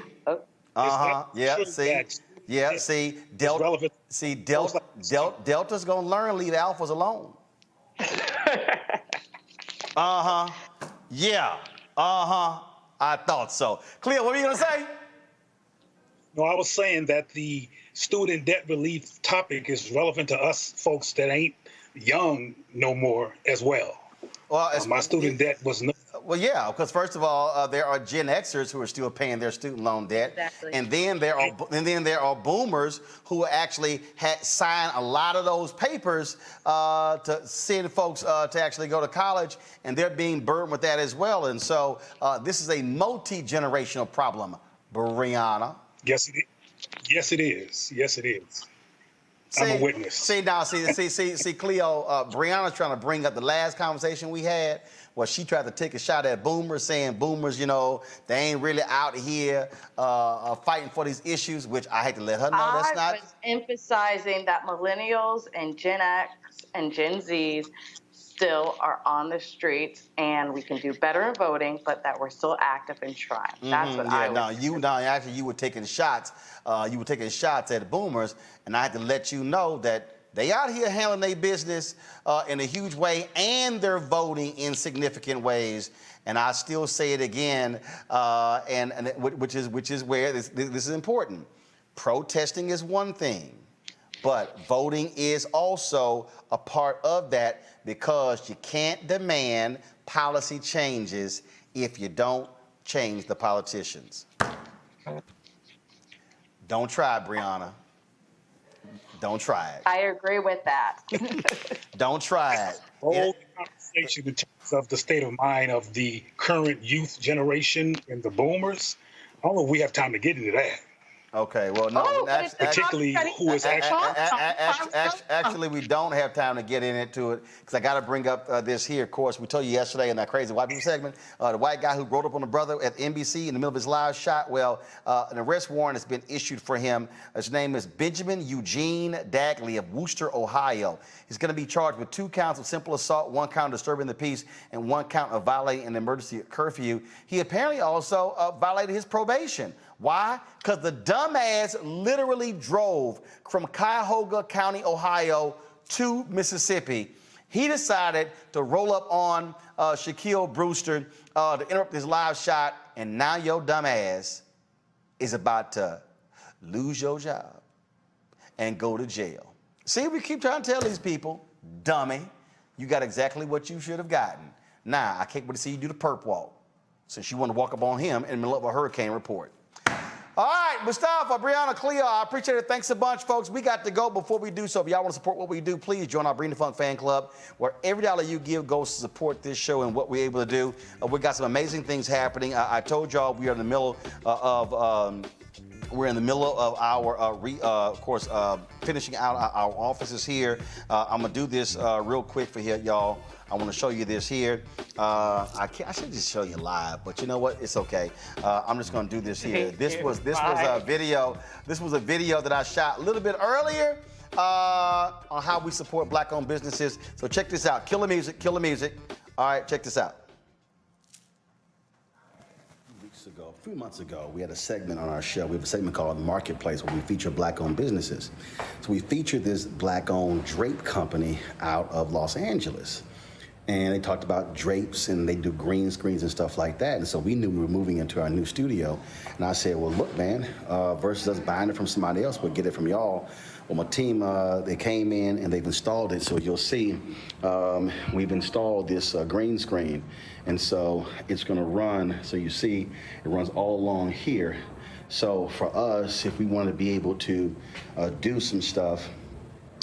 Yeah, see? Yeah, see? Delta's going to learn, leave alphas alone. Yeah. I thought so. Cleo, what were you going to say? No, I was saying that the student debt relief topic is relevant to us folks that ain't young no more as well. Well, my student debt was no. Well, yeah, because first of all, there are Gen Xers who are still paying their student loan debt, and then there are boomers who actually had signed a lot of those papers to send folks to actually go to college, and they're being burdened with that as well. And so this is a multi-generational problem, Brianna. Yes, it is. Yes, it is. Yes, it is. I'm a witness. See, Cleo, Brianna's trying to bring up the last conversation we had where she tried to take a shot at boomers, saying boomers, you know, they ain't really out here fighting for these issues, which I had to let her know that's not. I was emphasizing that millennials and Gen X and Gen Zs still are on the streets, and we can do better in voting, but that we're still active and trying. That's what I was. Actually, you were taking shots. You were taking shots at the boomers, and I had to let you know that they out here handling their business in a huge way, and they're voting in significant ways. And I still say it again, which is where this is important. Protesting is one thing, but voting is also a part of that, because you can't demand policy changes if you don't change the politicians. Don't try it, Brianna. Don't try it. I agree with that. Don't try it. Whole conversation in terms of the state of mind of the current youth generation and the boomers. I don't know if we have time to get into that. Okay, well, no. Particularly who is actually, we don't have time to get into it, because I got to bring up this here. Of course, we told you yesterday in that crazy white people segment, the white guy who rode up on the brother at NBC in the middle of his live shot. Well, an arrest warrant has been issued for him. His name is Benjamin Eugene Dagley of Wooster, Ohio. He's going to be charged with 2 counts of simple assault, 1 count of disturbing the peace, and 1 count of violating an emergency curfew. He apparently also violated his probation. Why? Because the dumbass literally drove from Cuyahoga County, Ohio to Mississippi. He decided to roll up on Shaquille Brewster to interrupt his live shot, and now your dumbass is about to lose your job and go to jail. See, we keep trying to tell these people, dummy, you got exactly what you should have gotten. Now, I can't wait to see you do the perp walk, since you want to walk up on him in the middle of a hurricane report. All right, Mustafa, Brianna, Cleo, I appreciate it. Thanks a bunch, folks. We got to go. Before we do so, if y'all want to support what we do, please join our Bring the Funk fan club, where every dollar you give goes to support this show and what we're able to do. We got some amazing things happening. I told y'all we are in the middle of our, of course, finishing out our offices here. I'm going to do this real quick for y'all. I want to show you this here. I should just show you live, but you know what? It's okay. I'm just going to do this here. This was a video. This was a video that I shot a little bit earlier on how we support Black-owned businesses. So check this out. Kill the music. Kill the music. All right, check this out. A few months ago, we had a segment on our show. We have a segment called Marketplace, where we feature Black-owned businesses. So we featured this Black-owned drape company out of Los Angeles. And they talked about drapes, and they do green screens and stuff like that. And so we knew we were moving into our new studio. And I said, well, look, man, versus us buying it from somebody else, we'll get it from y'all. Well, my team, they came in and they've installed it. So you'll see we've installed this green screen. And so it's going to run, so you see it runs all along here. So for us, if we want to be able to do some stuff,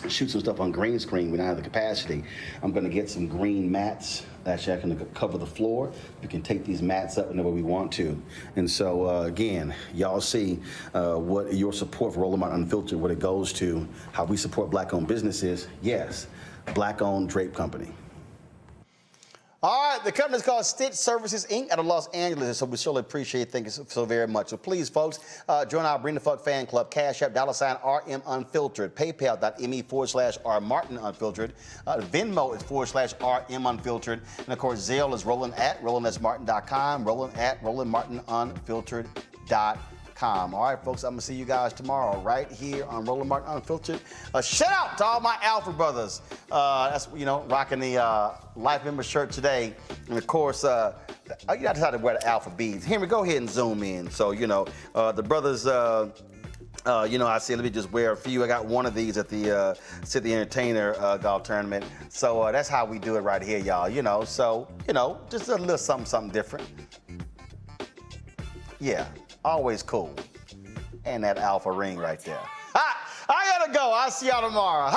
shoot some stuff on green screen, we don't have the capacity. I'm going to get some green mats. Actually, I can cover the floor. We can take these mats up whenever we want to. And so, again, y'all see what your support for Roland Martin Unfiltered, what it goes to, how we support Black-owned businesses. Yes, Black-owned drape company. All right, the company is called Stitch Services, Inc. out of Los Angeles, so we surely appreciate it. Thank you so very much. So please, folks, join our Bring the Fuck fan club, Cash App, $RM Unfiltered, PayPal.me/R Martin Unfiltered, Venmo is /RM Unfiltered, and of course, Zelle is Roland@RolandSMartin.com, Roland@RolandMartinUnfiltered.com. All right, folks, I'm going to see you guys tomorrow right here on Roland Martin Unfiltered. Shout out to all my Alpha brothers. That's, rocking the Life Member shirt today. And, of course, you decided to wear the Alpha beads. Henry, go ahead and zoom in. So, the brothers, I said, let me just wear a few. I got one of these at the City Entertainer golf tournament. So that's how we do it right here, y'all. So, just a little something different. Yeah. Always cool. And that Alpha ring right there. I gotta go. I'll see y'all tomorrow.